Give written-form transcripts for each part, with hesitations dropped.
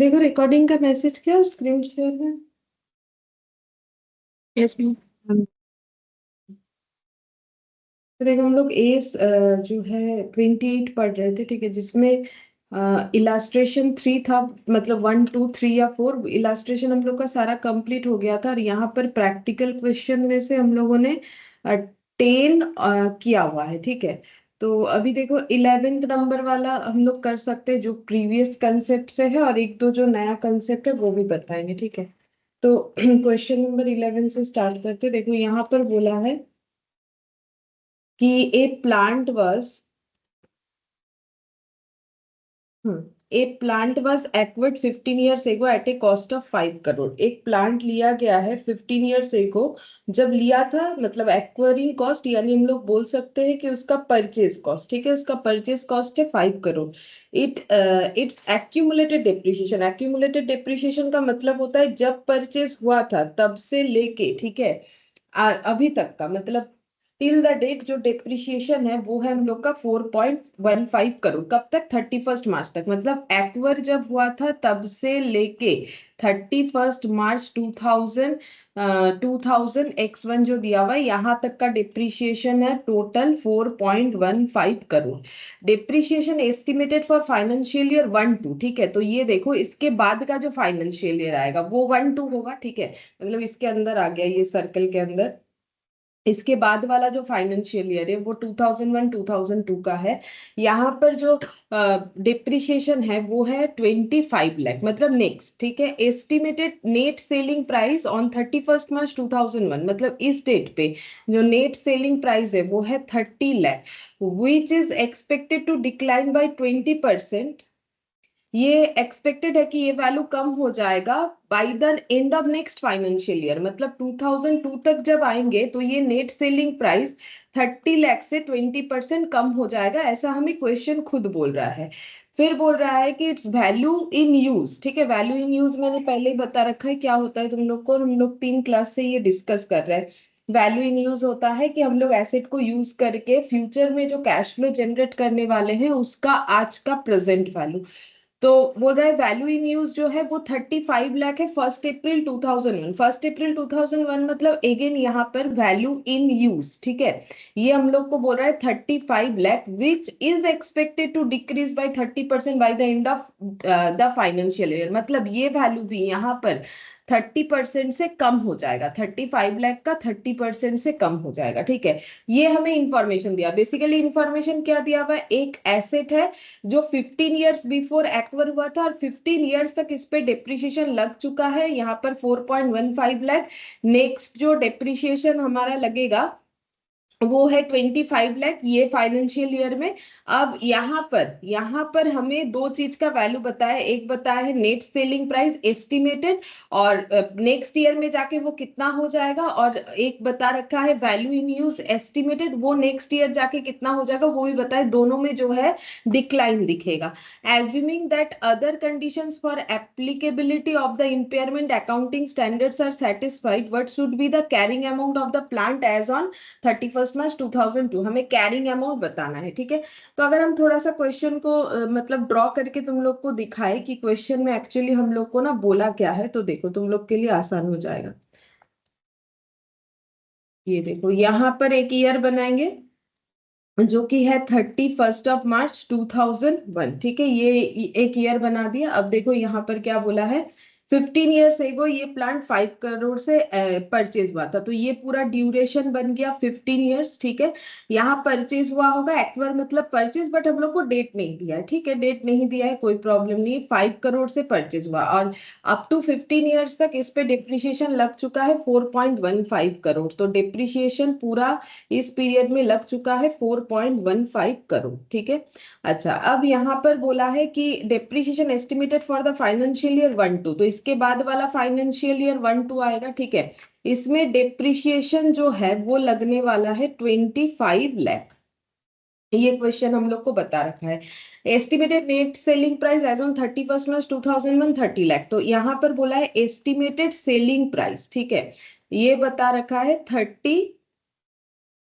देखो रिकॉर्डिंग का मैसेज क्या और स्क्रीन शेयर है। Yes ma'am. तो देखो हम लोग जो है 28 पढ़ रहे थे, ठीक है, जिसमें इलास्ट्रेशन 3 था, मतलब 1 2 3 या 4 इलास्ट्रेशन हम लोग का सारा कंप्लीट हो गया था। और यहाँ पर प्रैक्टिकल क्वेश्चन में से हम लोगों ने 10 किया हुआ है, ठीक है। तो अभी देखो 11th नंबर वाला हम लोग कर सकते हैं, जो प्रीवियस कंसेप्ट से है, और एक दो जो नया कंसेप्ट है वो भी बताएंगे, ठीक है। तो क्वेश्चन नंबर 11 से स्टार्ट करते, देखो यहाँ पर बोला है कि a plant was a plant was acquired 15 years ago at a cost of 5 crore. एक प्लांट लिया गया है 15 years ago। जब लिया था मतलब एक्वायरिंग कॉस्ट, यानी हम लोग बोल सकते हैं कि उसका परचेज कॉस्ट, ठीक है, उसका परचेज कॉस्ट है 5 crore. It's accumulated depreciation. Accumulated depreciation का मतलब होता है जब परचेज हुआ था तब से लेके, ठीक है, अभी तक का, मतलब टिल द डेट जो डेप्रिसिएशन है वो है हम लोग का 4.15 करोड़। कब तक? 31 मार्च तक। मतलब एक्वर जब हुआ था तब से लेके 31 मार्च 2000 जो दिया हुआ है यहाँ तक का डेप्रिसिएशन है, total 4.15 crore. Depreciation estimated for financial year 1 2, ठीक है। तो ये देखो इसके बाद का जो फाइनेंशियल ईयर आएगा वो 1 2 होगा, ठीक है। मतलब इसके अंदर आ गया ये सर्कल के अंदर। इसके बाद वाला जो फाइनेंशियल ईयर है वो 2001 2002 का है। यहाँ पर जो डिप्रिसिएशन है वो है 25 लाख, मतलब नेक्स्ट, ठीक है। Estimated net selling price on 31 March 2001, मतलब इस डेट पे जो नेट सेलिंग प्राइस है वो है 30 lakh, which is expected to decline by 20%। ये एक्सपेक्टेड है कि ये वैल्यू कम हो जाएगा bye the end of next financial year, मतलब 2002 तक जब आएंगे तो ये नेट सेलिंग प्राइस 30 लाख से 20% कम हो जाएगा, ऐसा हमें क्वेश्चन खुद बोल रहा है। फिर बोल रहा है कि इट्स वैल्यू इन यूज, ठीक है। वैल्यू इन यूज मैंने पहले ही बता रखा है क्या होता है तुम लोग को, हम लोग 3 क्लास से ये डिस्कस कर रहे हैं। वैल्यू इन यूज होता है कि हम लोग एसेट को यूज करके फ्यूचर में जो कैश फ्लो जनरेट करने वाले हैं उसका आज का प्रेजेंट वैल्यू। तो बोल रहा है वैल्यू इन यूज जो है वो 35 लाख है 1 अप्रैल 2001। 1 अप्रैल 2001 मतलब अगेन यहाँ पर वैल्यू इन यूज, ठीक है। ये हम लोग को बोल रहा है 35 lakh, which is expected to decrease by 30% by the end of the financial year. मतलब ये वैल्यू भी यहाँ पर 30% से कम हो जाएगा, 35 लाख का 30% से कम हो जाएगा, ठीक है। ये हमें इंफॉर्मेशन दिया। बेसिकली इंफॉर्मेशन क्या दिया हुआ है, एक एसेट है जो 15 इयर्स बिफोर एक्वर हुआ था और 15 इयर्स तक इस पे डेप्रिसिएशन लग चुका है, यहाँ पर 4.15 लाख। नेक्स्ट जो डेप्रिसिएशन हमारा लगेगा वो है 25 लाख ये फाइनेंशियल ईयर में। अब यहाँ पर हमें दो चीज का वैल्यू बताया, एक बताया है नेट सेलिंग प्राइस एस्टिमेटेड, और नेक्स्ट ईयर में जाके वो कितना हो जाएगा, और एक बता रखा है वैल्यू इन यूज एस्टिमेटेड, वो नेक्स्ट ईयर जाके कितना हो जाएगा वो भी बताए। दोनों में जो है डिक्लाइन दिखेगा। Assuming that other conditions for applicability of the impairment accounting standards are satisfied, what should be the carrying amount of the plant as on 31 March 2002। हमें कैरिंग अमाउंट बताना है, ठीक है। तो अगर हम थोड़ा सा क्वेश्चन को मतलब ड्रॉ करके तुम लोग को दिखाए कि क्वेश्चन में एक्चुअली हम लोग को ना बोला क्या है, तो देखो तुम लोग के लिए आसान हो जाएगा। ये देखो यहाँ पर एक ईयर बनाएंगे जो कि है 31 मार्च 2001, ठीक है। ये एक ईयर बना दिया। अब देखो यहाँ पर क्या बोला है, 15 ईयर्स एगो ये प्लांट 5 करोड़ से परचेज हुआ था, तो ये पूरा ड्यूरेशन बन गया 15 ईयर्स, ठीक है। यहाँ परचेज हुआ होगा, एक्वर मतलब परचेज, बट हम लोग को डेट नहीं दिया है, ठीक है, डेट नहीं दिया है, कोई प्रॉब्लम नहीं है। 5 करोड़ से परचेज हुआ और अप टू 15 ईयर्स तक इस पे डिप्रिसिएशन लग चुका है 4.15 करोड़। तो डिप्रिसिएशन पूरा इस पीरियड में लग चुका है 4.15 करोड़, ठीक है। अच्छा, अब यहाँ पर बोला है कि depreciation estimated for the financial year 1 2, तो इसके बाद वाला फाइनेंशियल ईयर 1 2 आएगा, ठीक है। इसमें डेप्रिसिएशन जो है वो लगने वाला है 25 लाख। ये क्वेश्चन हम लोग को बता रखा है। Estimated net selling price as on 31 March 2001 30 lakh. तो यहाँ पर बोला है एस्टिमेटेड सेलिंग प्राइस, ठीक है, ये बता रखा है 30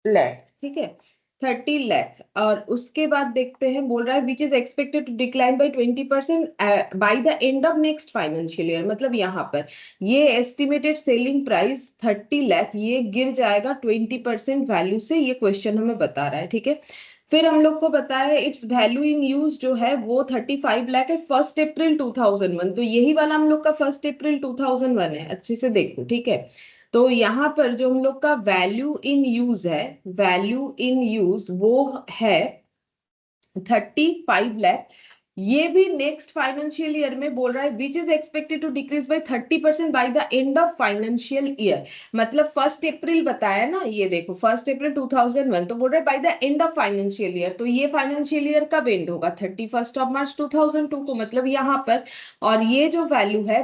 लाख, ठीक है। 30 लाख। और उसके बाद देखते हैं, बोल रहा है which is expected to decline by 20% by the end of next financial year. मतलब यहाँ पर ये एस्टिमेटेड सेलिंग प्राइस 30 लाख ये गिर जाएगा 20% वैल्यू से, ये क्वेश्चन हमें बता रहा है। ठीक है, फिर हम लोग को बताया है इट्स वैल्यू इन यूज जो है वो 35 लाख है 1 अप्रैल 2001। तो यही वाला हम लोग का 1 अप्रैल 2001 है, अच्छे से देखो। ठीक है, तो यहाँ पर जो हम लोग का वैल्यू इन यूज है, वैल्यू इन यूज वो है 35 लाख। ये भी नेक्स्ट फाइनेंशियल ईयर में बोल रहा है which is expected to decrease by 30% by the end of financial year. मतलब 1 अप्रैल बताया ना, ये देखो 1 अप्रैल 2001, तो बोल रहा है bye the end of financial year. तो ये फाइनेंशियल ईयर कब एंड होगा? 31 मार्च 2002 को, मतलब यहाँ पर। और ये जो वैल्यू है,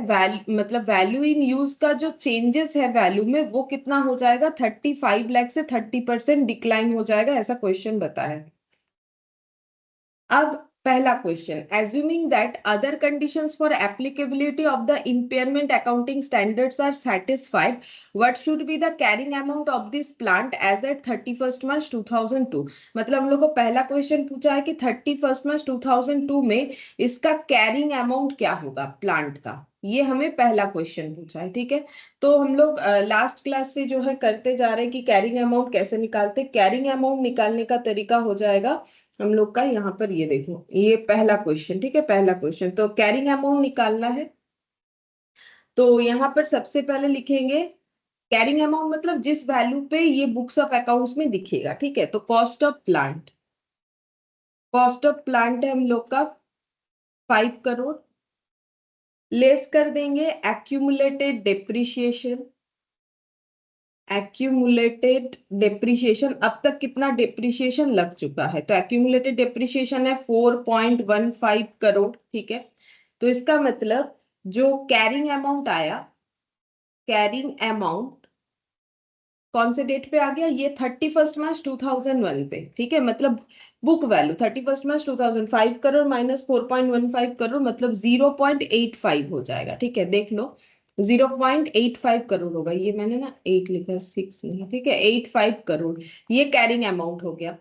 मतलब वैल्यू इन यूज का जो चेंजेस है वैल्यू में, वो कितना हो जाएगा? 35 लाख से 30% डिक्लाइन हो जाएगा, ऐसा क्वेश्चन बताया है। अब पहला question, assuming that other conditions for applicability of the impairment accounting standards are satisfied, what should be the carrying amount of this plant as at 31 March 2002। मतलब हम लोग को पहला क्वेश्चन पूछा है कि 31 मार्च 2002 में इसका कैरिंग अमाउंट क्या होगा प्लांट का, ये हमें पहला क्वेश्चन पूछा है। ठीक है, तो हम लोग लास्ट क्लास से जो है करते जा रहे हैं कि कैरिंग अमाउंट कैसे निकालते। कैरिंग अमाउंट निकालने का तरीका हो जाएगा हम लोग का, यहाँ पर ये देखो, ये पहला क्वेश्चन। ठीक है, पहला क्वेश्चन, तो कैरिंग अमाउंट निकालना है। तो यहाँ पर सबसे पहले लिखेंगे कैरिंग अमाउंट, मतलब जिस वैल्यू पे ये बुक्स ऑफ अकाउंट्स में दिखेगा। ठीक है, तो cost of plant, cost of plant है हम लोग का 5 करोड़। लेस कर देंगे एक्यूमुलेटेड डेप्रिसिएशन, एक्यूमुलेटेड डेप्रिसिएशन अब तक कितना डेप्रिसिएशन लग चुका है, तो एक्यूमुलेटेड डेप्रिसिएशन है 4.15 करोड़। ठीक है, तो इसका मतलब जो कैरिंग अमाउंट आया, कैरिंग अमाउंट कौन से डेट पे आ गया? ये 31 मार्च 2001 पे। ठीक है, मतलब बुक वैल्यू 31 मार्च 2000, 5 करोड़ माइनस 4.15 करोड़, मतलब 0.85 हो जाएगा। ठीक है, देख लो 0.85 करोड़ होगा। ये मैंने ना 8 लिखा, 6 नहीं। ठीक है, 85 करोड़ ये कैरिंग अमाउंट हो गया।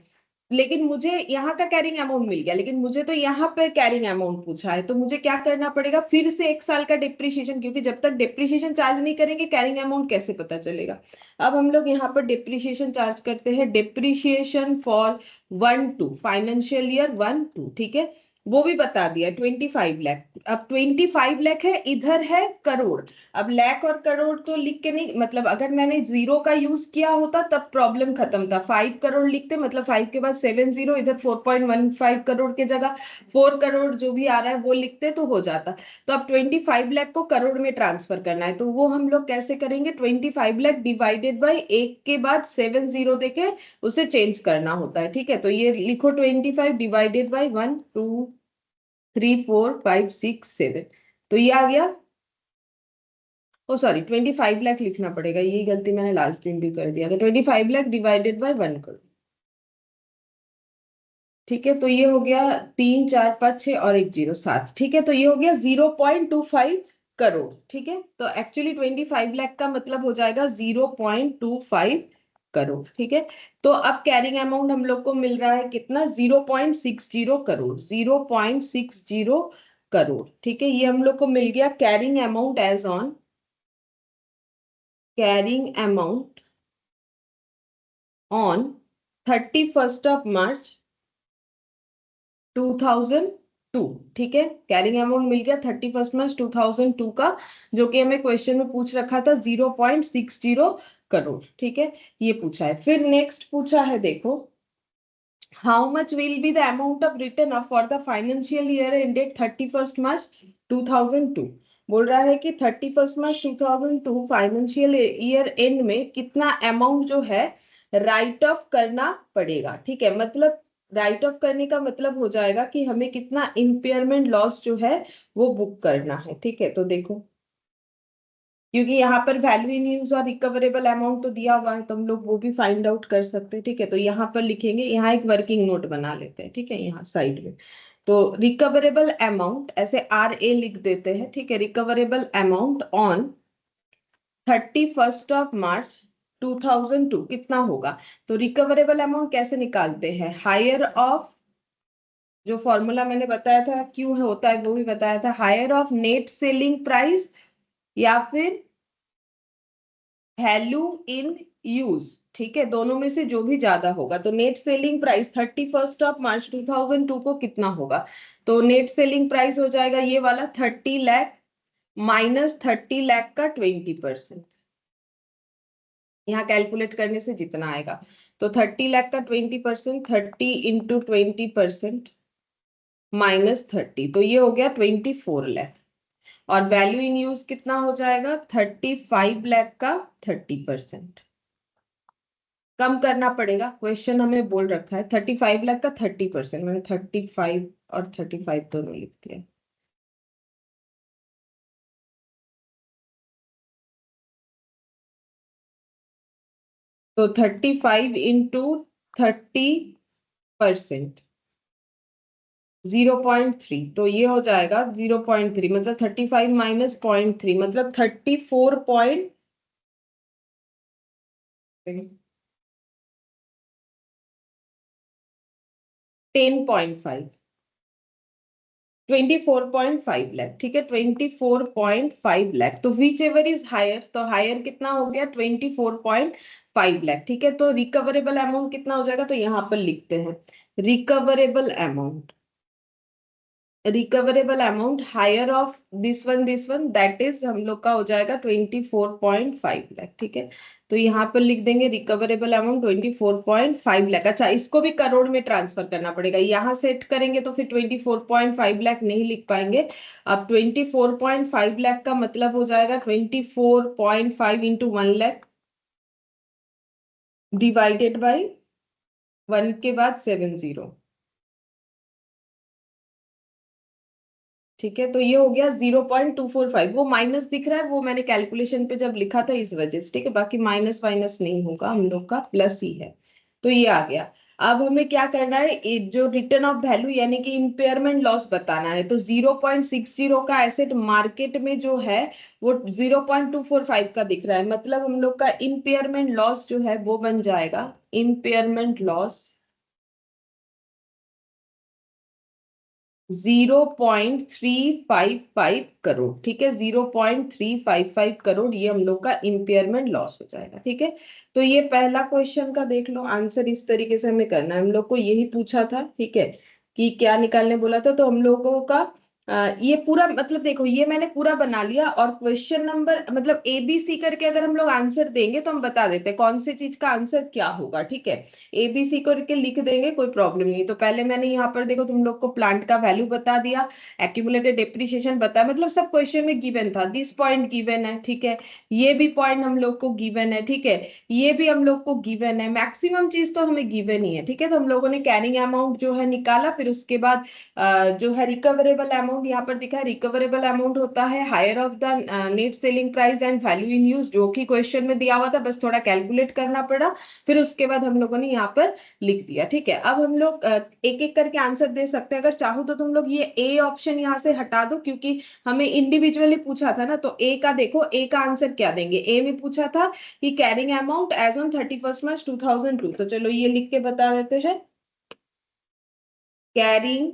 लेकिन मुझे यहाँ का कैरिंग अमाउंट मिल गया, लेकिन मुझे तो यहाँ पे कैरिंग अमाउंट पूछा है, तो मुझे क्या करना पड़ेगा? फिर से 1 साल का डिप्रिशिएशन, क्योंकि जब तक डिप्रिशिएशन चार्ज नहीं करेंगे कैरिंग अमाउंट कैसे पता चलेगा। अब हम लोग यहाँ पर डिप्रिशिएशन चार्ज करते हैं, डिप्रिशिएशन फॉर 1-2 फाइनेंशियल ईयर 1-2। ठीक है, वो भी बता दिया 25 लाख। अब 25 लाख है, इधर है करोड़। अब लाख और करोड़ तो लिख के नहीं, मतलब अगर मैंने जीरो का यूज किया होता तब प्रॉब्लम खत्म था। 5 करोड़ लिखते, मतलब 5 के बाद 7 जीरो, इधर 4.15 करोड़ के जगह 4 करोड़ जो भी आ रहा है वो लिखते तो हो जाता। तो अब 25 लाख को करोड़ में ट्रांसफर करना है, तो वो हम लोग कैसे करेंगे? 25 लाख डिवाइडेड बाई 1 के बाद 7 जीरो देके उसे चेंज करना होता है। ठीक है, तो ये लिखो 25 डिवाइडेड बाई 1 2 3 4 5 6 7, तो ये आ गया। ओ सॉरी, 25 लाख लिखना पड़ेगा, यही गलती मैंने लास्ट दिन भी कर दिया था। 25 लाख डिवाइडेड बाय 1 करोड़। ठीक है, तो ये हो गया 3 4 5 6 और 1 0 7। ठीक है, तो ये हो गया 0.25 करोड़। ठीक है, तो एक्चुअली 25 लाख का मतलब हो जाएगा 0.25 करोड़। ठीक है, तो अब कैरिंग अमाउंट हम लोग को मिल रहा है कितना? 0.60 करोड़, 0.60 करोड़। ठीक है, ये हम लोग को मिल गया carrying amount as on, carrying amount on 31 March 2002। ठीक है, कैरिंग अमाउंट मिल गया 31 मार्च 2002 का, जो कि हमें क्वेश्चन में पूछ रखा था 0.60 करोड़। ठीक है, ये पूछा है। फिर नेक्स्ट पूछा है, देखो how much will be the amount of return of for the financial year ended 31 March 2002। बोल रहा है कि 31 मार्च 2002 फाइनेंशियल ईयर एंड में कितना अमाउंट जो है राइट ऑफ करना पड़ेगा। ठीक है, मतलब राइट ऑफ करने का मतलब हो जाएगा कि हमें कितना इम्पेयरमेंट लॉस जो है वो बुक करना है। ठीक है, तो देखो क्योंकि यहाँ पर वैल्यू इन यूज और रिकवरेबल अमाउंट तो दिया हुआ है, तो हम लोग वो भी फाइंड आउट कर सकते हैं। ठीक है, तो यहाँ पर लिखेंगे, यहाँ एक वर्किंग नोट बना लेते हैं। ठीक है, यहाँ साइड में तो रिकवरेबल अमाउंट ऐसे RA लिख देते हैं। ठीक है, रिकवरेबल अमाउंट ऑन 31 मार्च 2002 कितना होगा? तो रिकवरेबल अमाउंट कैसे निकालते हैं? हायर ऑफ, जो फॉर्मूला मैंने बताया था क्यों होता है वो भी बताया था, higher of net selling price या फिर वैल्यू इन यूज। ठीक है, दोनों में से जो भी ज्यादा होगा। तो नेट सेलिंग प्राइस 31 मार्च 2002 को कितना होगा? तो नेट सेलिंग प्राइस हो जाएगा ये वाला 30 लाख माइनस 30 लाख का 20%। यहाँ कैलकुलेट करने से जितना आएगा, तो 30 लाख का 20%, 30 × 20% -30, तो ये हो गया 24 लाख। और वैल्यू इन यूज कितना हो जाएगा? 35 लाख का 30%। कम करना पड़ेगा, क्वेश्चन हमें बोल रखा है 35 लाख का 30%, मैंने 35 और 35 दोनों लिख दिया। तो 35 × 30%, 0.3, तो ये हो जाएगा 0.3, मतलब 35 माइनस 0.3 मतलब 34 पॉइंट 10.5, 24.5 लाख। ठीक है, 24.5 लाख। तो विच एवर इज हायर, तो हायर कितना हो गया? 24.5 लाख। ठीक है, तो रिकवरेबल अमाउंट कितना हो जाएगा? तो यहाँ पर लिखते हैं recoverable amount, recoverable amount higher of this one that is हम लोग का हो जाएगा 24.5 लाख। ठीक है, तो यहाँ पर लिख देंगे रिकवरेबल अमाउंट 24.5 लाख। अच्छा, इसको भी करोड़ में ट्रांसफर करना पड़ेगा, यहाँ सेट करेंगे तो फिर 24.5 लाख नहीं लिख पाएंगे। अब 24.5 लाख का मतलब हो जाएगा 24.5 इंटू 1 लाख डिवाइडेड बाई 1 के बाद 70। ठीक है, तो ये हो गया 0.245। वो माइनस दिख रहा है, वो मैंने कैलकुलेशन पे जब लिखा था इस वजह से। ठीक है, बाकी माइनस वाइनस नहीं होगा, हम लोग का प्लस ही है। तो ये आ गया। अब हमें क्या करना है, जो रिटर्न ऑफ वैल्यू यानी कि इम्पेयरमेंट लॉस बताना है। तो 0.60 का एसेट मार्केट में जो है वो 0.245 का दिख रहा है, मतलब हम लोग का इम्पेयरमेंट लॉस जो है वो बन जाएगा इम्पेयरमेंट लॉस 0.355 करोड़। ठीक है, 0.355 करोड़ ये हम लोग का इम्पेयरमेंट लॉस हो जाएगा। ठीक है, तो ये पहला क्वेश्चन का देख लो आंसर, इस तरीके से हमें करना है। हम लोग को यही पूछा था, ठीक है, कि क्या निकालने बोला था। तो हम लोगों का ये पूरा मतलब देखो, ये मैंने पूरा बना लिया। और क्वेश्चन नंबर मतलब ABC करके अगर हम लोग आंसर देंगे तो हम बता देते हैं कौन सी चीज का आंसर क्या होगा। ठीक है, ABC करके लिख देंगे, कोई प्रॉब्लम नहीं। तो पहले मैंने यहाँ पर देखो तुम लोग को प्लांट का वैल्यू बता दिया, एक्यूमुलेटेड डेप्रिसिएशन बताया, मतलब सब क्वेश्चन में गिवन था। दिस पॉइंट गिवन है, ठीक है, ये भी पॉइंट हम लोग को गिवन है, ठीक है, ये भी हम लोग को गिवन है, मैक्सिमम चीज तो हमें गिवन ही है। ठीक है, तो हम लोगों ने कैरिंग अमाउंट जो है निकाला, फिर उसके बाद जो है रिकवरेबल अमाउंट यहाँ पर दिखा है। रिकवरेबल अमाउंट होता है higher of the net selling price and value in use, जो कि क्वेश्चन में दिया हुआ था, बस थोड़ा कैलकुलेट करना पड़ा। फिर उसके बाद हम लोगों ने यहाँ पर लिख दिया। ठीक है, अब हम लोग एक एक करके आंसर दे सकते हैं। अगर चाहो तो तुम लोग ये ए ऑप्शन यहाँ से हटा दो, क्योंकि हमें इंडिविजुअली पूछा था ना। तो ए का देखो, ए का आंसर क्या देंगे। ए में पूछा था कि carrying amount as on 31 March 2002। तो चलो ये लिख के बता देते हैं, carrying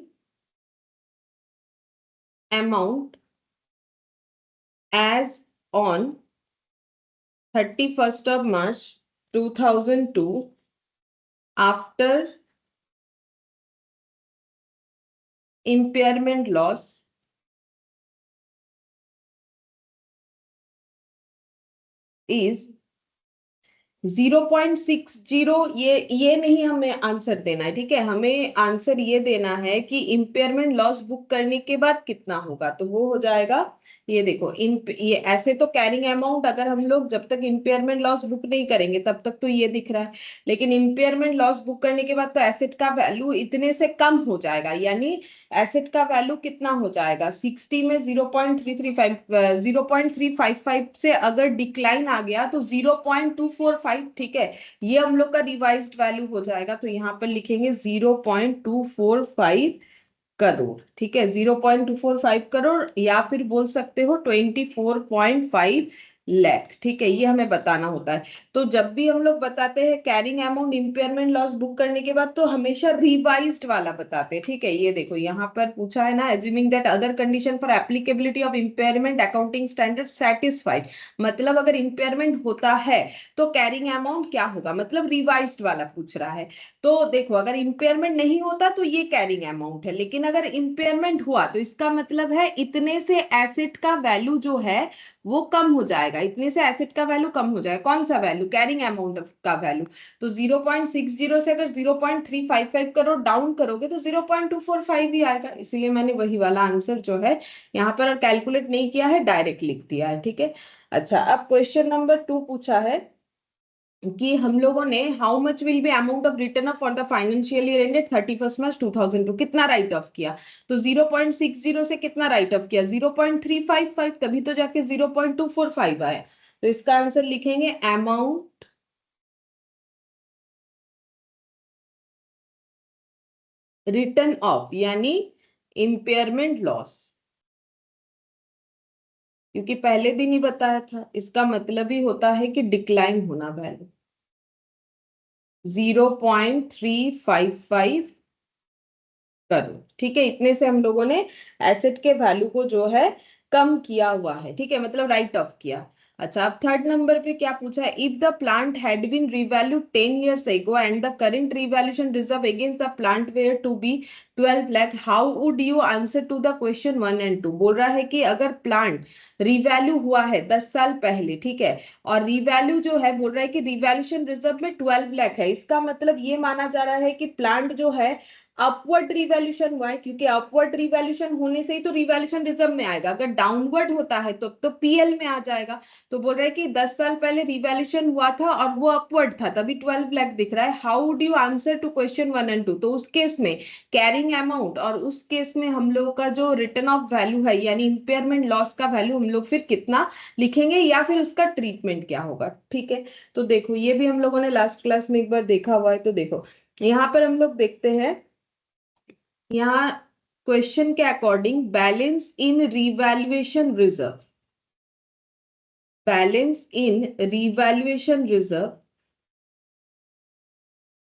amount as on 31 March 2002 after impairment loss is 0.60। ये नहीं हमें आंसर देना है। ठीक है, हमें आंसर ये देना है कि इम्पेयरमेंट लॉस बुक करने के बाद कितना होगा। तो वो हो जाएगा, ये देखो ये ऐसे तो कैरिंग अमाउंट अगर हम लोग जब तक इम्पेयरमेंट लॉस बुक नहीं करेंगे तब तक तो ये दिख रहा है, लेकिन इम्पेयरमेंट लॉस बुक करने के बाद तो एसेट का वैल्यू इतने से कम हो जाएगा। यानी एसेट का वैल्यू कितना हो जाएगा, 60 में 0.355 से अगर डिक्लाइन आ गया तो 0.245। ठीक है, ये हम लोग का रिवाइज्ड वैल्यू हो जाएगा। तो यहाँ पर लिखेंगे 0.245 करोड़। ठीक है, 0.245 करोड़, या फिर बोल सकते हो 24.5 लाख, ठीक है, ये हमें बताना होता है। तो जब भी हम लोग बताते हैं carrying amount impairment loss book करने के बाद, तो हमेशा रिवाइज्ड वाला बताते हैं, ठीक है। ये देखो यहाँ पर पूछा है ना, assuming that other condition for applicability of impairment accounting standard satisfied, मतलब अगर इम्पेयरमेंट होता है तो कैरिंग अमाउंट क्या होगा, मतलब रिवाइज्ड वाला पूछ रहा है। तो देखो अगर इम्पेयरमेंट नहीं होता तो ये कैरिंग अमाउंट है, लेकिन अगर इम्पेयरमेंट हुआ तो इसका मतलब है इतने से एसेट का वैल्यू जो है वो कम हो जाएगा, इतने से एसेट का वैल्यू कम हो जाएगा। कौन सा वैल्यू, कैरिंग अमाउंट का वैल्यू। तो 0.60 से अगर 0.355 करो डाउन करोगे तो 0.245 ही आएगा, इसीलिए मैंने वही वाला आंसर जो है यहाँ पर कैलकुलेट नहीं किया है, डायरेक्ट लिख दिया है, ठीक है। अच्छा, अब क्वेश्चन नंबर 2 पूछा है कि हम लोगों ने how much will be amount of return of for the financial year ended 31 March 2002, कितना राइट ऑफ किया। तो 0.60 से कितना राइट ऑफ किया, 0.355, तभी तो जाके 0.245 आया। तो इसका आंसर लिखेंगे अमाउंट रिटर्न ऑफ, यानी इम्पेयरमेंट लॉस, क्योंकि पहले दिन ही बताया था, इसका मतलब ही होता है कि डिक्लाइन होना वैल्यू 0.355 करो, ठीक है। इतने से हम लोगों ने एसेट के वैल्यू को जो है कम किया हुआ है, ठीक है, मतलब राइट ऑफ किया। अच्छा, अब थर्ड नंबर पे क्या पूछा है, if the plant had been revalued 10 years ago and the current revaluation reserve against the plant were to be 12 lakh, how would you answer to the question 1 and 2। बोल रहा है कि अगर प्लांट रिवैल्यू हुआ है 10 साल पहले, ठीक है, और रिवैल्यू जो है बोल रहा है कि रिवैल्यूएशन रिजर्व में 12 लाख है, इसका मतलब ये माना जा रहा है कि प्लांट जो है अपवर्ड रिवैल्यूएशन हुआ है, क्योंकि अपवर्ड रिवैल्यूएशन होने से ही तो रिवैल्यूएशन रिजर्व में आएगा, अगर डाउनवर्ड होता है तो पीएल में आ जाएगा। तो बोल रहे हैं कि 10 साल पहले रिवैल्यूएशन हुआ था और वो अपवर्ड था, तभी 12 लाख दिख रहा है। How would you answer to question 1 and 2। तो उस केस में कैरिंग अमाउंट और उस केस में हम लोगों का जो रिटर्न ऑफ वैल्यू है यानी इंपेयरमेंट लॉस का वैल्यू हम लोग फिर कितना लिखेंगे, या फिर उसका ट्रीटमेंट क्या होगा, ठीक है। तो देखो ये भी हम लोगों ने लास्ट क्लास में एक बार देखा हुआ है। तो देखो यहाँ पर हम लोग देखते हैं, यहाँ क्वेश्चन के according balance in revaluation reserve, balance in revaluation reserve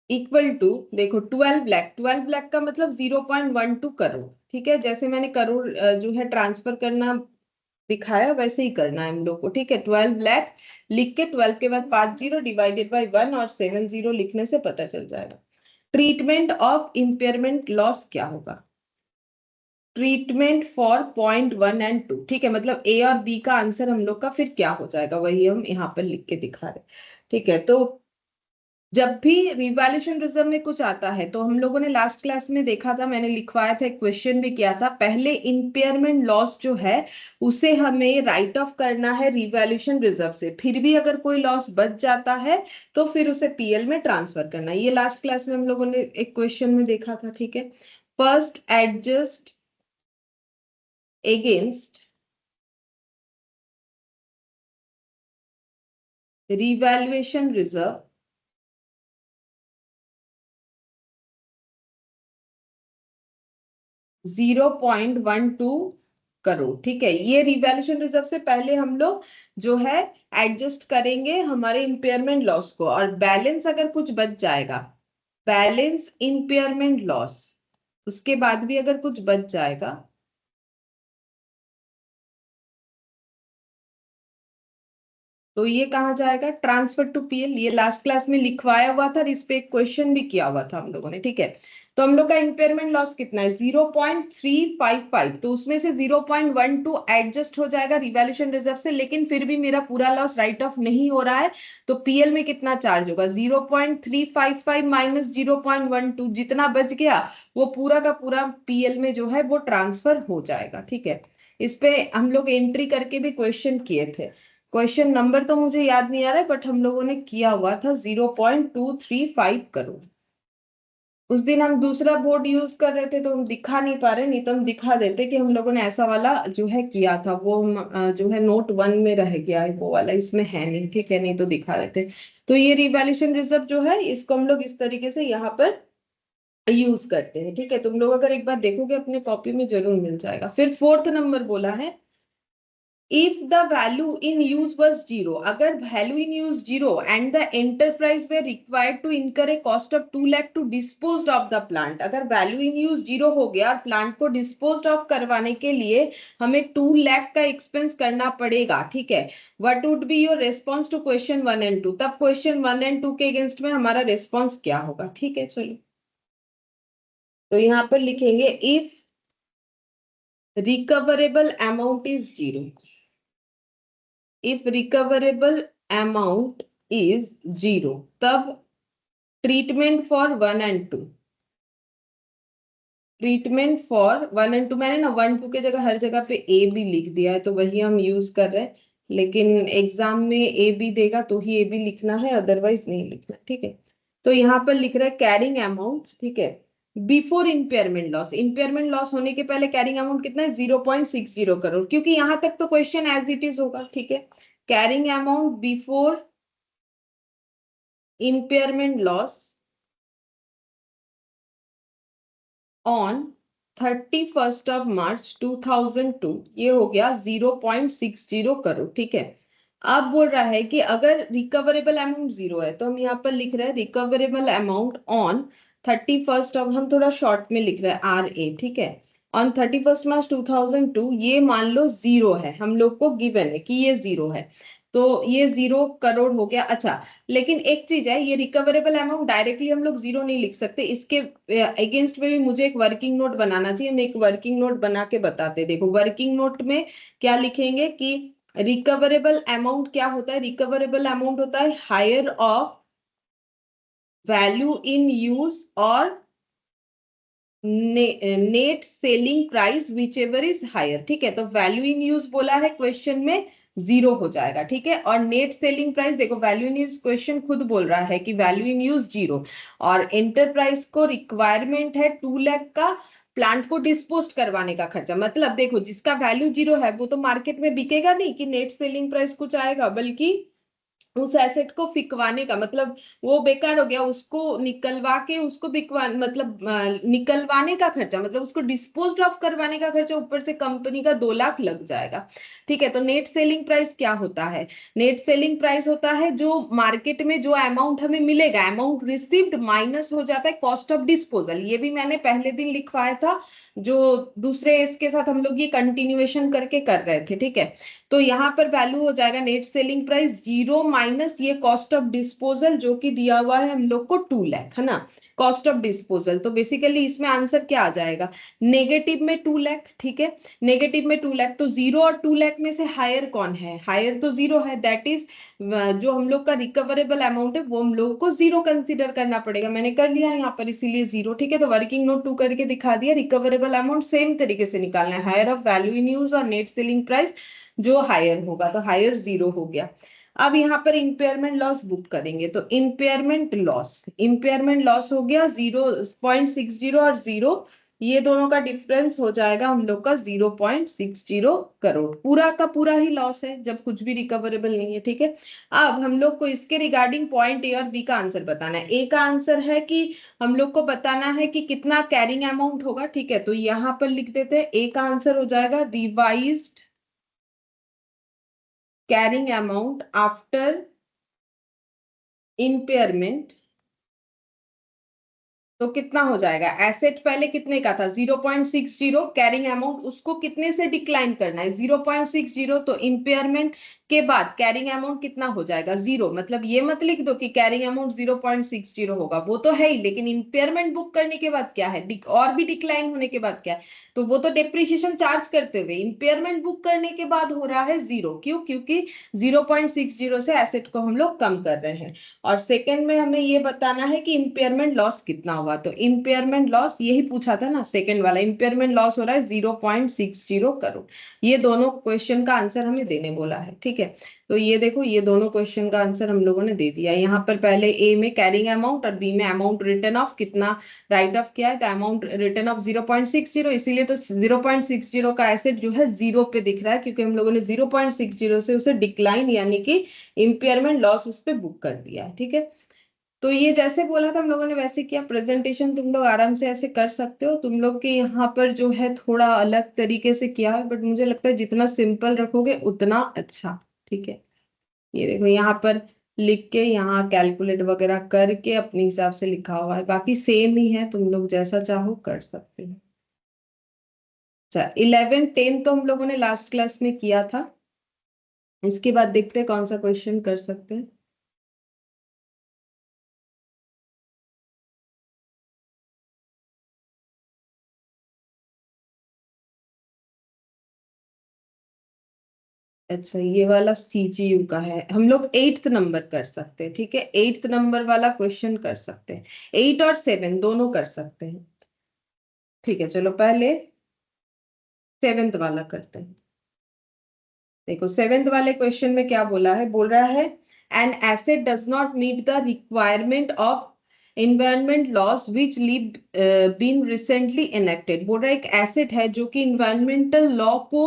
equal to, देखो 12 लाख, 12 लाख का मतलब 0.12 करोड़, ठीक है। जैसे मैंने करोड़ जो है ट्रांसफर करना दिखाया वैसे ही करना है हम लोग को, ठीक है। 12 लाख लिख के 12 के बाद 50 डिवाइडेड बाई 1 और 70 लिखने से पता चल जाएगा। ट्रीटमेंट ऑफ इंपेयरमेंट लॉस क्या होगा, ट्रीटमेंट फॉर पॉइंट 1 and 2, ठीक है, मतलब ए और बी का आंसर हम लोग का फिर क्या हो जाएगा, वही हम यहाँ पर लिख के दिखा रहे, ठीक है। तो जब भी रिवैल्यूएशन रिजर्व में कुछ आता है तो हम लोगों ने लास्ट क्लास में देखा था, मैंने लिखवाया था, एक क्वेश्चन भी किया था, पहले इंपेयरमेंट लॉस जो है उसे हमें राइट ऑफ करना है रिवैल्यूएशन रिजर्व से, फिर भी अगर कोई लॉस बच जाता है तो फिर उसे पीएल में ट्रांसफर करना है। ये लास्ट क्लास में हम लोगों ने एक क्वेश्चन में देखा था, ठीक है। First adjust against revaluation reserve 0.12 crore, ठीक है। ये रिवैल्यूएशन रिजर्व से पहले हम लोग जो है एडजस्ट करेंगे हमारे इंपेयरमेंट लॉस को, और बैलेंस अगर कुछ बच जाएगा, बैलेंस इंपेयरमेंट लॉस, उसके बाद भी अगर कुछ बच जाएगा तो ये कहाँ जाएगा, ट्रांसफर टू पीएल। ये लास्ट क्लास में लिखवाया हुआ था और इस पे एक क्वेश्चन भी किया हुआ था हम लोगों ने, ठीक है। तो हम लोग का इंपेयरमेंट लॉस कितना है 0.355, तो उसमें से 0.12 एडजस्ट हो जाएगा रिवैल्यूएशन रिजर्व से, लेकिन फिर भी मेरा पूरा लॉस राइट ऑफ नहीं हो रहा है। तो पीएल में कितना चार्ज होगा, 0.355 माइनस 0.12, जितना बच गया वो पूरा का पूरा पीएल में जो है वो ट्रांसफर हो जाएगा, ठीक है। इस पे हम लोग एंट्री करके भी क्वेश्चन किए थे। क्वेश्चन नंबर तो मुझे याद नहीं आ रहा है, बट हम लोगों ने किया हुआ था 0.235 करोड़। उस दिन हम दूसरा बोर्ड यूज कर रहे थे तो हम दिखा नहीं पा रहे, नहीं तो हम दिखा देते कि हम लोगों ने ऐसा वाला जो है किया था, वो जो है नोट 1 में रह गया है वो वाला, इसमें है नहीं, ठीक है, नहीं तो दिखा देते। तो ये रिवैल्यूएशन रिजर्व जो है इसको हम लोग इस तरीके से यहाँ पर यूज करते हैं, ठीक है। तुम लोग अगर एक बार देखोगे अपने कॉपी में जरूर मिल जाएगा। फिर फोर्थ नंबर बोला है if the value in use was zero, अगर value in use zero and the enterprise were required to incur a cost of 2 lakh to dispose of the plant, अगर value in use zero हो गया और plant को disposed of करवाने के लिए हमें 2 लाख का expense करना पड़ेगा, ठीक है, what would be your response to question 1 and 2? तब question 1 and 2 के against में हमारा response क्या होगा? ठीक है, चलो तो यहां पर लिखेंगे if recoverable amount is zero, if recoverable amount is zero, तब treatment for 1 and 2, treatment for 1 and 2, मैंने ना 1 2 के जगह हर जगह पे ए भी लिख दिया है तो वही हम यूज कर रहे हैं, लेकिन एग्जाम में ए बी देगा तो ही ए बी लिखना है, अदरवाइज नहीं लिखना, ठीक है। तो यहाँ पर लिख रहा है कैरिंग अमाउंट, ठीक है, before impairment loss, impairment loss होने के पहले कैरिंग अमाउंट कितना है 0.60 करोड़, क्योंकि यहां तक तो क्वेश्चन एज इट इज होगा, ठीक है। Carrying amount before impairment loss on 31st of March 2002, ये हो गया 0.60 करोड़, ठीक है। अब बोल रहा है कि अगर रिकवरेबल अमाउंट जीरो है तो हम यहाँ पर लिख रहे हैं recoverable amount on 31st of, हम थोड़ा शॉर्ट में लिख रहे हैं आर ए, ठीक है, ऑन 31st March 2002, ये मान लो जीरो है, हम लोग को गिवन है कि ये जीरो है, तो ये 0 करोड़ हो गया। अच्छा, लेकिन एक चीज है, ये रिकवरेबल अमाउंट डायरेक्टली हम लोग जीरो नहीं लिख सकते, इसके अगेंस्ट में भी मुझे एक वर्किंग नोट बनाना चाहिए, हम एक वर्किंग नोट बना के बताते। देखो वर्किंग नोट में क्या लिखेंगे कि रिकवरेबल अमाउंट क्या होता है, रिकवरेबल अमाउंट होता है higher of value in use और net selling price whichever is higher, ठीक है। तो वैल्यू इन यूज बोला है क्वेश्चन में, जीरो हो जाएगा, ठीक है। और नेट सेलिंग प्राइस, देखो वैल्यू इन यूज क्वेश्चन खुद बोल रहा है कि वैल्यू इन यूज जीरो, और एंटरप्राइज को रिक्वायरमेंट है 2 लाख का प्लांट को डिस्पोज करवाने का खर्चा, मतलब देखो जिसका वैल्यू जीरो है वो तो मार्केट में बिकेगा नहीं कि नेट सेलिंग प्राइस कुछ आएगा, बल्कि उस एसेट को फिकवाने का मतलब वो बेकार हो गया, उसको निकलवा के उसको बिकवा मतलब निकलवाने का खर्चा, मतलब उसको डिस्पोज ऑफ करवाने का खर्चा, ऊपर से कंपनी का 2 लाख लग जाएगा, ठीक है। तो नेट सेलिंग प्राइस क्या होता है, नेट सेलिंग प्राइस होता है जो मार्केट में जो अमाउंट हमें मिलेगा, अमाउंट रिसीव्ड माइनस हो जाता है कॉस्ट ऑफ डिस्पोजल, ये भी मैंने पहले दिन लिखवाया था, जो दूसरे इसके साथ हम लोग ये कंटिन्यूएशन करके कर रहे थे, ठीक है। तो यहाँ पर वैल्यू हो जाएगा net selling price zero minus ये कॉस्ट ऑफ डिस्पोजल जो कि दिया हुआ है हम लोग को 2 लाख, है ना, कॉस्ट ऑफ डिस्पोजल। तो बेसिकली इसमें आंसर क्या आ जाएगा, नेगेटिव में 2 लाख, ठीक है, नेगेटिव में 2 लाख, तो जीरो और 2 लाख में से हायर कौन है, हायर तो जीरो है, दैट इज जो हम लोग का रिकवरेबल अमाउंट है वो हम लोग को जीरो कंसीडर करना पड़ेगा, मैंने कर लिया यहाँ पर इसीलिए जीरो, ठीक है। तो वर्किंग नोट 2 करके दिखा दिया, रिकवरेबल अमाउंट सेम तरीके से निकालना है, higher of value in use और नेट सेलिंग प्राइस जो हायर होगा, तो हायर जीरो हो गया। अब यहाँ पर इंपेयरमेंट लॉस बुक करेंगे, तो इंपेयरमेंट लॉस हो गया 0.60 और जीरो, ये दोनों का डिफरेंस हो जाएगा हम लोग का 0.60 करोड़, पूरा का पूरा ही लॉस है जब कुछ भी रिकवरेबल नहीं है, ठीक है। अब हम लोग को इसके रिगार्डिंग पॉइंट ए और बी का आंसर बताना है। ए का आंसर है कि हम लोग को बताना है कि कितना कैरिंग अमाउंट होगा, ठीक है, तो यहाँ पर लिख देते हैं, ए का आंसर हो जाएगा revised carrying amount after impairment, तो कितना हो जाएगा, एसेट पहले कितने का था 0.60, कैरिंग अमाउंट उसको कितने से डिक्लाइन करना है 0.60, तो इम्पेयरमेंट के बाद कैरिंग अमाउंट कितना हो जाएगा जीरो, मतलब ये मत लिख दो कि कैरिंग अमाउंट 0.60 होगा, वो तो है ही, लेकिन इम्पेयरमेंट बुक करने के बाद क्या है, और भी डिक्लाइन होने के बाद क्या है, तो वो तो डेप्रिसिएशन चार्ज करते हुए, इम्पेयरमेंट बुक करने के बाद हो रहा है जीरो, क्यों, क्योंकि 0.60 से एसेट को हम लोग कम कर रहे हैं। और सेकंड में हमें ये बताना है कि इम्पेयरमेंट लॉस कितना होगा, तो इम्पेयरमेंट लॉस यही पूछा था ना, सेकंड वाला इम्पेयरमेंट लॉस हो रहा है 0.60 करोड़, ये दोनों क्वेश्चन का आंसर हमें देने बोला है, ठीक है। तो ये देखो ये दोनों क्वेश्चन का आंसर हम लोगों ने दे दिया, यहाँ पर पहले ए में कैरिंग अमाउंट और बी में अमाउंट रिटर्न ऑफ कितना राइट ऑफ किया है, तो अमाउंट रिटर्न ऑफ 0.60, इसीलिए तो 0.60 का एसेट जो है जीरो पे दिख रहा है, क्योंकि हम लोगों ने 0.60 से उसे डिक्लाइन यानी कि इम्पेयरमेंट लॉस उस पर बुक कर दिया है, ठीक है। तो ये जैसे बोला था हम लोगों ने वैसे किया। प्रेजेंटेशन तुम लोग आराम से ऐसे कर सकते हो। तुम लोग के यहाँ पर जो है थोड़ा अलग तरीके से किया है, बट मुझे लगता है जितना सिंपल रखोगे उतना अच्छा। ठीक है, ये देखो यहाँ पर लिख के, यहाँ कैलकुलेट वगैरह करके अपने हिसाब से लिखा हुआ है, बाकी सेम ही है, तुम लोग जैसा चाहो कर सकते हो। अच्छा, 11 10 तो हम लोगों ने लास्ट क्लास में किया था। इसके बाद देखते हैं कौन सा क्वेश्चन कर सकते हैं। अच्छा, ये वाला सीजीयू का है, हम लोग 8th नंबर कर सकते हैं। ठीक है, 8th नंबर वाला क्वेश्चन कर सकते हैं। 8 और 7 दोनों कर सकते हैं। ठीक है, चलो पहले 7th वाला करते हैं। देखो 7th वाले क्वेश्चन में क्या बोला है, बोल रहा है an asset does not meet the requirement of environment laws which leave been recently enacted. बोल रहा है एक एसेट है जो कि इन्वायरमेंटल लॉ को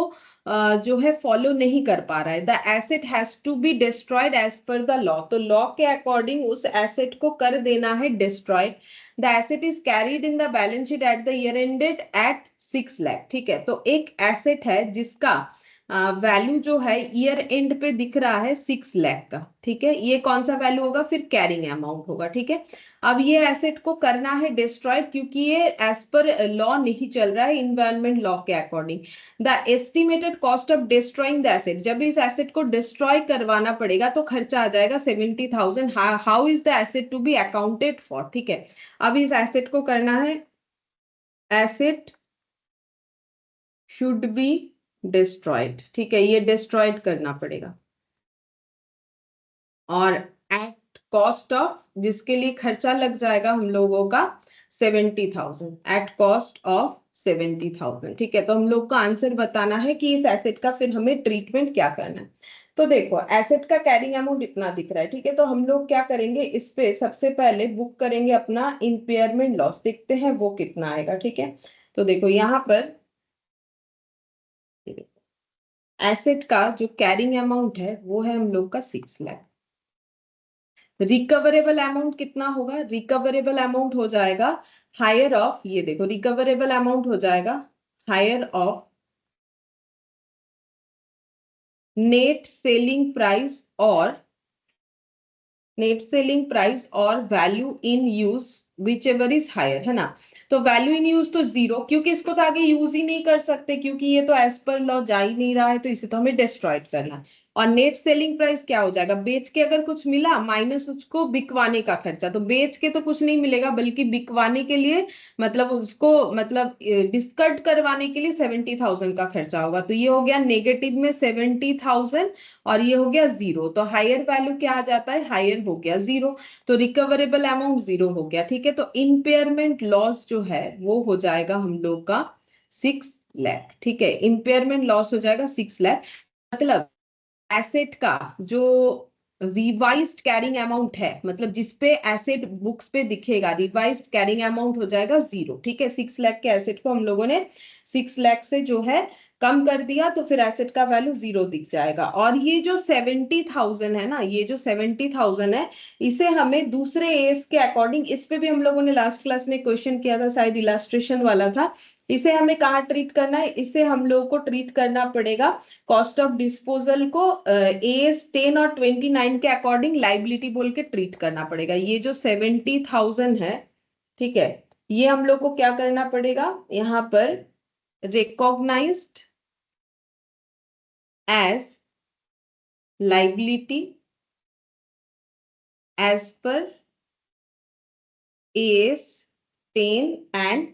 जो है फॉलो नहीं कर पा रहा है। The asset has to be destroyed as per the law. तो लॉ के अकॉर्डिंग उस एसेट को कर देना है destroyed. The asset is carried in the balance sheet at the year ended at 6 lakh. ठीक है, तो एक एसेट है जिसका वैल्यू जो है ईयर एंड पे दिख रहा है 6 लाख का। ठीक है, ये कौन सा वैल्यू होगा, फिर कैरिंग अमाउंट होगा। ठीक है, अब ये एसेट को करना है डिस्ट्रॉयड, क्योंकि ये एज पर लॉ नहीं चल रहा है, इन्वायरमेंट लॉ के according. The estimated cost of destroying the asset, जब इस एसेट को डिस्ट्रॉय करवाना पड़ेगा तो खर्चा आ जाएगा 70,000। How is the asset to be accounted for. ठीक है, अब इस एसेट को करना है, एसेट शुड बी डिस्ट्रॉयड। ठीक है, ये डिस्ट्रॉयड करना पड़ेगा। और एट कॉस्ट ऑफ, जिसके लिए खर्चा लग जाएगा हम लोगों का 70,000, एट कॉस्ट ऑफ 70,000। ठीक है, तो हम लोग को आंसर बताना है कि इस एसेट का फिर हमें ट्रीटमेंट क्या करना है। तो देखो एसेट का कैरिंग अमाउंट इतना दिख रहा है। ठीक है, तो हम लोग क्या करेंगे, इस पे सबसे पहले बुक करेंगे अपना इम्पेयरमेंट लॉस, देखते हैं वो कितना आएगा। ठीक है, तो देखो यहाँ पर एसेट का जो कैरिंग अमाउंट है वो है हम लोग का 6 लाख। रिकवरेबल अमाउंट कितना होगा, रिकवरेबल अमाउंट हो जाएगा हायर ऑफ, ये देखो रिकवरेबल अमाउंट हो जाएगा higher of net selling price और नेट सेलिंग प्राइस और value in use whichever is higher, है ना। तो वैल्यू इन यूज तो 0, क्योंकि इसको तो आगे यूज ही नहीं कर सकते, क्योंकि ये तो एज पर लॉ जा ही नहीं रहा है, तो इसे तो हमें डिस्ट्रॉयड करना है। और नेट सेलिंग प्राइस क्या हो जाएगा, बेच के अगर कुछ मिला माइनस उसको बिकवाने का खर्चा। तो बेच के तो कुछ नहीं मिलेगा, बल्कि बिकवाने के लिए मतलब उसको मतलब डिस्कर्ड करवाने के लिए 70,000 का खर्चा होगा। तो ये हो गया नेगेटिव में 70,000 और ये हो गया 0। तो हायर वैल्यू क्या आ जाता है, हायर हो गया 0। तो रिकवरेबल अमाउंट 0 हो गया। ठीक है, तो इम्पेयरमेंट लॉस जो है वो हो जाएगा हम लोग का 6 लाख। ठीक है, इम्पेयरमेंट लॉस हो जाएगा 6 लाख। मतलब एसेट का जो रिवाइज्ड कैरिंग अमाउंट है, मतलब जिसपे एसेट बुक्स पे दिखेगा, रिवाइज्ड कैरिंग अमाउंट हो जाएगा 0। ठीक है, 6 लाख के एसेट को हम लोगों ने 6 लाख से जो है कम कर दिया, तो फिर एसेट का वैल्यू 0 दिख जाएगा। और ये जो 70,000 है ना, ये जो 70,000 है, इसे हमें दूसरे एज के अकॉर्डिंग, इस पे भी हम लोगों ने लास्ट क्लास में क्वेश्चन किया था, शायद इलास्ट्रेशन वाला था। इसे हमें कहाँ ट्रीट करना है, इसे हम लोगों को ट्रीट करना पड़ेगा कॉस्ट ऑफ डिस्पोजल को एज 10 और 29 के अकॉर्डिंग लाइबिलिटी बोल के ट्रीट करना पड़ेगा। ये जो 70,000 है, ठीक है, ये हम लोग को क्या करना पड़ेगा, यहाँ पर recognised as liability as per as 10 and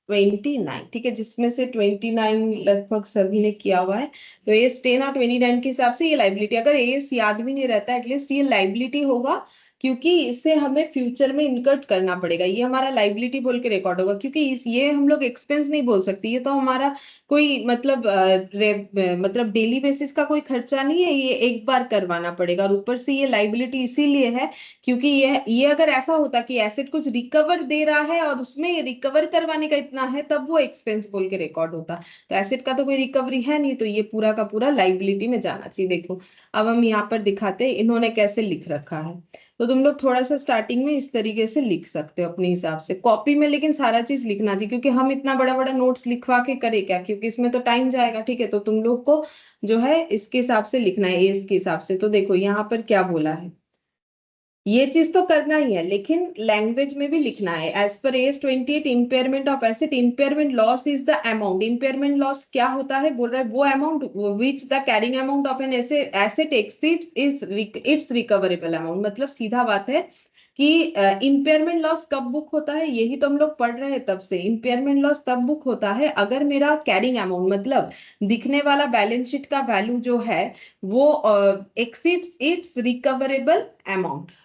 29। ठीक है, जिसमें से 29 लगभग सभी ने किया हुआ है। तो एज 10 और 29 के हिसाब से ये लाइबिलिटी, अगर एज याद भी नहीं रहता एटलीस्ट ये लाइबिलिटी होगा, क्योंकि इसे हमें फ्यूचर में इनकट करना पड़ेगा। ये हमारा लाइबिलिटी बोल के रिकॉर्ड होगा, क्योंकि इस ये हम लोग एक्सपेंस नहीं बोल सकते, ये तो हमारा कोई मतलब मतलब डेली बेसिस का कोई खर्चा नहीं है, ये एक बार करवाना पड़ेगा। और ऊपर से ये लाइबिलिटी इसीलिए है क्योंकि ये अगर ऐसा होता कि एसेट कुछ रिकवर दे रहा है और उसमें रिकवर करवाने का इतना है, तब वो एक्सपेंस बोल के रिकॉर्ड होता। तो एसेट का तो कोई रिकवरी है नहीं, तो ये पूरा का पूरा लाइबिलिटी में जाना चाहिए। देखो अब हम यहाँ पर दिखाते हैं इन्होंने कैसे लिख रखा है। तो तुम लोग थोड़ा सा स्टार्टिंग में इस तरीके से लिख सकते हो अपने हिसाब से कॉपी में, लेकिन सारा चीज लिखना चाहिए, क्योंकि हम इतना बड़ा बड़ा नोट्स लिखवा के करे क्या, क्योंकि इसमें तो टाइम जाएगा, ठीक है। तो तुम लोग को जो है इसके हिसाब से लिखना है, एज के हिसाब से। तो देखो यहाँ पर क्या बोला है, ये चीज तो करना ही है, लेकिन लैंग्वेज में भी लिखना है। As per as 28 impairment of asset, impairment loss is the amount. Impairment loss क्या होता है, बोल रहा है वो amount which the carrying amount of an asset exceeds is its recoverable amount. मतलब सीधा बात है कि इम्पेयरमेंट लॉस कब बुक होता है, यही तो हम लोग पढ़ रहे हैं तब से। इम्पेयरमेंट लॉस तब बुक होता है अगर मेरा कैरिंग अमाउंट, मतलब दिखने वाला बैलेंस शीट का वैल्यू जो है वो exceeds its recoverable amount.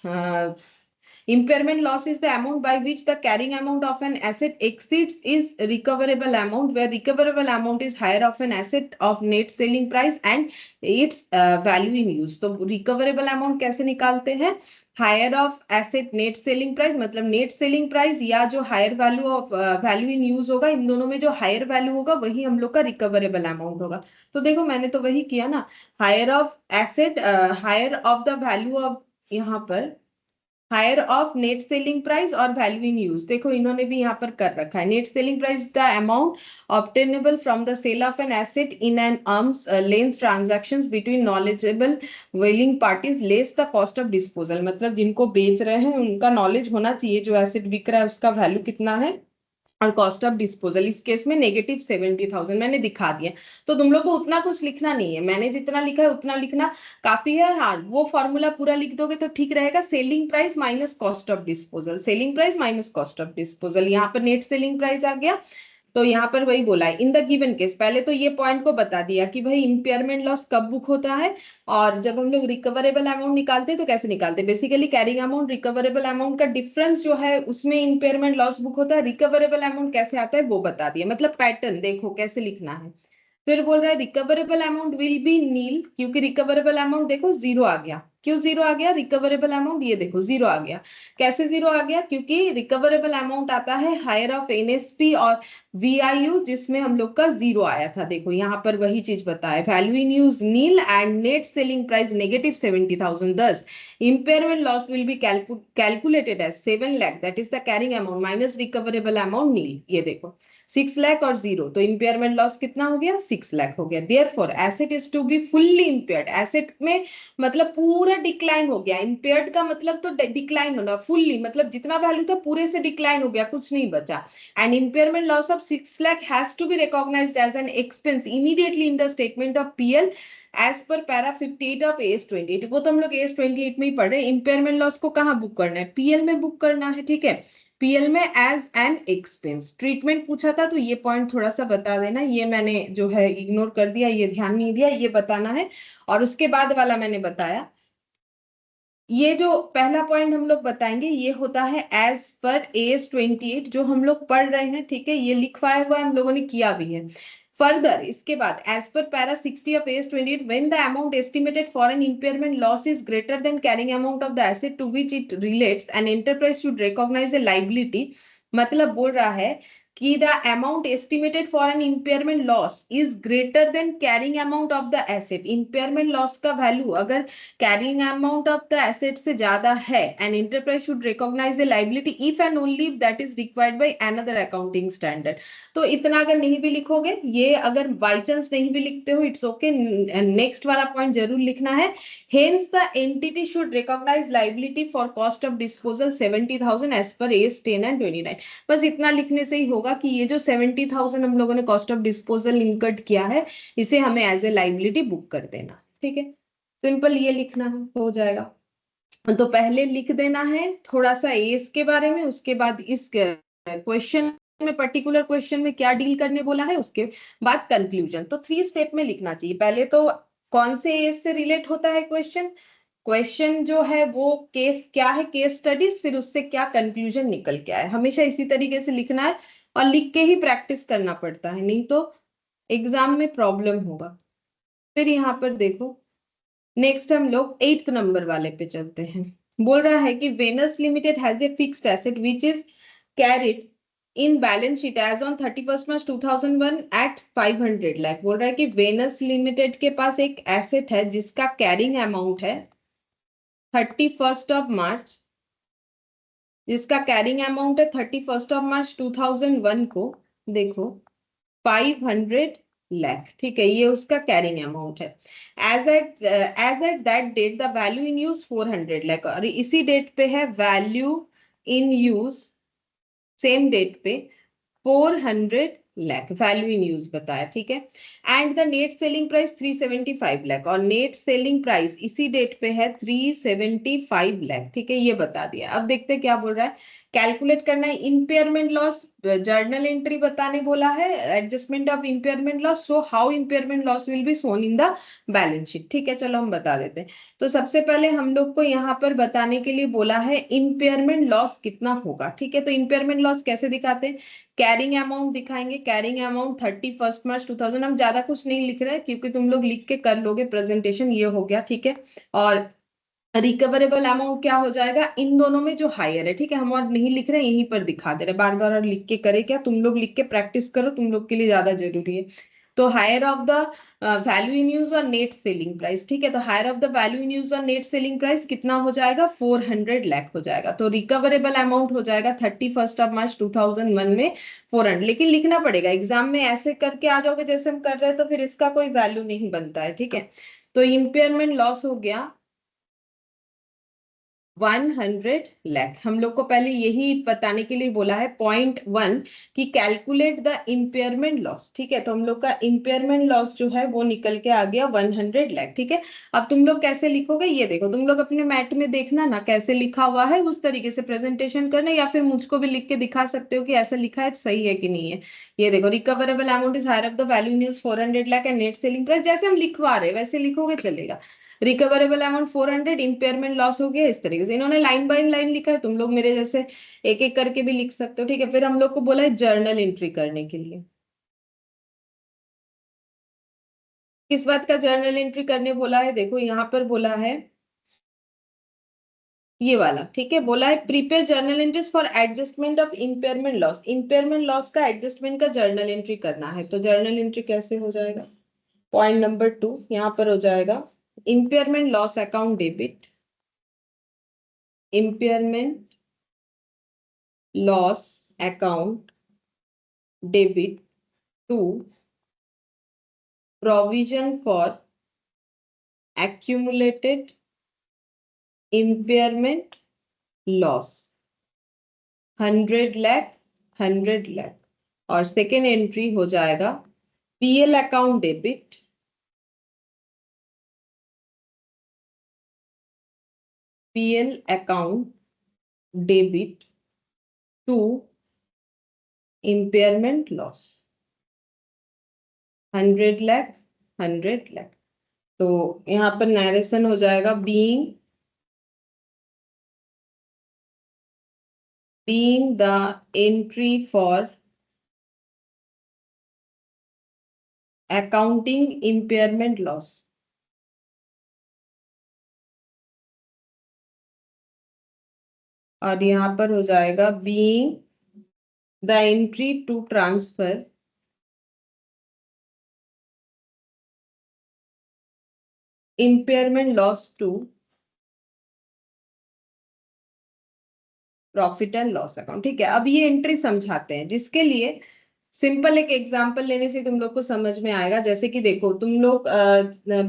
Impairment loss is the amount by which the carrying amount of an asset exceeds its recoverable amount, where recoverable amount is higher of an asset of net selling price and its value in use. तो recoverable amount कैसे निकालते हैं, higher of asset net selling price, मतलब net selling price या जो higher value of value in use होगा, इन दोनों में जो हायर वैल्यू होगा वही हम लोग का रिकवरेबल अमाउंट होगा। तो देखो मैंने तो वही किया ना, higher of asset, higher of the value of, यहाँ पर higher of net selling price और वैल्यू इन यूज, देखो इन्होंने भी यहाँ पर कर रखा है। Net selling price the amount obtainable from the sale of an asset in an arm's length transactions between knowledgeable willing parties less the cost of disposal. मतलब जिनको बेच रहे हैं उनका नॉलेज होना चाहिए, जो एसेट बिक रहा है उसका वैल्यू कितना है और कॉस्ट ऑफ डिस्पोजल। इस केस में -70,000 मैंने दिखा दिया। तो तुम लोग को उतना कुछ लिखना नहीं है, मैंने जितना लिखा है उतना लिखना काफी है। हाँ, वो फॉर्मूला पूरा लिख दोगे तो ठीक रहेगा। Selling price minus cost of disposal, selling price minus cost of disposal, यहाँ पर नेट सेलिंग प्राइस आ गया। तो यहाँ पर वही बोला है, इन द गिवन केस। पहले तो ये पॉइंट को बता दिया कि भाई इंपेयरमेंट लॉस कब बुक होता है, और जब हम लोग रिकवरेबल अमाउंट निकालते हैं तो कैसे निकालते हैं। Basically carrying amount recoverable amount का डिफरेंस जो है उसमें इंपेयरमेंट लॉस बुक होता है। रिकवरेबल अमाउंट कैसे आता है वो बता दिया, मतलब पैटर्न देखो कैसे लिखना है। फिर बोल रहा है recoverable amount will B Neil, क्योंकि रिकवरेबल अमाउंट देखो जीरो आ गया। क्यों जीरो आ गया, रिकवरेबल अमाउंट ये देखो जीरो आ गया। कैसे जीरो आ गया, क्योंकि रिकवरेबल अमाउंट आता है हायर ऑफ एनएसपी और वीआईयू, जिसमें हम लोग का जीरो आया था। देखो यहाँ पर वही चीज बताया, value in use nil and net selling price -70,000। Thus impairment loss will be calculated as 7 lakh, that is the carrying amount minus recoverable amount nil. ये देखो 6 लाख और जीरो, तो इंपेयरमेंट लॉस कितना हो गया, 6 लाख हो गया। Therefore asset is to be fully impaired, asset में मतलब पूरा डिक्लाइन हो गया। इंपेयर्ड का मतलब तो डिक्लाइन होना, फुल्ली मतलब जितना वैल्यू था पूरे से डिक्लाइन हो गया, कुछ नहीं बचा। And impairment loss of 6 lakh has to be recognised as an expense immediately in the statement of PL as per para 58 of S 28। वो तो हम लोग एस 28 में ही पढ़ रहे हैं। इंपेयरमेंट लॉस को कहाँ बुक करना है, पीएल में बुक करना है, ठीक है। पीएल में एज एन एक्सपेंस। ट्रीटमेंट पूछा था तो ये पॉइंट थोड़ा सा बता देना, ये मैंने जो है इग्नोर कर दिया, ये ध्यान नहीं दिया, ये बताना है। और उसके बाद वाला मैंने बताया, ये जो पहला पॉइंट हम लोग बताएंगे ये होता है एज पर एस 28, जो हम लोग पढ़ रहे हैं, ठीक है। ये लिखवाया हुआ हम लोगों ने किया भी है। फर्दर इसके बाद as per para 60 of S 28, when the amount estimated for an impairment loss is greater than carrying amount of the asset to which it relates, an enterprise should recognise a liability. मतलब बोल रहा है कि the amount estimated for an impairment loss is greater than carrying amount of the asset। impairment loss का value अगर carrying amount of the asset से ज्यादा है, an enterprise should recognize the liability if and only if that is required by another accounting standard। तो इतना अगर नहीं भी लिखोगे, ये अगर बाई चांस नहीं भी लिखते हो इट्स ओके, नेक्स्ट वाला पॉइंट जरूर लिखना है। hence the entity should recognize liability for cost of disposal 70,000 as per AS 10 and 29। बस इतना लिखने से ही होगा कि ये जो 70,000 हम लोगों ने कॉस्ट ऑफ डिस्पोजल इनकर्ड किया है, इसे हमें एज ए लाइबिलिटी बुक कर देना, ठीक है। सिंपल ये लिखना है, हो जाएगा। तो पहले लिख देना है थोड़ा सा एस के बारे में, उसके बाद इस क्वेश्चन में, पर्टिकुलर क्वेश्चन में क्या डील करने बोला है, उसके बाद कंक्लूजन। तो 3 स्टेप में लिखना चाहिए। पहले तो कौन से एज से रिलेट होता है क्वेश्चन, क्वेश्चन जो है वो केस क्या है, केस स्टडीज, फिर उससे क्या कंक्लूजन निकल के आए। हमेशा इसी तरीके से लिखना है और लिख के ही प्रैक्टिस करना पड़ता है, नहीं तो एग्जाम में प्रॉब्लम होगा। फिर यहाँ पर देखो नेक्स्ट हम लोग 8th नंबर वाले पे चलते हैं। बोल रहा है कि Venus limited has a fixed asset which is carried in balance sheet as on 31 March 2001 at 500 lakh. बोल रहा है कि वेनस लिमिटेड के पास एक एसेट है जिसका कैरिंग अमाउंट है 31 मार्च, जिसका कैरिंग अमाउंट है 31 मार्च 2001 को, देखो 500 लाख, ठीक है, ये उसका कैरिंग अमाउंट है। As at that date the value in use 400 lakh, और इसी डेट पे है value in use, same date पे 400 लाख वैल्यू इन यूज बताया, ठीक है। And the net selling price 375 lakh, और नेट सेलिंग प्राइस इसी डेट पे है 375 लाख, ठीक है, ये बता दिया। अब देखते हैं क्या बोल रहा है। कैलकुलेट करना है इम्पेयरमेंट लॉस, जर्नल एंट्री बताने बोला है, adjustment of impairment loss, so how impairment loss will be shown in the balance sheet, ठीक है, चलो हम बता देते हैं। तो सबसे पहले हम लोग को यहाँ पर बताने के लिए बोला है इम्पेयरमेंट लॉस कितना होगा, ठीक है। तो इम्पेयरमेंट लॉस कैसे दिखाते हैं, कैरिंग अमाउंट दिखाएंगे, कैरिंग अमाउंट 31 मार्च 2000, हम ज्यादा कुछ नहीं लिख रहे हैं क्योंकि तुम लोग लिख के कर लोगे प्रेजेंटेशन, ये हो गया, ठीक है। और रिकवरेबल अमाउंट क्या हो जाएगा, इन दोनों में जो हायर है, ठीक है, हम और नहीं लिख रहे, यहीं पर दिखा दे रहे, बार बार और लिख के करे क्या, तुम लोग लिख के प्रैक्टिस करो, तुम लोग के लिए ज्यादा जरूरी है। तो higher of the value in use और नेट सेलिंग प्राइस, ठीक है, तो higher of the value in use और नेट सेलिंग प्राइस कितना हो जाएगा, 400 लाख हो जाएगा। तो रिकवरेबल अमाउंट हो जाएगा 31 मार्च 2001 में 400, लेकिन लिखना पड़ेगा, एग्जाम में ऐसे करके आ जाओगे जैसे हम कर रहे हैं तो फिर इसका कोई वैल्यू नहीं बनता है, ठीक है। तो इम्पेयरमेंट लॉस हो गया 100 लाख। हम लोग को पहले यही बताने के लिए बोला है पॉइंट 1 कि कैलकुलेट द इम्पेयरमेंट लॉस, ठीक है। तो हम लोग का इम्पेयरमेंट लॉस जो है वो निकल के आ गया 100 लाख, ठीक है। अब तुम लोग कैसे लिखोगे, ये देखो, तुम लोग अपने मैट में देखना ना कैसे लिखा हुआ है, उस तरीके से प्रेजेंटेशन करना, या फिर मुझको भी लिख के दिखा सकते हो कि ऐसा लिखा है सही है कि नहीं है। ये देखो, recoverable amount is higher of the value in 400 lakh and net selling price, जैसे हम लिखवा रहे हैं वैसे लिखोगे चलेगा। रिकवरेबल अमाउंट 400, इम्पेयरमेंट लॉस हो गया, इस तरीके से इन्होंने लाइन बाय लाइन लिखा है, तुम लोग मेरे जैसे एक एक करके भी लिख सकते हो, ठीक है। फिर हम लोग को बोला है जर्नल एंट्री करने के लिए, किस बात का जर्नल एंट्री करने बोला है, देखो यहाँ पर बोला है ये वाला, ठीक है, बोला है prepare journal entries for adjustment of impairment loss, impairment loss का एडजस्टमेंट का जर्नल एंट्री करना है। तो जर्नल एंट्री कैसे हो जाएगा, पॉइंट नंबर 2 यहाँ पर हो जाएगा, impairment loss account debit, impairment loss account debit to provision for accumulated impairment loss 100 lakh 100 lakh. और सेकेंड एंट्री हो जाएगा PL account debit, PL account debit to impairment loss 100 lakh 100 lakh. तो यहाँ पर नरेशन हो जाएगा being the entry for accounting impairment loss, और यहाँ पर हो जाएगा being the entry to transfer impairment loss to profit and loss account, ठीक है। अब ये एंट्री समझाते हैं, जिसके लिए सिंपल एक एग्जांपल लेने से तुम लोग को समझ में आएगा। जैसे कि देखो, तुम लोग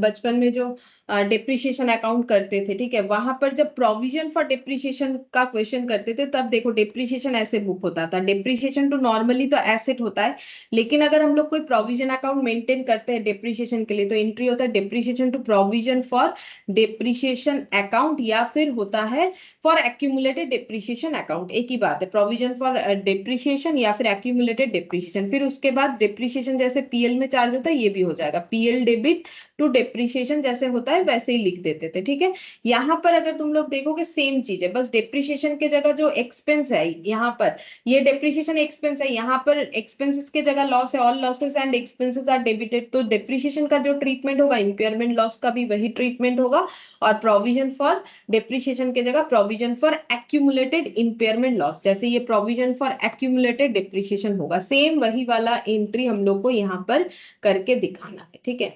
बचपन में जो डिप्रिशिएशन अकाउंट करते थे, ठीक है, वहां पर जब प्रोविजन फॉर डिप्रिशिएशन का क्वेश्चन करते थे तब देखो डिप्रिशिएशन ऐसे बुक होता था, डिप्रिशिएशन टू नॉर्मली तो एसेट होता है, लेकिन अगर हम लोग कोई प्रोविजन अकाउंट मेंटेन करते हैं डिप्रिशिएशन के लिए तो एंट्री होता है depreciation to provision for depreciation account, या फिर होता है फॉर एक्यूमुलेटेड डिप्रिशिएशन अकाउंट, एक ही बात है, प्रोविजन फॉर डिप्रिशिएशन या फिर एक्यूमुलेटेड डिप्रिशिएशन। फिर उसके बाद डिप्रिशिएशन जैसे पीएल में चार्ज होता है ये भी हो जाएगा, पीएल डेबिट टू डिप्रिशिएशन जैसे होता है वैसे ही लिख देते थे, ठीक है। यहाँ पर अगर तुम लोग देखोगे सेम चीज है, बस डिप्रिशिएशन के जगह जो एक्सपेंस है यहाँ पर, ये डिप्रिशिएशन एक्सपेंस है, यहाँ पर एक्सपेंसेस के जगह लॉस है, all losses and expenses are debited. तो डिप्रिशिएशन का जो ट्रीटमेंट होगा इम्पेयरमेंट लॉस का भी वही ट्रीटमेंट होगा, और प्रोविजन फॉर डिप्रिशिएशन के जगह provision for accumulated impairment loss, जैसे ये प्रोविजन फॉर एक्यूमुलेटेड डिप्रिशिएशन होगा, सेम वही वाला एंट्री हम लोग को यहाँ पर करके दिखाना है, ठीक है।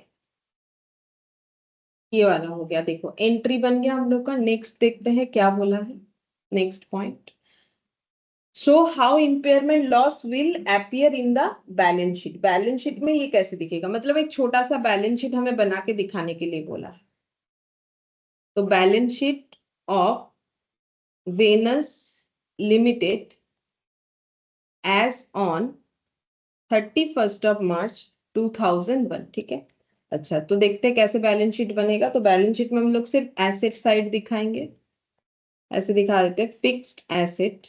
ये वाला हो गया, देखो एंट्री बन गया हम लोग का। नेक्स्ट देखते हैं क्या बोला है, next point. Show how impairment loss will appear in the balance sheet. Balance sheet में ये कैसे दिखेगा, मतलब एक छोटा सा बैलेंस शीट हमें बना के दिखाने के लिए बोला है। तो balance sheet of Venus limited as on 31 March 2001, ठीक है। अच्छा, तो देखते हैं कैसे बैलेंस शीट बनेगा। तो बैलेंस शीट में हम लोग सिर्फ एसेट साइड दिखाएंगे, ऐसे दिखा देते हैं, फिक्स्ड एसेट,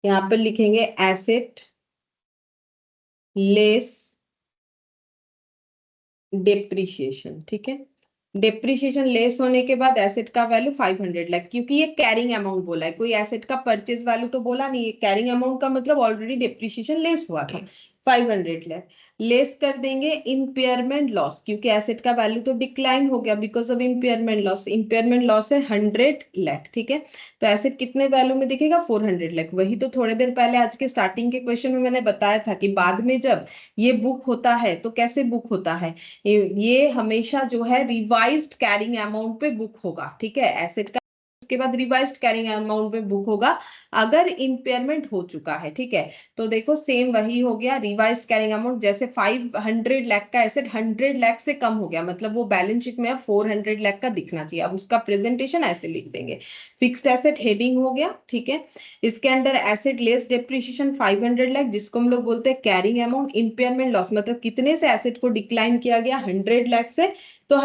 यहाँ पर लिखेंगे एसेट लेस डेप्रिशिएशन, ठीक है। डेप्रिशिएशन लेस होने के बाद एसेट का वैल्यू 500 लाख, क्योंकि ये कैरिंग अमाउंट बोला है, कोई एसेट का परचेज वैल्यू तो बोला नहीं है। कैरिंग अमाउंट का मतलब ऑलरेडी डेप्रिशिएशन लेस हुआ था, 500 लाख। लेस कर देंगे इम्पेयरमेंट लॉस, क्योंकि एसेट का वैल्यू तो डिक्लाइन हो गया because of impairment loss. Impairment loss है 100 लाख, ठीक है। तो एसेट कितने वैल्यू में दिखेगा, 400 लाख। वही तो थोड़े देर पहले आज के स्टार्टिंग के क्वेश्चन में मैंने बताया था कि बाद में जब ये बुक होता है तो कैसे बुक होता है, ये हमेशा जो है रिवाइज्ड कैरिंग अमाउंट पे बुक होगा, ठीक है। एसेट का उसके बाद रिवाइज्ड कैरिंग अमाउंट पे बुक होगा अगर इम्पेयरमेंट हो चुका है, ठीक है। तो देखो सेम वही हो गया, रिवाइज्ड कैरिंग अमाउंट। जैसे 500 लाख का एसेट 100 लाख से कम हो गया, मतलब वो बैलेंस शीट में अब 400 लाख का दिखना चाहिए। अब उसका प्रेजेंटेशन ऐसे लिख देंगे, फिक्स्ड एसेट हेडिंग हो गया, ठीक है। इसके अंदर एसेट लेस डेप्रिसिएशन 500 लाख, जिसको हम लोग बोलते हैं कैरिंग अमाउंट। इम्पेयरमेंट लॉस मतलब कितने से एसेट को डिक्लाइन किया गया, 100 लाख से। तो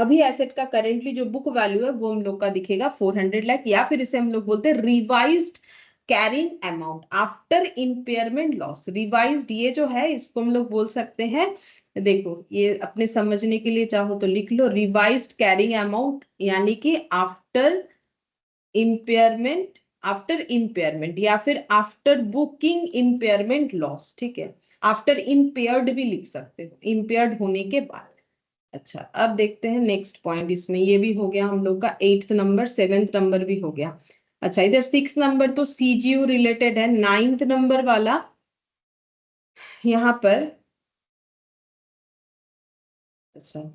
अभी एसेट का करेंटली जो बुक वैल्यू है वो हम लोग का दिखेगा 400 लाख, या फिर इसे हम लोग बोलते हैं revised carrying amount after impairment loss. Revised ये जो है इसको हम लोग बोल सकते हैं, देखो ये अपने समझने के लिए चाहो तो लिख लो, रिवाइज्ड कैरिंग अमाउंट यानी कि आफ्टर इम्पेयरमेंट, आफ्टर इम्पेयरमेंट या फिर आफ्टर बुकिंग इम्पेयरमेंट लॉस, ठीक है। आफ्टर इम्पेयर्ड भी लिख सकते हो, इम्पेयर्ड होने के बाद। अच्छा, अब देखते हैं नेक्स्ट पॉइंट। इसमें ये भी हो गया हम लोग का 8th नंबर, 7th नंबर भी हो गया। अच्छा, इधर 6th नंबर तो सीजीयू रिलेटेड है। 9th नंबर वाला यहाँ पर, अच्छा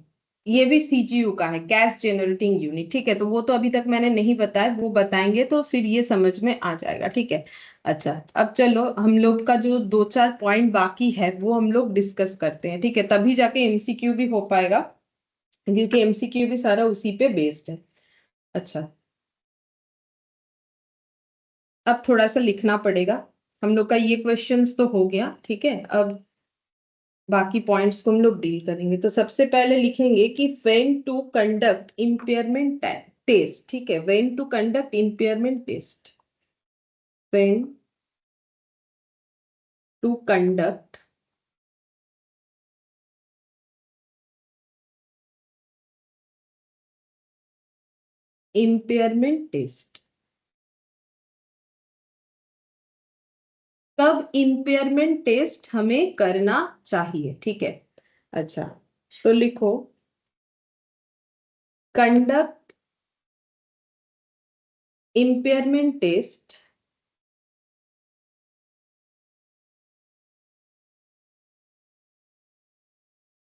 ये भी सीजीयू का है, कैश जनरेटिंग यूनिट, ठीक है। तो वो तो अभी तक मैंने नहीं बताया, वो बताएंगे तो फिर ये समझ में आ जाएगा, ठीक है। अच्छा, अब चलो हम लोग का जो दो चार पॉइंट बाकी है वो हम लोग डिस्कस करते हैं, ठीक है। तभी जाके एमसीक्यू भी हो पाएगा, क्योंकि एमसीक्यू भी सारा उसी पे बेस्ड है। अच्छा, अब थोड़ा सा लिखना पड़ेगा। हम लोग का ये क्वेश्चंस तो हो गया, ठीक है। अब बाकी पॉइंट्स को हम लोग डील करेंगे। तो सबसे पहले लिखेंगे कि when to conduct impairment test, ठीक है। When to conduct impairment test, when to conduct impairment test, कब इम्पेयरमेंट टेस्ट हमें करना चाहिए, ठीक है। अच्छा, तो लिखो conduct impairment test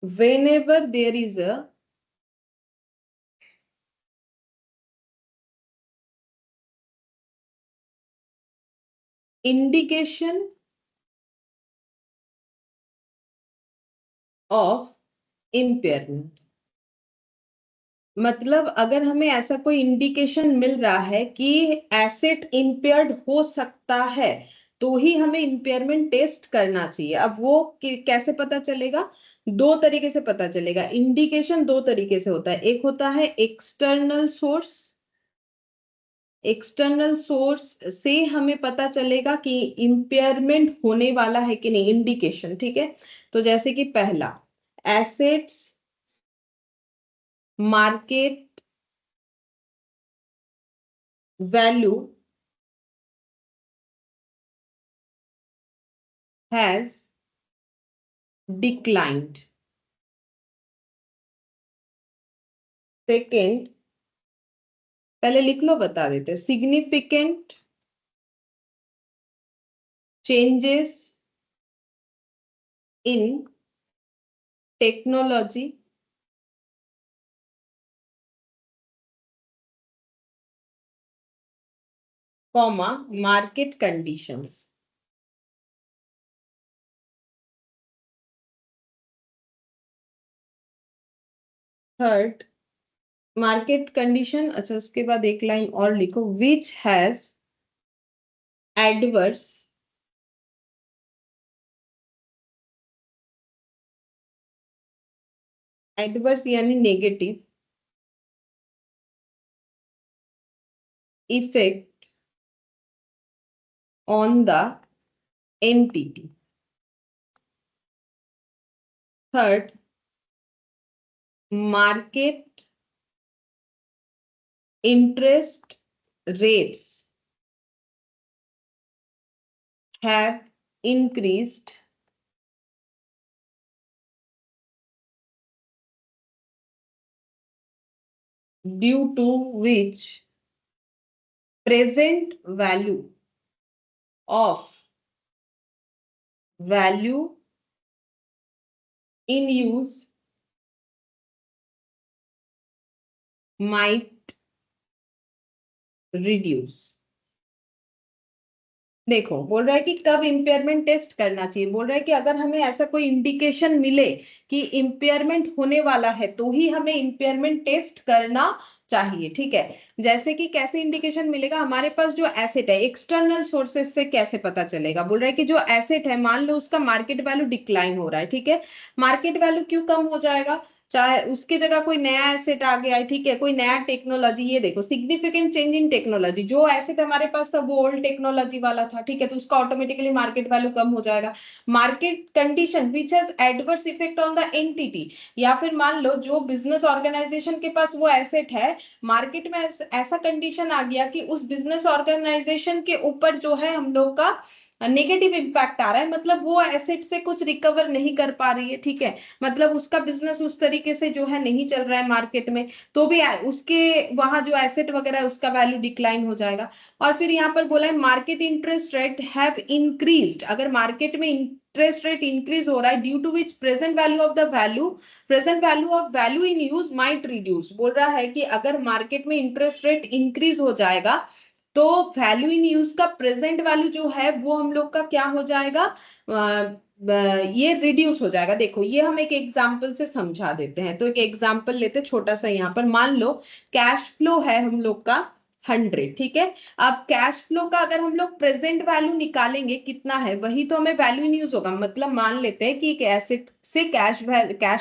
whenever there is a indication of impairment। मतलब अगर हमें ऐसा कोई इंडिकेशन मिल रहा है कि एसेट इम्पेयर्ड हो सकता है, तो ही हमें इम्पेयरमेंट टेस्ट करना चाहिए। अब वो कैसे पता चलेगा, दो तरीके से पता चलेगा। इंडिकेशन दो तरीके से होता है, एक होता है एक्सटर्नल सोर्स, एक्सटर्नल सोर्स से हमें पता चलेगा कि इम्पेयरमेंट होने वाला है कि नहीं, इंडिकेशन, ठीक है। तो जैसे कि पहला, assets market value has declined. Second, पहले लिख लो, बता देते, significant changes in technology comma market conditions. Third market condition, अच्छा उसके बाद एक लाइन और लिखो, विच हैज एडवर्स एडवर्स यानी negative effect on the entity. Third market interest rates have increased due to which present value in use might reduce। देखो बोल रहा है कि कब इम्पेयरमेंट टेस्ट करना चाहिए, बोल रहा है कि अगर हमें ऐसा कोई इंडिकेशन मिले कि इम्पेयरमेंट होने वाला है तो ही हमें इम्पेयरमेंट टेस्ट करना चाहिए। ठीक है, जैसे कि कैसे इंडिकेशन मिलेगा, हमारे पास जो एसेट है एक्सटर्नल सोर्सेस से कैसे पता चलेगा, बोल रहा है कि जो एसेट है मान लो उसका मार्केट वैल्यू डिक्लाइन हो रहा है। ठीक है, मार्केट वैल्यू क्यों कम हो जाएगा, चाहे उसके जगह कोई नया एसेट आ गया है, ठीक है, कोई नया टेक्नोलॉजी, ये देखो सिग्निफिकेंट चेंज इन टेक्नोलॉजी, जो एसेट हमारे पास था वो ओल्ड टेक्नोलॉजी वाला था, ठीक है, तो उसका ऑटोमेटिकली मार्केट वैल्यू कम हो जाएगा। Market condition which has adverse effect on the entity, या फिर मान लो जो बिजनेस ऑर्गेनाइजेशन के पास वो एसेट है, मार्केट में ऐसा कंडीशन आ गया कि उस बिजनेस ऑर्गेनाइजेशन के ऊपर जो है हम लोग का नेगेटिव इम्पैक्ट आ रहा है, मतलब वो एसेट से कुछ रिकवर नहीं कर पा रही है। ठीक है, मतलब उसका बिजनेस उस तरीके से जो है नहीं चल रहा है मार्केट में, तो भी उसके वहां जो एसेट वगैरह है उसका वैल्यू डिक्लाइन हो जाएगा। और फिर यहाँ पर बोला है market interest rate have increased, अगर मार्केट में इंटरेस्ट रेट इंक्रीज हो रहा है due to which present value of value in use might reduce, बोल रहा है कि अगर मार्केट में इंटरेस्ट रेट इंक्रीज हो जाएगा तो वैल्यू इन यूज का प्रेजेंट वैल्यू जो है वो हम लोग का क्या हो जाएगा, ये रिड्यूस हो जाएगा। देखो ये हम एक एग्जांपल से समझा देते हैं, तो एक एग्जांपल लेते छोटा सा, यहाँ पर मान लो कैश फ्लो है हम लोग का 100। ठीक है, अब कैश फ्लो का अगर हम लोग प्रेजेंट वैल्यू निकालेंगे कितना है, वही तो हमें वैल्यू इन यूज होगा, मतलब मान लेते हैं कि एक एसेट से कैश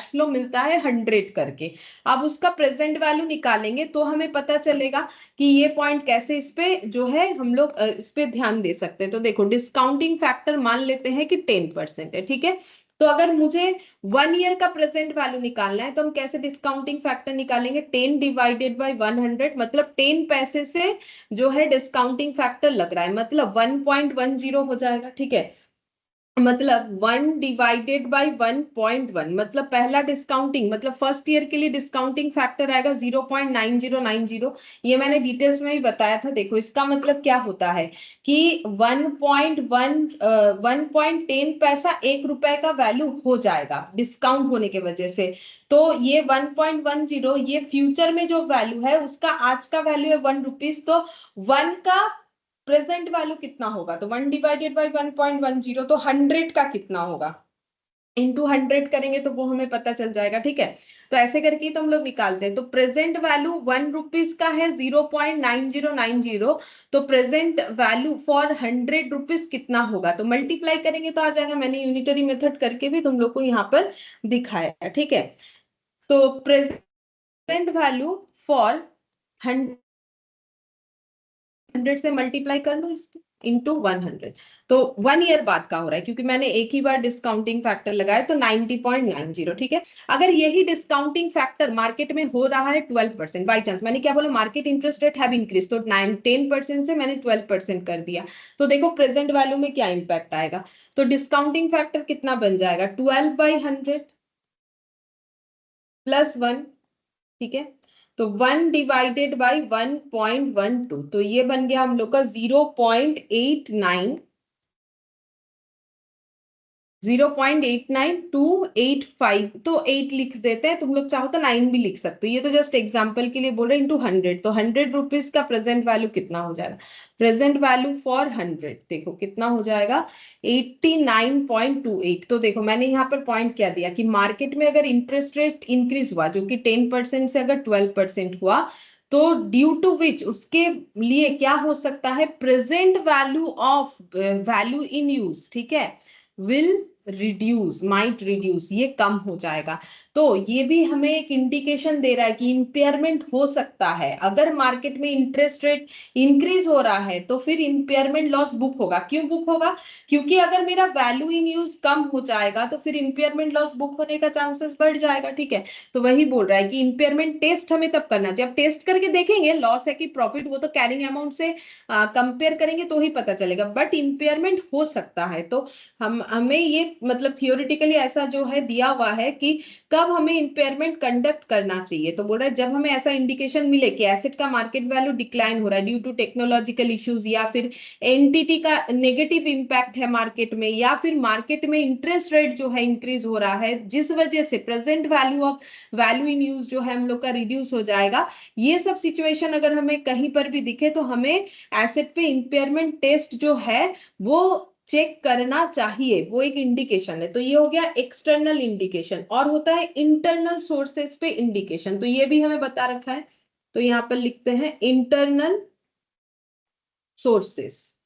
फ्लो मिलता है 100 करके, अब उसका प्रेजेंट वैल्यू निकालेंगे तो हमें पता चलेगा कि ये पॉइंट कैसे, इस पे जो है हम लोग इस पे ध्यान दे सकते हैं। तो देखो डिस्काउंटिंग फैक्टर मान लेते हैं कि 10% है। ठीक है, तो अगर मुझे 1 ईयर का प्रेजेंट वैल्यू निकालना है तो हम कैसे डिस्काउंटिंग फैक्टर निकालेंगे, 10 डिवाइडेड बाई 100, मतलब 10 पैसे से जो है डिस्काउंटिंग फैक्टर लग रहा है, मतलब 1.10 हो जाएगा। ठीक है, मतलब 1 डिवाइडेड बाई 1.1, मतलब पहला डिस्काउंटिंग, मतलब फर्स्ट ईयर के लिए डिस्काउंटिंग फैक्टर आएगा 0.9090, ये मैंने डिटेल्स में भी बताया था। देखो इसका मतलब क्या होता है कि 1.10 पैसा 1 रुपए का वैल्यू हो जाएगा डिस्काउंट होने की वजह से। तो ये 1.10 ये फ्यूचर में जो वैल्यू है उसका आज का वैल्यू है 1 रुपीज, तो 1 का प्रेजेंट वैल्यू कितना होगा, तो 1 डिवाइडेड बाई 1.10, तो 100 का कितना होगा, इंटू 100 करेंगे तो वो हमें पता चल जाएगा। ठीक है, तो ऐसे करके तो हम लोग निकालते हैं, तो प्रेजेंट वैल्यू 1 रुपीज का है 0.9090, तो प्रेजेंट वैल्यू फॉर 100 रुपीज कितना होगा, तो मल्टीप्लाई करेंगे तो आ जाएगा, मैंने यूनिटरी मेथड करके भी तुम लोग को यहाँ पर दिखाया। ठीक है, तो प्रेजेंट वैल्यू फॉर 100 से मल्टीप्लाई कर लो इसको इंटू 100, तो 1 ईयर बाद का हो रहा है क्योंकि मैंने एक ही बार डिस्काउंटिंग फैक्टर लगाया, तो 90.90। ठीक है, अगर यही डिस्काउंटिंग फैक्टर मार्केट में हो रहा है 12%, बाई चांस मैंने क्या बोला, market interest rate have increase, तो 10% से मैंने 12% कर दिया, तो देखो प्रेजेंट वैल्यू में क्या इंपैक्ट आएगा, तो डिस्काउंटिंग फैक्टर कितना बन जाएगा, 12/100 +1। ठीक है, तो 1 डिवाइडेड बाई 1.12, तो ये बन गया हम लोग का 0.89 0.89285, तो 8 लिख देते हैं, तुम लोग चाहो तो 9 भी लिख सकते हो, ये तो जस्ट एग्जांपल के लिए बोल रहे हैं, इंटू 100, तो 100 रुपीज का प्रेजेंट वैल्यू कितना हो जाएगा? प्रेजेंट वैल्यू फॉर 100 देखो कितना हो जाएगा, 89.28। तो देखो मैंने यहाँ पर पॉइंट क्या दिया कि मार्केट में अगर इंटरेस्ट रेट इंक्रीज हुआ, जो कि 10% से अगर 12% हुआ, तो ड्यू टू विच उसके लिए क्या हो सकता है, present value of value in use, ठीक है, विल रिड्यूस, माइट रिड्यूस, ये कम हो जाएगा। तो ये भी हमें एक इंडिकेशन दे रहा है कि इंपेयरमेंट हो सकता है। अगर मार्केट में इंटरेस्ट रेट इंक्रीज हो रहा है तो फिर इंपेयरमेंट लॉस बुक होगा। क्यों बुक होगा? क्योंकि अगर मेरा वैल्यू इन यूज कम हो जाएगा तो फिर इंपेयरमेंट लॉस बुक होने का चांसेस बढ़ जाएगा, ठीक है। तो वही बोल रहा है कि इंपेयरमेंट टेस्ट हमें तब करना चाहिए। अब टेस्ट करके देखेंगे लॉस है कि प्रॉफिट, वो तो कैरिंग अमाउंट से कंपेयर करेंगे तो ही पता चलेगा, बट इंपेयरमेंट हो सकता है। तो हम हमें ये मतलब थियोरिटिकली ऐसा जो है दिया हुआ है कि कब हमें इंपेयरमेंट कंडक्ट करना चाहिए। तो बोल रहा है जब हमें ऐसा इंडिकेशन मिले कि एसेट का मार्केट वैल्यू डिक्लाइन हो रहा है ड्यू टू टेक्नोलॉजिकल इश्यूज, या फिर एनटीटी का नेगेटिव इंपैक्ट है मार्केट में, या फिर मार्केट में इंटरेस्ट रेट जो है इंक्रीज हो रहा है, जिस वजह से present value of value in use जो है हम लोग का रिड्यूस हो जाएगा। ये सब सिचुएशन अगर हमें कहीं पर भी दिखे तो हमें एसेट पे इंपेयरमेंट टेस्ट जो है वो चेक करना चाहिए, वो एक इंडिकेशन है। तो ये हो गया एक्सटर्नल इंडिकेशन, और होता है इंटरनल सोर्सेस पे इंडिकेशन, तो ये भी हमें बता रखा है। तो यहां पर लिखते हैं इंटरनल सोर्सेस।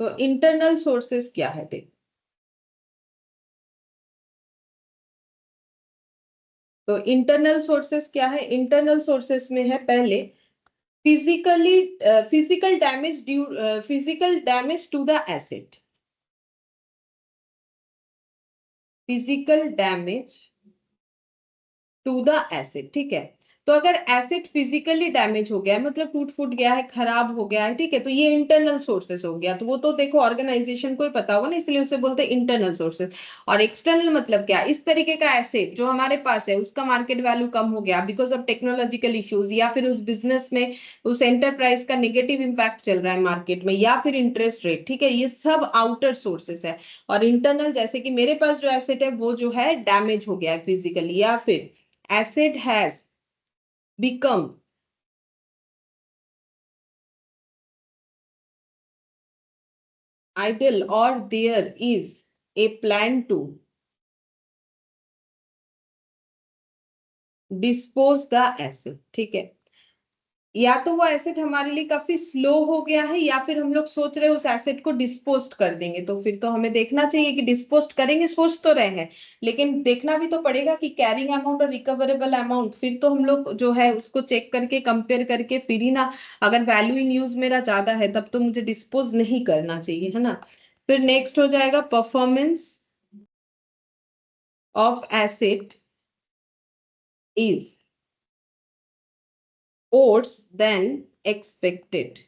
तो इंटरनल सोर्सेस क्या है देख, तो इंटरनल सोर्सेस क्या है? इंटरनल सोर्सेस में है पहले physically physical damage to the asset, physical damage to the acid, ठीक है। तो अगर एसिड फिजिकली डैमेज हो गया है, मतलब टूट फूट गया है, खराब हो गया है, ठीक है, तो ये इंटरनल सोर्सेस हो गया। तो वो तो देखो ऑर्गेनाइजेशन को ही पता होगा ना, इसलिए उसे बोलते हैं इंटरनल सोर्सेस। और एक्सटर्नल मतलब क्या? इस तरीके का एसिड जो हमारे पास है उसका मार्केट वैल्यू कम हो गया बिकॉज ऑफ टेक्नोलॉजिकल इश्यूज, या फिर उस बिजनेस में उस एंटरप्राइज का नेगेटिव इंपैक्ट चल रहा है मार्केट में, या फिर इंटरेस्ट रेट, ठीक है, ये सब आउटर सोर्सेस है। और इंटरनल जैसे कि मेरे पास जो एसिड है वो जो है डैमेज हो गया है फिजिकली, या फिर acid has become idle, or there is a plan to dispose the acid, ठीक है। या तो वो एसिड हमारे लिए काफी स्लो हो गया है, या फिर हम लोग सोच रहे हैं उस एसिड को डिस्पोज कर देंगे, तो फिर तो हमें देखना चाहिए कि डिस्पोज करेंगे, सोच तो रहे हैं, लेकिन देखना भी तो पड़ेगा कि कैरिंग अमाउंट और रिकवरेबल अमाउंट, फिर तो हम लोग जो है उसको चेक करके कंपेयर करके फिर ही ना, अगर वैल्यू इन यूज मेरा ज्यादा है तब तो मुझे डिस्पोज नहीं करना चाहिए, है ना। फिर नेक्स्ट हो जाएगा performance of acid is worse than expected,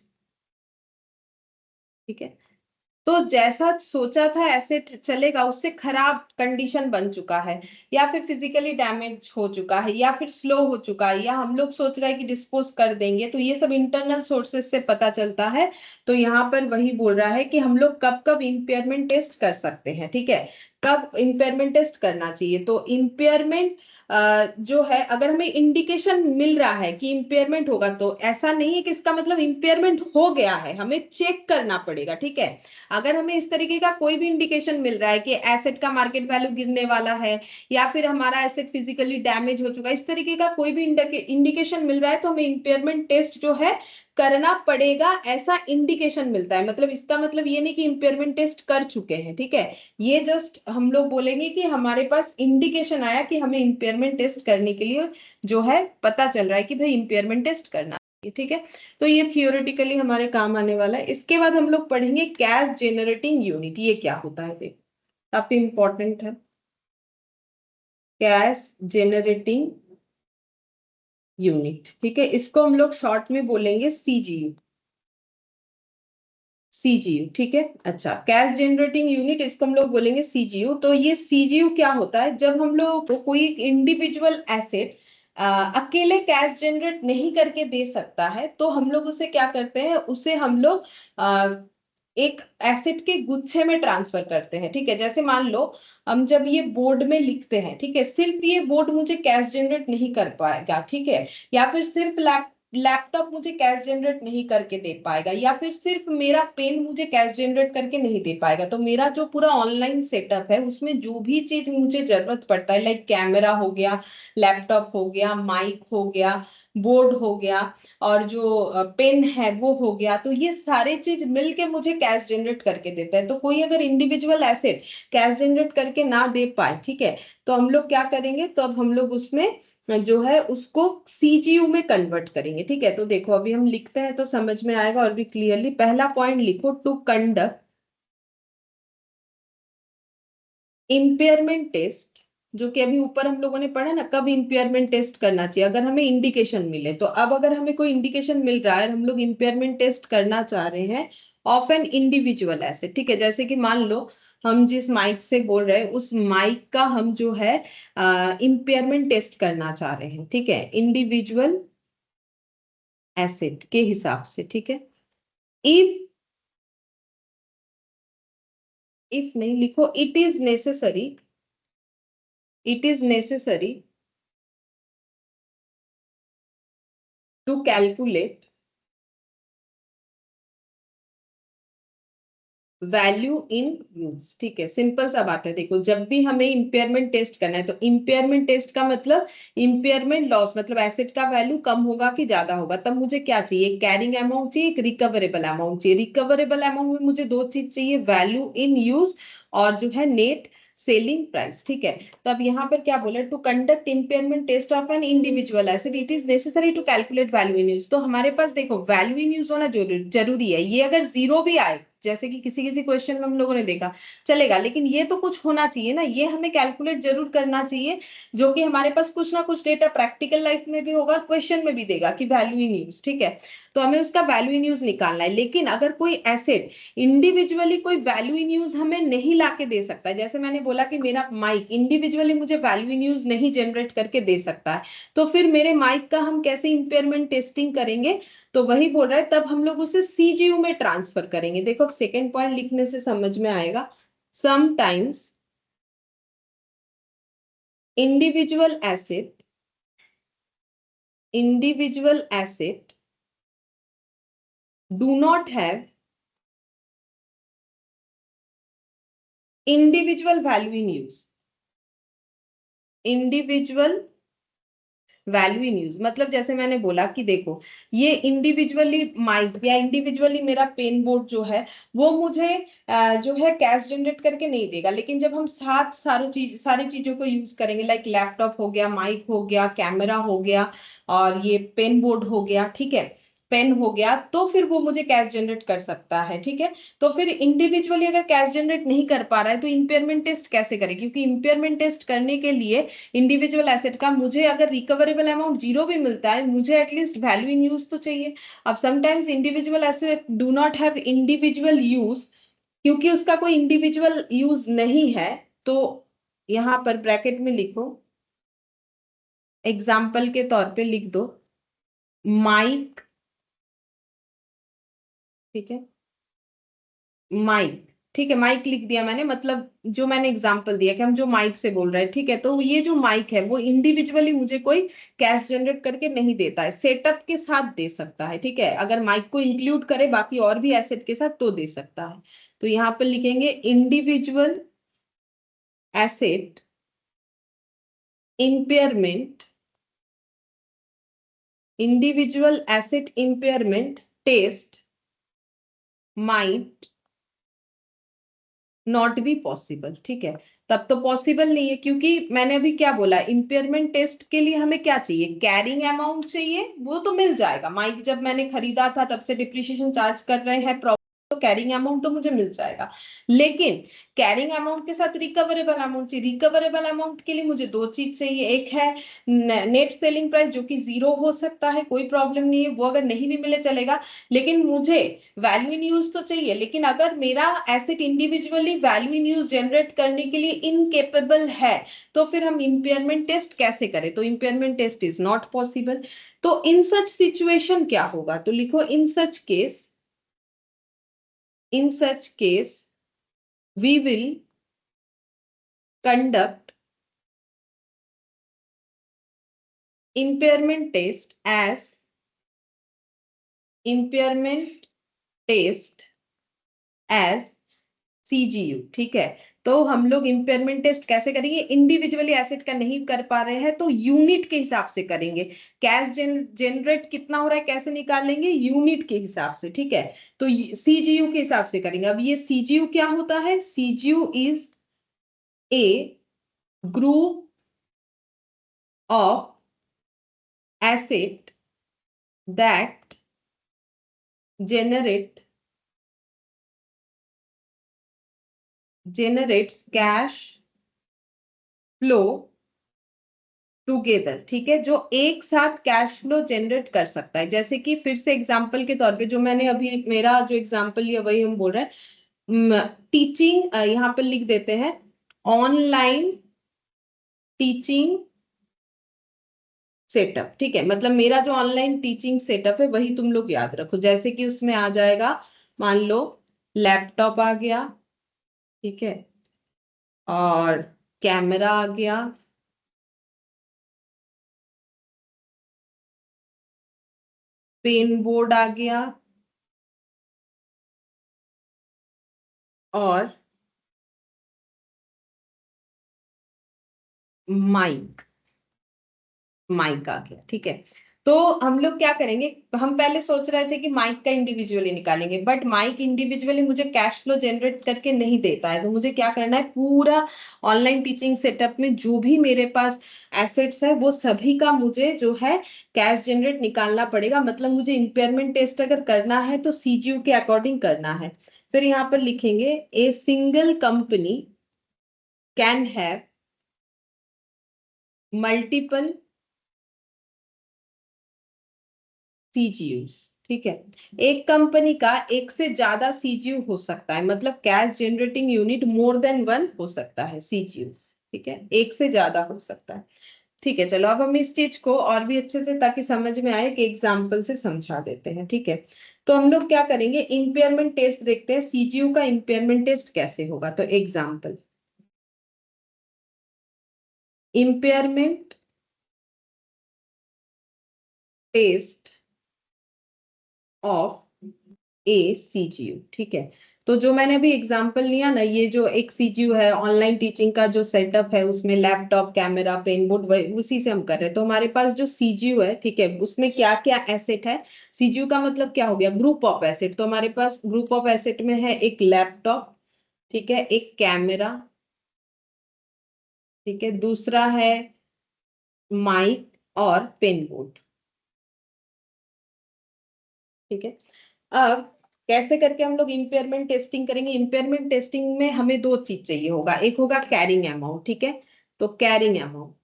ठीक है। तो जैसा सोचा था ऐसे चलेगा, उससे खराब कंडीशन बन चुका है, या फिर फिजिकली डैमेज हो चुका है, या फिर स्लो हो चुका है, या हम लोग सोच रहे हैं कि डिस्पोज कर देंगे, तो ये सब इंटरनल सोर्सेस से पता चलता है। तो यहाँ पर वही बोल रहा है कि हम लोग कब कब इंपेयरमेंट टेस्ट कर सकते हैं, ठीक है, कब इंपेयरमेंट टेस्ट करना चाहिए। तो इंपेयरमेंट जो है, अगर हमें इंडिकेशन मिल रहा है कि इंपेयरमेंट होगा, तो ऐसा नहीं है कि इसका मतलब इंपेयरमेंट हो गया है, हमें चेक करना पड़ेगा, ठीक है। अगर हमें इस तरीके का कोई भी इंडिकेशन मिल रहा है कि एसेट का मार्केट वैल्यू गिरने वाला है, या फिर हमारा एसेट फिजिकली डैमेज हो चुका है, इस तरीके का कोई भी इंडिकेशन मिल रहा है, तो हमें इंपेयरमेंट टेस्ट जो है करना पड़ेगा, ऐसा इंडिकेशन मिलता है। मतलब इसका मतलब ये नहीं कि इंपेयरमेंट टेस्ट कर चुके हैं, ठीक है, ये जस्ट हम लोग बोलेंगे कि हमारे पास इंडिकेशन आया कि हमें इंपेयरमेंट टेस्ट करने के लिए जो है पता चल रहा है कि भाई इंपेयरमेंट टेस्ट करना है, ठीक है। तो ये थियोरेटिकली हमारे काम आने वाला है। इसके बाद हम लोग पढ़ेंगे कैश जेनरेटिंग यूनिट, ये क्या होता है देख, काफी इंपॉर्टेंट है। कैश जेनरेटिंग यूनिट, ठीक है, इसको हम लोग शॉर्ट में बोलेंगे सीजीयू, सीजीयू, ठीक है। अच्छा, कैश जनरेटिंग यूनिट, इसको हम लोग बोलेंगे सीजीयू। तो ये सीजीयू क्या होता है? जब हम लोग कोई इंडिविजुअल एसेट अकेले कैश जनरेट नहीं करके दे सकता है, तो हम लोग उसे क्या करते हैं, उसे हम लोग एक एसेट के गुच्छे में ट्रांसफर करते हैं, ठीक है। जैसे मान लो हम जब ये बोर्ड में लिखते हैं, ठीक है, सिर्फ ये बोर्ड मुझे कैश जनरेट नहीं कर पाएगा, ठीक है, या फिर सिर्फ लैपटॉप मुझे कैश जनरेट नहीं करके दे पाएगा, या फिर सिर्फ मेरा पेन मुझे कैश जनरेट करके नहीं दे पाएगा। तो मेरा जो पूरा ऑनलाइन सेटअप है उसमें जो भी चीज मुझे जरूरत पड़ता है, लाइक कैमरा हो गया, लैपटॉप हो गया, माइक हो गया, बोर्ड हो गया, और जो पेन है वो हो गया, तो ये सारे चीज मिलके मुझे कैश जनरेट करके देता है। तो कोई अगर इंडिविजुअल एसेट कैश जनरेट करके ना दे पाए, ठीक है, तो हम लोग क्या करेंगे, तो अब हम लोग उसमें जो है उसको सीजीयू में कन्वर्ट करेंगे, ठीक है। तो देखो अभी हम लिखते हैं तो समझ में आएगा और भी क्लियरली। पहला पॉइंट लिखो, टू कंडक्ट इम्पेयरमेंट टेस्ट, जो कि अभी ऊपर हम लोगों ने पढ़ा ना, कब इम्पेयरमेंट टेस्ट करना चाहिए, अगर हमें इंडिकेशन मिले। तो अब अगर हमें कोई इंडिकेशन मिल रहा है, हम लोग इम्पेयरमेंट टेस्ट करना चाह रहे हैं ऑफ एन इंडिविजुअल एसेट, ठीक है। जैसे कि मान लो हम जिस माइक से बोल रहे हैं उस माइक का हम जो है इम्पेयरमेंट टेस्ट करना चाह रहे हैं, ठीक है, इंडिविजुअल एसेट के हिसाब से, ठीक है। इफ इफ नहीं लिखो, it is necessary to calculate value in use, ठीक है। सिंपल सा बात है, देखो जब भी हमें इंपेयरमेंट टेस्ट करना है, तो इंपेयरमेंट टेस्ट का मतलब इंपेयरमेंट लॉस, मतलब एसेट का वैल्यू कम होगा कि ज्यादा होगा। तब मुझे क्या चाहिए, कैरिंग अमाउंट चाहिए, एक रिकवरेबल अमाउंट चाहिए। रिकवरेबल अमाउंट में मुझे दो चीज चाहिए, वैल्यू इन यूज और जो है नेट सेलिंग प्राइस, ठीक है। तो अब यहाँ पर क्या बोला, to conduct impairment test of an individual asset it is necessary to calculate value in use. तो हमारे पास देखो वैल्यू इन यूज होना जरूरी है। ये अगर जीरो भी आए, जैसे कि किसी किसी क्वेश्चन में हम लोगों ने देखा, चलेगा, लेकिन ये तो कुछ होना चाहिए ना, ये हमें कैलकुलेट जरूर करना चाहिए, जो कि हमारे पास कुछ ना कुछ डेटा प्रैक्टिकल लाइफ में भी होगा, क्वेश्चन में भी देगा कि वैल्यू इन यूज, ठीक है। तो हमें उसका वैल्यू इन यूज निकालना है। लेकिन अगर कोई एसेट इंडिविजुअली कोई वैल्यू इन यूज हमें नहीं लाके दे सकता है, जैसे मैंने बोला कि मेरा माइक इंडिविजुअली मुझे वैल्यू इन यूज नहीं जनरेट करके दे सकता है, तो फिर मेरे माइक का हम कैसे इंपेयरमेंट टेस्टिंग करेंगे, तो वही बोल रहा है, तब हम लोग उसे सीजीयू में ट्रांसफर करेंगे। देखो सेकेंड पॉइंट लिखने से समझ में आएगा, sometimes individual asset do not have individual value in use. Individual value in use मतलब जैसे मैंने बोला कि देखो ये इंडिविजुअली माइक या इंडिविजुअली मेरा पेन बोर्ड जो है वो मुझे जो है कैश जनरेट करके नहीं देगा, लेकिन जब हम सारी चीजों को यूज करेंगे, लाइक लैपटॉप हो गया, माइक हो गया, कैमरा हो गया, और ये पेन बोर्ड हो गया, ठीक है, पेन हो गया, तो फिर वो मुझे कैश जनरेट कर सकता है, ठीक है। तो फिर इंडिविजुअली अगर कैश जनरेट नहीं कर पा रहा है तो इंपेयरमेंट टेस्ट कैसे करें, क्योंकि इंपेयरमेंट टेस्ट करने के लिए इंडिविजुअल एसेट का मुझे अगर रिकवरेबल अमाउंट जीरो भी मिलता है, मुझे एटलीस्ट वैल्यू इन यूज तो चाहिए। अब sometimes individual asset do not have individual use, क्योंकि उसका कोई इंडिविजुअल यूज नहीं है, तो यहां पर ब्रैकेट में लिखो, एग्जाम्पल के तौर पे लिख दो माइक, ठीक है, माइक, ठीक है, माइक लिख दिया मैंने, मतलब जो मैंने एग्जांपल दिया कि हम जो माइक से बोल रहे हैं, ठीक है, तो ये जो माइक है वो इंडिविजुअली मुझे कोई कैश जनरेट करके नहीं देता है, सेटअप के साथ दे सकता है, ठीक है, अगर माइक को इंक्लूड करे बाकी और भी एसेट के साथ तो दे सकता है। तो यहाँ पर लिखेंगे individual asset impairment, individual asset impairment test might not be possible, ठीक है। तब तो पॉसिबल नहीं है, क्योंकि मैंने अभी क्या बोला, इंपेयरमेंट टेस्ट के लिए हमें क्या चाहिए, कैरिंग अमाउंट चाहिए, वो तो मिल जाएगा, माइक जब मैंने खरीदा था तब से डिप्रिशिएशन चार्ज कर रहे हैं, तो कैरिंग अमाउंट तो मुझे मिल जाएगा। लेकिन कैरिंग अमाउंट के साथ रिकवरेबल अमाउंट चाहिए। रिकवरेबल अमाउंट के लिए मुझे दो चीज चाहिए, एक है नेट सेलिंग प्राइस जो कि जीरो हो सकता है, कोई प्रॉब्लम नहीं है, वो अगर नहीं भी मिले चलेगा, लेकिन मुझे वैल्यू इन यूज तो चाहिए। लेकिन अगर मेरा asset individually value in use generate करने के लिए इनकेपेबल है, तो फिर हम इंपेयरमेंट टेस्ट कैसे करें, तो impairment test is not possible. तो इन सच सिचुएशन क्या होगा, तो लिखो in such case in such case we will conduct impairment test as impairment test as CGU। ठीक है, तो हम लोग इंपेयरमेंट टेस्ट कैसे करेंगे, इंडिविजुअली एसेट का नहीं कर पा रहे हैं तो यूनिट के हिसाब से करेंगे। कैश जनरेट कितना हो रहा है कैसे निकालेंगे, यूनिट के हिसाब से। ठीक है, तो सीजीयू के हिसाब से करेंगे। अब ये सीजीयू क्या होता है, CGU is a group of asset that generates cash flow together. ठीक है, जो एक साथ कैश फ्लो जनरेट कर सकता है। जैसे कि फिर से एग्जांपल के तौर पे जो मैंने अभी मेरा जो एग्जांपल लिया वही हम बोल रहे हैं। टीचिंग यहाँ पर लिख देते हैं, ऑनलाइन टीचिंग सेटअप। ठीक है, मतलब मेरा जो ऑनलाइन टीचिंग सेटअप है वही तुम लोग याद रखो। जैसे कि उसमें आ जाएगा, मान लो लैपटॉप आ गया, ठीक है, और कैमरा आ गया, पेन बोर्ड आ गया, और माइक माइक आ गया। ठीक है, तो हम लोग क्या करेंगे, हम पहले सोच रहे थे कि माइक का इंडिविजुअली निकालेंगे, बट माइक इंडिविजुअली मुझे कैश फ्लो जनरेट करके नहीं देता है। तो मुझे क्या करना है, पूरा ऑनलाइन टीचिंग सेटअप में जो भी मेरे पास एसेट्स है वो सभी का मुझे जो है कैश जनरेट निकालना पड़ेगा। मतलब मुझे इंपेयरमेंट टेस्ट अगर करना है तो सीजीयू के अकॉर्डिंग करना है। फिर यहाँ पर लिखेंगे, a single company can have multiple CGUs. ठीक है, एक कंपनी का एक से ज्यादा सीजीयू हो सकता है, मतलब cash generating unit more than one हो सकता है सीजीयू। ठीक है, एक से ज्यादा हो सकता है। ठीक है, चलो अब हम इस चीज को और भी अच्छे से, ताकि समझ में आए, कि एग्जाम्पल से समझा देते हैं। ठीक है, तो हम लोग क्या करेंगे, इंपेयरमेंट टेस्ट देखते हैं, सीजीयू का इंपेयरमेंट टेस्ट कैसे होगा। तो example, impairment test of a CGU. ठीक है, तो जो मैंने अभी एग्जांपल लिया ना, ये जो एक सीजीयू है, ऑनलाइन टीचिंग का जो सेटअप है, उसमें लैपटॉप, कैमरा, पेन बोर्ड, उसी से हम कर रहे हैं। तो हमारे पास जो सीजीयू है, ठीक है, उसमें क्या क्या एसेट है। सीजीयू का मतलब क्या हो गया, ग्रुप ऑफ एसेट। तो हमारे पास ग्रुप ऑफ एसेट में है एक लैपटॉप, ठीक है, एक कैमरा, ठीक है, दूसरा है माइक और पेन बोर्ड। ठीक है, अब कैसे करके हम लोग इंपेयरमेंट टेस्टिंग करेंगे। इंपेयरमेंट टेस्टिंग में हमें दो चीज चाहिए होगा, एक होगा कैरिंग अमाउंट। ठीक है, तो कैरिंग अमाउंट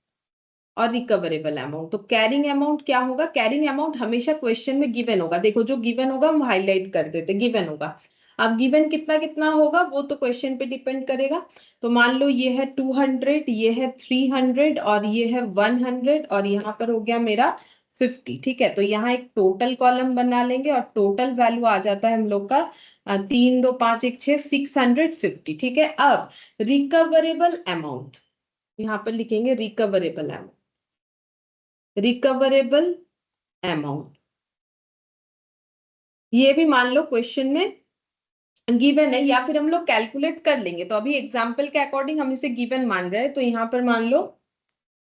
और रिकवरेबल अमाउंट। तो कैरिंग अमाउंट क्या होगा, कैरिंग अमाउंट हमेशा क्वेश्चन में गिवन होगा। देखो, जो गिवन होगा हम हाईलाइट कर देते, गिवन होगा। अब गिवन कितना कितना होगा वो तो क्वेश्चन पे डिपेंड करेगा। तो मान लो ये है 200, ये है 300, और ये है 100, और यहाँ पर हो गया मेरा 50। ठीक है, तो यहाँ एक टोटल कॉलम बना लेंगे, और टोटल वैल्यू आ जाता है हम लोग का 3 2 5 1 6 650। ठीक है, अब रिकवरेबल अमाउंट यहाँ पर लिखेंगे, रिकवरेबल अमाउंट, ये भी मान लो क्वेश्चन में गिवन है, या फिर हम लोग कैलकुलेट कर लेंगे। तो अभी एग्जांपल के अकॉर्डिंग हम इसे गिवन मान रहे हैं, तो यहाँ पर मान लो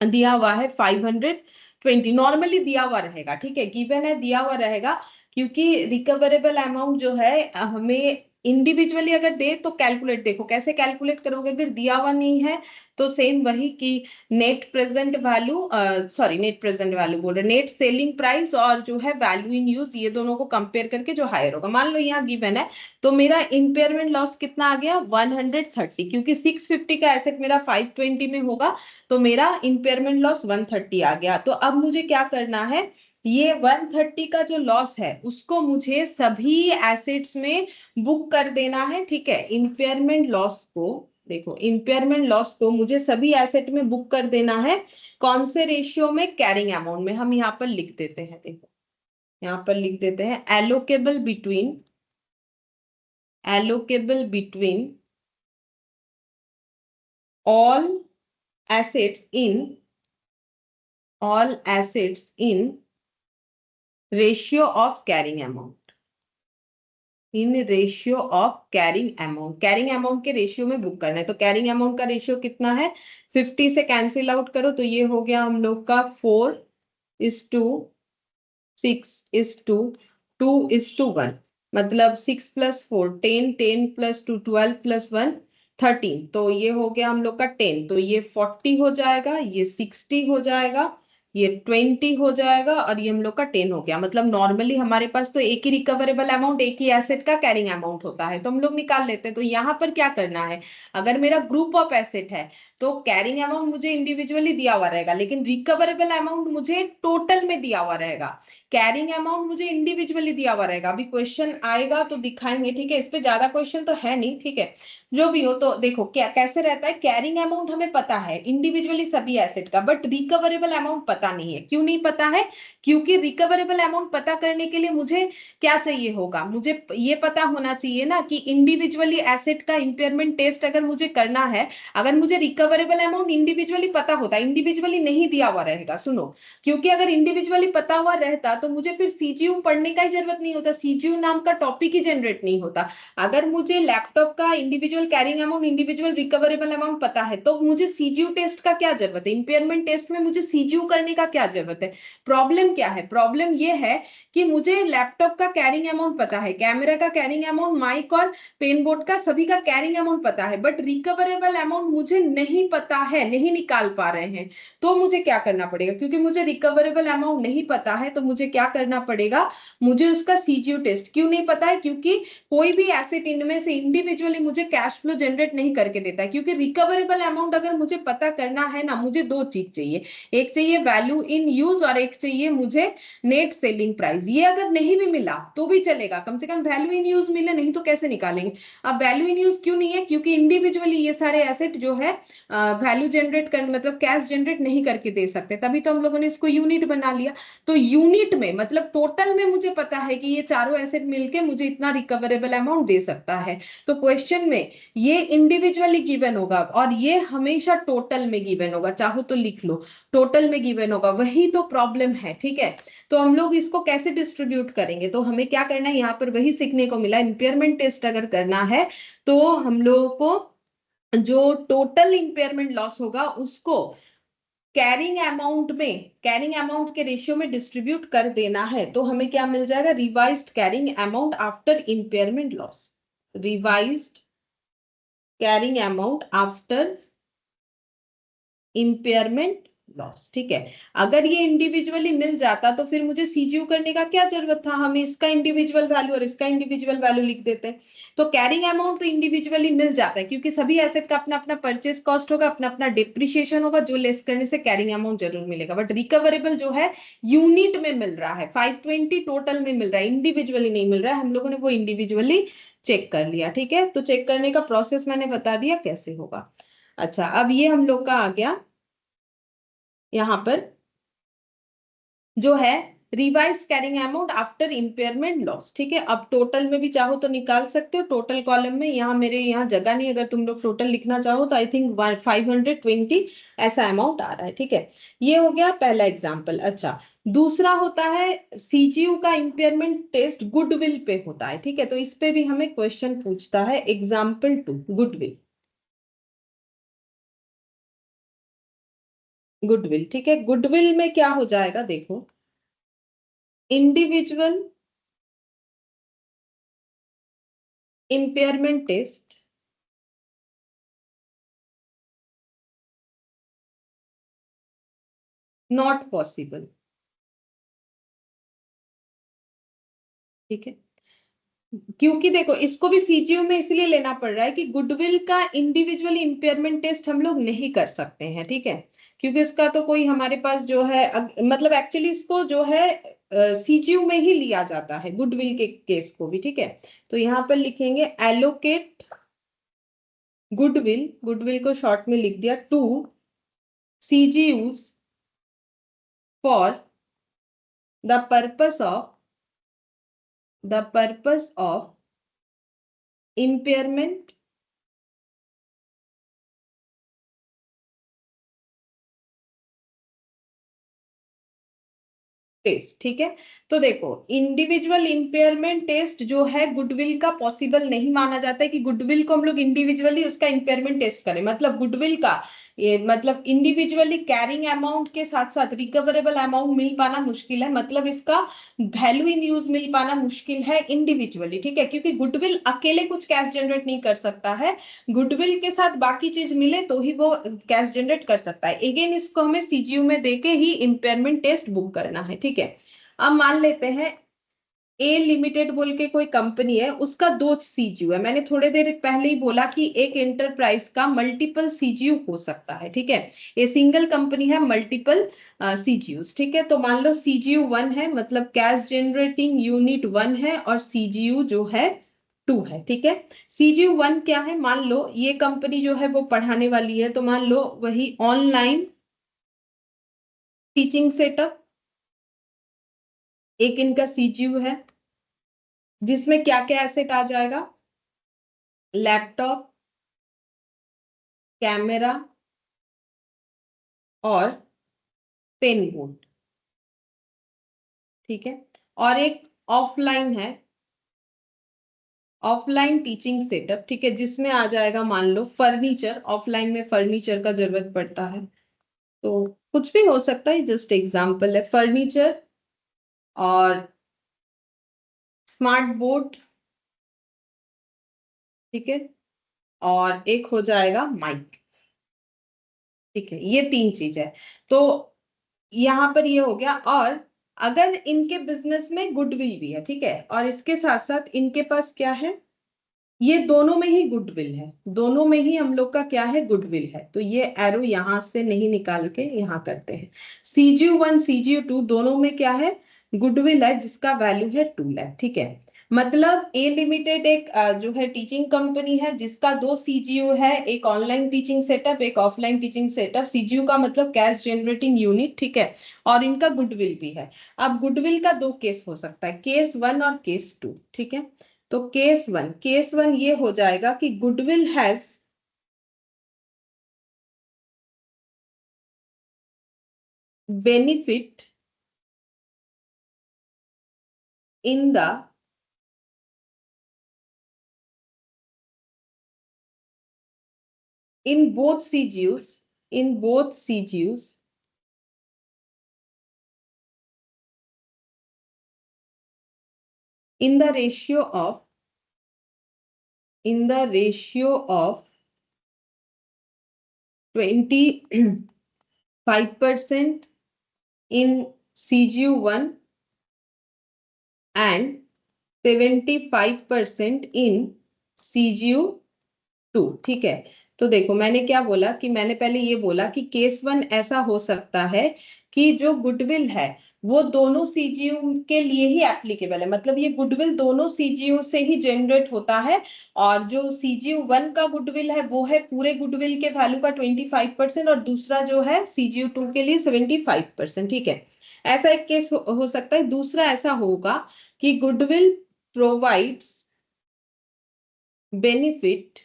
दिया हुआ है 520, नॉर्मली दिया हुआ रहेगा। ठीक है, गिवन है, दिया हुआ रहेगा, क्योंकि रिकवरेबल अमाउंट जो है हमें इंडिविजुअली अगर दे तो कैलकुलेट, देखो कैसे कैलकुलेट करोगे, अगर दिया हुआ नहीं है तो सेम वही कि net present value, sorry net present value बोल रहे, नेट सेलिंग प्राइस और जो है वैल्यू इन यूज, ये दोनों को कंपेयर करके जो हायर होगा। मान लो यहाँ गिवन है, तो मेरा इंपेयरमेंट लॉस कितना आ गया, 130, क्योंकि 650 का एसेट मेरा 520 में होगा, तो मेरा इंपेयरमेंट लॉस 130 आ गया। तो अब मुझे क्या करना है, ये 130 का जो लॉस है उसको मुझे सभी एसेट्स में बुक कर देना है। ठीक है, इंपेयरमेंट लॉस को, देखो इंपेयरमेंट लॉस को मुझे सभी एसेट में बुक कर देना है। कौन से रेशियो में, कैरिंग अमाउंट में। हम यहाँ पर लिख देते हैं, देखो यहाँ पर लिख देते हैं, allocable between allocable between all assets in ratio of carrying amount, in ratio of carrying amount के रेशियो में बुक करना है। तो कैरिंग अमाउंट का रेशियो कितना है, 50 से कैंसिल आउट करो तो ये हो गया हम लोग का 4:6:2:2:1, मतलब 6+4 10, 10+2 12+1 13, तो ये हो गया हम लोग का 10, तो ये 40 हो जाएगा, ये 60 हो जाएगा, ये 20 हो जाएगा और ये हम लोग का 10 हो गया। मतलब नॉर्मली हमारे पास तो एक ही रिकवरेबल अमाउंट, एक ही एसेट का कैरिंग अमाउंट होता है, तो हम लोग निकाल लेते हैं। तो यहाँ पर क्या करना है, अगर मेरा ग्रुप ऑफ एसेट है तो कैरिंग अमाउंट मुझे इंडिविजुअली दिया हुआ रहेगा, लेकिन रिकवरेबल अमाउंट मुझे टोटल में दिया हुआ रहेगा। कैरिंग अमाउंट मुझे इंडिविजुअली दिया हुआ रहेगा। अभी क्वेश्चन आएगा तो दिखाएंगे, ठीक है, इस पे ज्यादा क्वेश्चन तो है नहीं, ठीक है, जो भी हो। तो देखो क्या कैसे रहता है, कैरिंग अमाउंट हमें पता है इंडिविजुअली सभी एसेट का, बट रिकवरेबल अमाउंट पता नहीं है। क्यों नहीं पता है, क्योंकि रिकवरेबल अमाउंट पता करने के लिए मुझे क्या चाहिए होगा, मुझे ये पता होना चाहिए ना कि इंडिविजुअली एसेट का इंपेयरमेंट टेस्ट अगर मुझे करना है, अगर मुझे रिकवरेबल अमाउंट इंडिविजुअली पता होता, इंडिविजुअली नहीं दिया हुआ रहेगा, सुनो, क्योंकि अगर इंडिविजुअली पता हुआ रहता तो मुझे फिर सीजीयू पढ़ने का ही जरूरत नहीं होता, सीजीयू नाम का टॉपिक ही जनरेट नहीं होता। अगर मुझे लैपटॉप का individual carrying amount, individual recoverable amount पता है, तो मुझे सीजीयू टेस्ट का क्या जरूरत है, इंपेयरमेंट टेस्ट में मुझे सीजीयू करने का क्या जरूरत है। प्रॉब्लम क्या है, प्रॉब्लम ये है कि मुझे लैपटॉप का कैरिंग अमाउंट पता है, कैमरा का कैरिंग अमाउंट, माइक और पेन बोर्ड का सभी का कैरिंग अमाउंट पता है, बट रिकवरेबल अमाउंट मुझे नहीं पता है, नहीं निकाल पा रहे हैं। तो मुझे क्या करना पड़ेगा, क्योंकि मुझे रिकवरेबल अमाउंट नहीं पता है, तो मुझे क्या करना पड़ेगा, मुझे उसका सीजीयू टेस्ट, क्यों नहीं पता है, क्योंकि कोई भी एसेट इनमें से इंडिविजुअली मुझे कैश फ्लो जनरेट नहीं करके देता है। क्योंकि रिकवरेबल अमाउंट अगर मुझे पता करना है ना, मुझे दो चीज चाहिए, एक चाहिए वैल्यू इन यूज और एक चाहिए मुझे नेट सेलिंग प्राइस। ये अगर नहीं भी मिला तो भी चलेगा, कम से कम वैल्यू इन यूज मिले, नहीं तो कैसे निकालेंगे। अब वैल्यू इन यूज क्यों नहीं है, क्योंकि इंडिविजुअली ये सारे एसेट जो है वैल्यू जनरेट कर, मतलब कैश जनरेट नहीं करके दे सकते, तभी तो हम लोगों ने इसको यूनिट बना लिया। तो यूनिट में मतलब टोटल में मुझे पता है कि ये चारों एसेट मिलके मुझे इतना रिकवरेबल अमाउंट दे सकता है। तो क्वेश्चन में ये इंडिविजुअली गिवन होगा और ये हमेशा टोटल में गिवन होगा, चाहो तो लिख लो, टोटल में गिवन होगा, वही तो प्रॉब्लम है, ठीक है। तो हम लोग इसको कैसे डिस्ट्रीब्यूट करेंगे, तो हमें क्या करना है, यहाँ पर वही सीखने को मिला, इंपेयरमेंट टेस्ट अगर करना है तो हम लोगों को जो टोटल इंपेयरमेंट लॉस होगा उसको कैरिंग अमाउंट में, कैरिंग अमाउंट के रेशियो में डिस्ट्रीब्यूट कर देना है। तो हमें क्या मिल जाएगा, revised carrying amount after impairment loss, revised carrying amount after impairment loss, ठीक है। अगर ये इंडिविजुअली मिल जाता तो फिर मुझे सीजीयू करने का क्या जरूरत था, हम इसका इंडिविजुअल वैल्यू और इसका इंडिविजुअल वैल्यू लिख देते हैं। तो कैरिंग अमाउंट तो इंडिविजुअली मिल जाता है, क्योंकि सभी एसेट का अपना अपना परचेस कॉस्ट होगा, अपना अपना डिप्रिशिएशन होगा, जो लेस करने से कैरिंग अमाउंट जरूर मिलेगा। बट रिकवरेबल जो है यूनिट में मिल रहा है, 520 टोटल में मिल रहा है, इंडिविजुअली नहीं मिल रहा है, हम लोगों ने वो इंडिविजुअली चेक कर लिया, ठीक है। तो चेक करने का प्रोसेस मैंने बता दिया कैसे होगा। अच्छा, अब ये हम लोग का आ गया यहाँ पर जो है revise carrying amount after impairment loss, ठीक है। अब टोटल में भी चाहो तो निकाल सकते हो, टोटल कॉलम में, यहाँ मेरे यहाँ जगह नहीं, अगर तुम लोग टोटल लिखना चाहो तो आई थिंक 520 ऐसा अमाउंट आ रहा है, ठीक है। ये हो गया पहला एग्जाम्पल। अच्छा, दूसरा होता है सीजीयू का इंपेयरमेंट टेस्ट गुडविल पे होता है, ठीक है। तो इस पे भी हमें क्वेश्चन पूछता है, एग्जाम्पल 2 गुडविल, गुडविल, ठीक है। गुडविल में क्या हो जाएगा, देखो, individual impairment test not possible, ठीक है। क्योंकि देखो इसको भी सीजीयू में इसलिए लेना पड़ रहा है कि गुडविल का इंडिविजुअल इम्पेयरमेंट टेस्ट हम लोग नहीं कर सकते हैं, ठीक है। क्योंकि उसका तो कोई हमारे पास जो है मतलब एक्चुअली इसको जो है सीजीयू में ही लिया जाता है गुडविल के केस को भी, ठीक है। तो यहाँ पर लिखेंगे एलोकेट गुडविल, गुडविल को शॉर्ट में लिख दिया, to CGUs for the purpose of impairment test, ठीक है। तो देखो, इंडिविजुअल इंपेयरमेंट टेस्ट जो है गुडविल का पॉसिबल नहीं माना जाता है कि गुडविल को हम लोग इंडिविजुअली उसका इंपेयरमेंट टेस्ट करें। मतलब गुडविल का ये मतलब इंडिविजुअली कैरिंग अमाउंट के साथ साथ रिकवरेबल अमाउंट मिल पाना मुश्किल है। मतलब इसका वैल्यू इन यूज मिल पाना मुश्किल है इंडिविजुअली, ठीक है, क्योंकि गुडविल अकेले कुछ कैश जनरेट नहीं कर सकता है। गुडविल के साथ बाकी चीज मिले तो ही वो कैश जनरेट कर सकता है। अगेन इसको हमें सीजीयू में देके ही इंपेयरमेंट टेस्ट बुक करना है, ठीक है। अब मान लेते हैं ए लिमिटेड बोल के कोई कंपनी है, उसका दो सीजीयू है। मैंने थोड़ी देर पहले ही बोला कि एक एंटरप्राइज का मल्टीपल सीजीयू हो सकता है, ठीक है। ये सिंगल कंपनी है, मल्टीपल सीजीयूज, ठीक है। तो मान लो सीजीयू 1 है, मतलब कैश जनरेटिंग यूनिट 1 है, और सीजीयू जो है 2 है, ठीक है। सीजीयू 1 क्या है, मान लो ये कंपनी जो है वो पढ़ाने वाली है, तो मान लो वही ऑनलाइन टीचिंग सेटअप एक इनका सीजीयू है, जिसमें क्या क्या एसेट आ जाएगा, लैपटॉप, कैमरा और पेन बोर्ड, ठीक है। और एक ऑफलाइन है, ऑफलाइन टीचिंग सेटअप, ठीक है, जिसमें आ जाएगा मान लो फर्नीचर। ऑफलाइन में फर्नीचर का जरूरत पड़ता है, तो कुछ भी हो सकता है, जस्ट एग्जांपल है फर्नीचर और स्मार्ट बोर्ड, ठीक है, और एक हो जाएगा माइक, ठीक है। ये तीन चीज है। तो यहाँ पर ये हो गया। और अगर इनके बिजनेस में गुडविल भी है, ठीक है, और इसके साथ साथ इनके पास क्या है, ये दोनों में ही गुडविल है, दोनों में ही हम लोग का क्या है, गुडविल है। तो ये एरो यहां से नहीं निकाल के यहां करते हैं। CGU1 CGU2 दोनों में क्या है, गुडविल है, जिसका वैल्यू है 2 लाख, ठीक है। मतलब ए लिमिटेड एक जो है टीचिंग कंपनी है, जिसका दो सीजीयू है, एक ऑनलाइन टीचिंग सेटअप, एक ऑफलाइन टीचिंग सेटअप। सीजीयू का मतलब कैश जनरेटिंग यूनिट, ठीक है, और इनका गुडविल भी है। अब गुडविल का दो केस हो सकता है, केस 1 और केस 2, ठीक है। तो केस वन ये हो जाएगा कि goodwill has benefit in the in both CGUs, in both CGUs, in the ratio of, in the ratio of 25% in CGU1 and 75% in CGU2, ठीक है। तो देखो मैंने क्या बोला कि मैंने पहले ये बोला कि केस 1 ऐसा हो सकता है कि जो गुडविल है वो दोनों सीजीयू के लिए ही एप्लीकेबल है। मतलब ये गुडविल दोनों सीजीयू से ही जनरेट होता है, और जो CGU1 का गुडविल है वो है पूरे गुडविल के वैल्यू का 25%, और दूसरा जो है CGU2 के लिए 75%, ठीक है। ऐसा एक केस हो सकता है। दूसरा ऐसा होगा कि goodwill provides benefit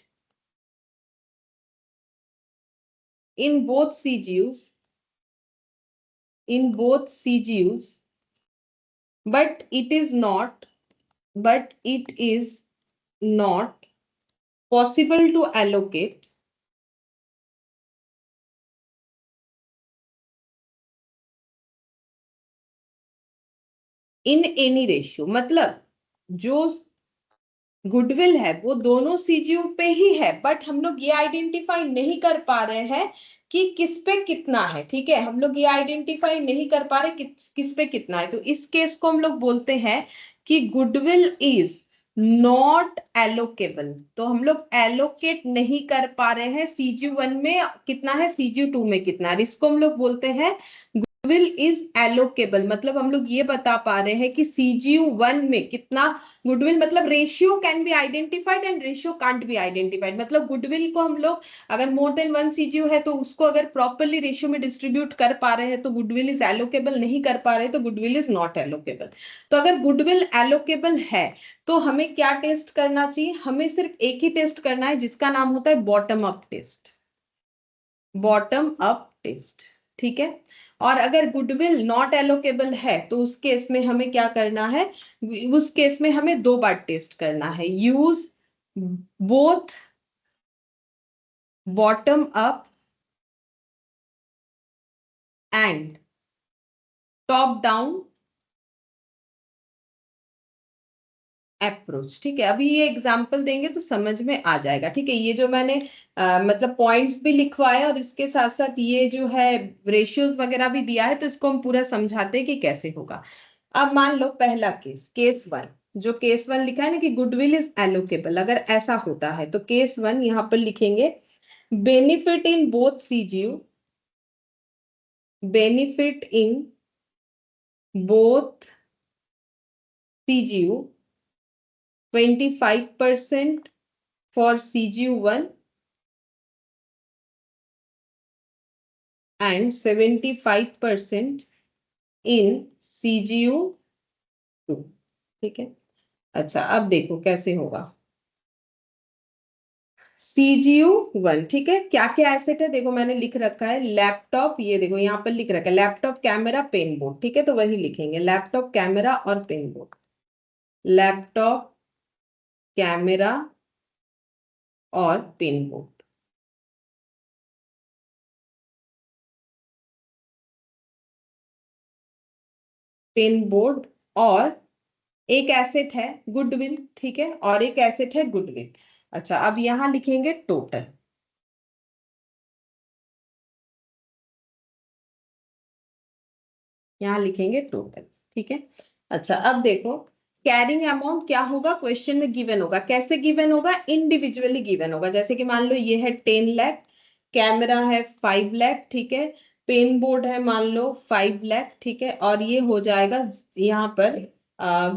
in both CGUs, in both CGUs, but it is not, but it is not possible to allocate in any ratio। मतलब जो गुडविल है वो दोनों सीजीयू पे ही है, बट हम लोग ये आइडेंटिफाई नहीं कर पा रहे हैं कि किस पे कितना है, ठीक है। हम लोग ये आइडेंटिफाई नहीं कर पा रहे किस पे कितना है। तो इस केस को हम लोग बोलते हैं कि गुडविल इज नॉट एलोकेबल। तो हम लोग एलोकेट नहीं कर पा रहे हैं CGU1 में कितना है, CGU2 में कितना है, इसको हम लोग बोलते हैं गुडविल इज एलोकेबल, मतलब हम लोग ये बता पा रहे हैं कि CGU1 में कितना गुडविल, मतलब ratio can be identified and ratio can't be identified, मतलब गुडविल को हम लोग अगर मोर देन 1 CGU है तो उसको अगर प्रॉपरली रेशियो में डिस्ट्रीब्यूट कर पा रहे हैं तो गुडविल इज एलोकेबल, नहीं कर पा रहे तो गुडविल इज नॉट एलोकेबल। तो अगर गुडविल एलोकेबल है तो हमें क्या टेस्ट करना चाहिए, हमें सिर्फ एक ही टेस्ट करना है जिसका नाम होता है bottom up test, bottom up test, ठीक है। और अगर गुडविल नॉट एलोकेबल है तो उस केस में हमें क्या करना है, उस केस में हमें दो बार टेस्ट करना है, use both bottom up and top down approach, ठीक है। अभी ये एग्जांपल देंगे तो समझ में आ जाएगा, ठीक है। ये जो मैंने मतलब पॉइंट्स भी लिखवाया और इसके साथ साथ ये जो है रेशियोज वगैरह भी दिया है, तो इसको हम पूरा समझाते हैं कि कैसे होगा। अब मान लो पहला केस, केस वन, जो केस वन लिखा है ना कि गुडविल इज एलोकेबल, अगर ऐसा होता है तो केस वन यहाँ पर लिखेंगे benefit in both CGU, benefit in both CGU 25% for CGU1 and 75% in CGU2, ठीक है। अच्छा अब देखो कैसे होगा, CGU1, ठीक है। क्या क्या एसेट है देखो मैंने लिख रखा है, लैपटॉप, ये देखो यहाँ पर लिख रखा है लैपटॉप कैमरा पेन बोर्ड, ठीक है, तो वही लिखेंगे लैपटॉप कैमरा और पेन बोर्ड, लैपटॉप कैमरा और पेन बोर्ड, पेन बोर्ड, और एक एसेट है गुडविल, ठीक है, और एक एसेट है गुडविल। अच्छा अब यहां लिखेंगे टोटल, यहां लिखेंगे टोटल, ठीक है। अच्छा अब देखो कैरिंग अमाउंट क्या होगा, क्वेश्चन में गिवन होगा, कैसे गिवन होगा, इंडिविजुअली गिवन होगा। जैसे कि मान लो ये है 10 लाख, कैमरा है 5 लाख, ठीक है, पेन बोर्ड है मान लो 5 लाख, ठीक है, और ये हो जाएगा यहाँ पर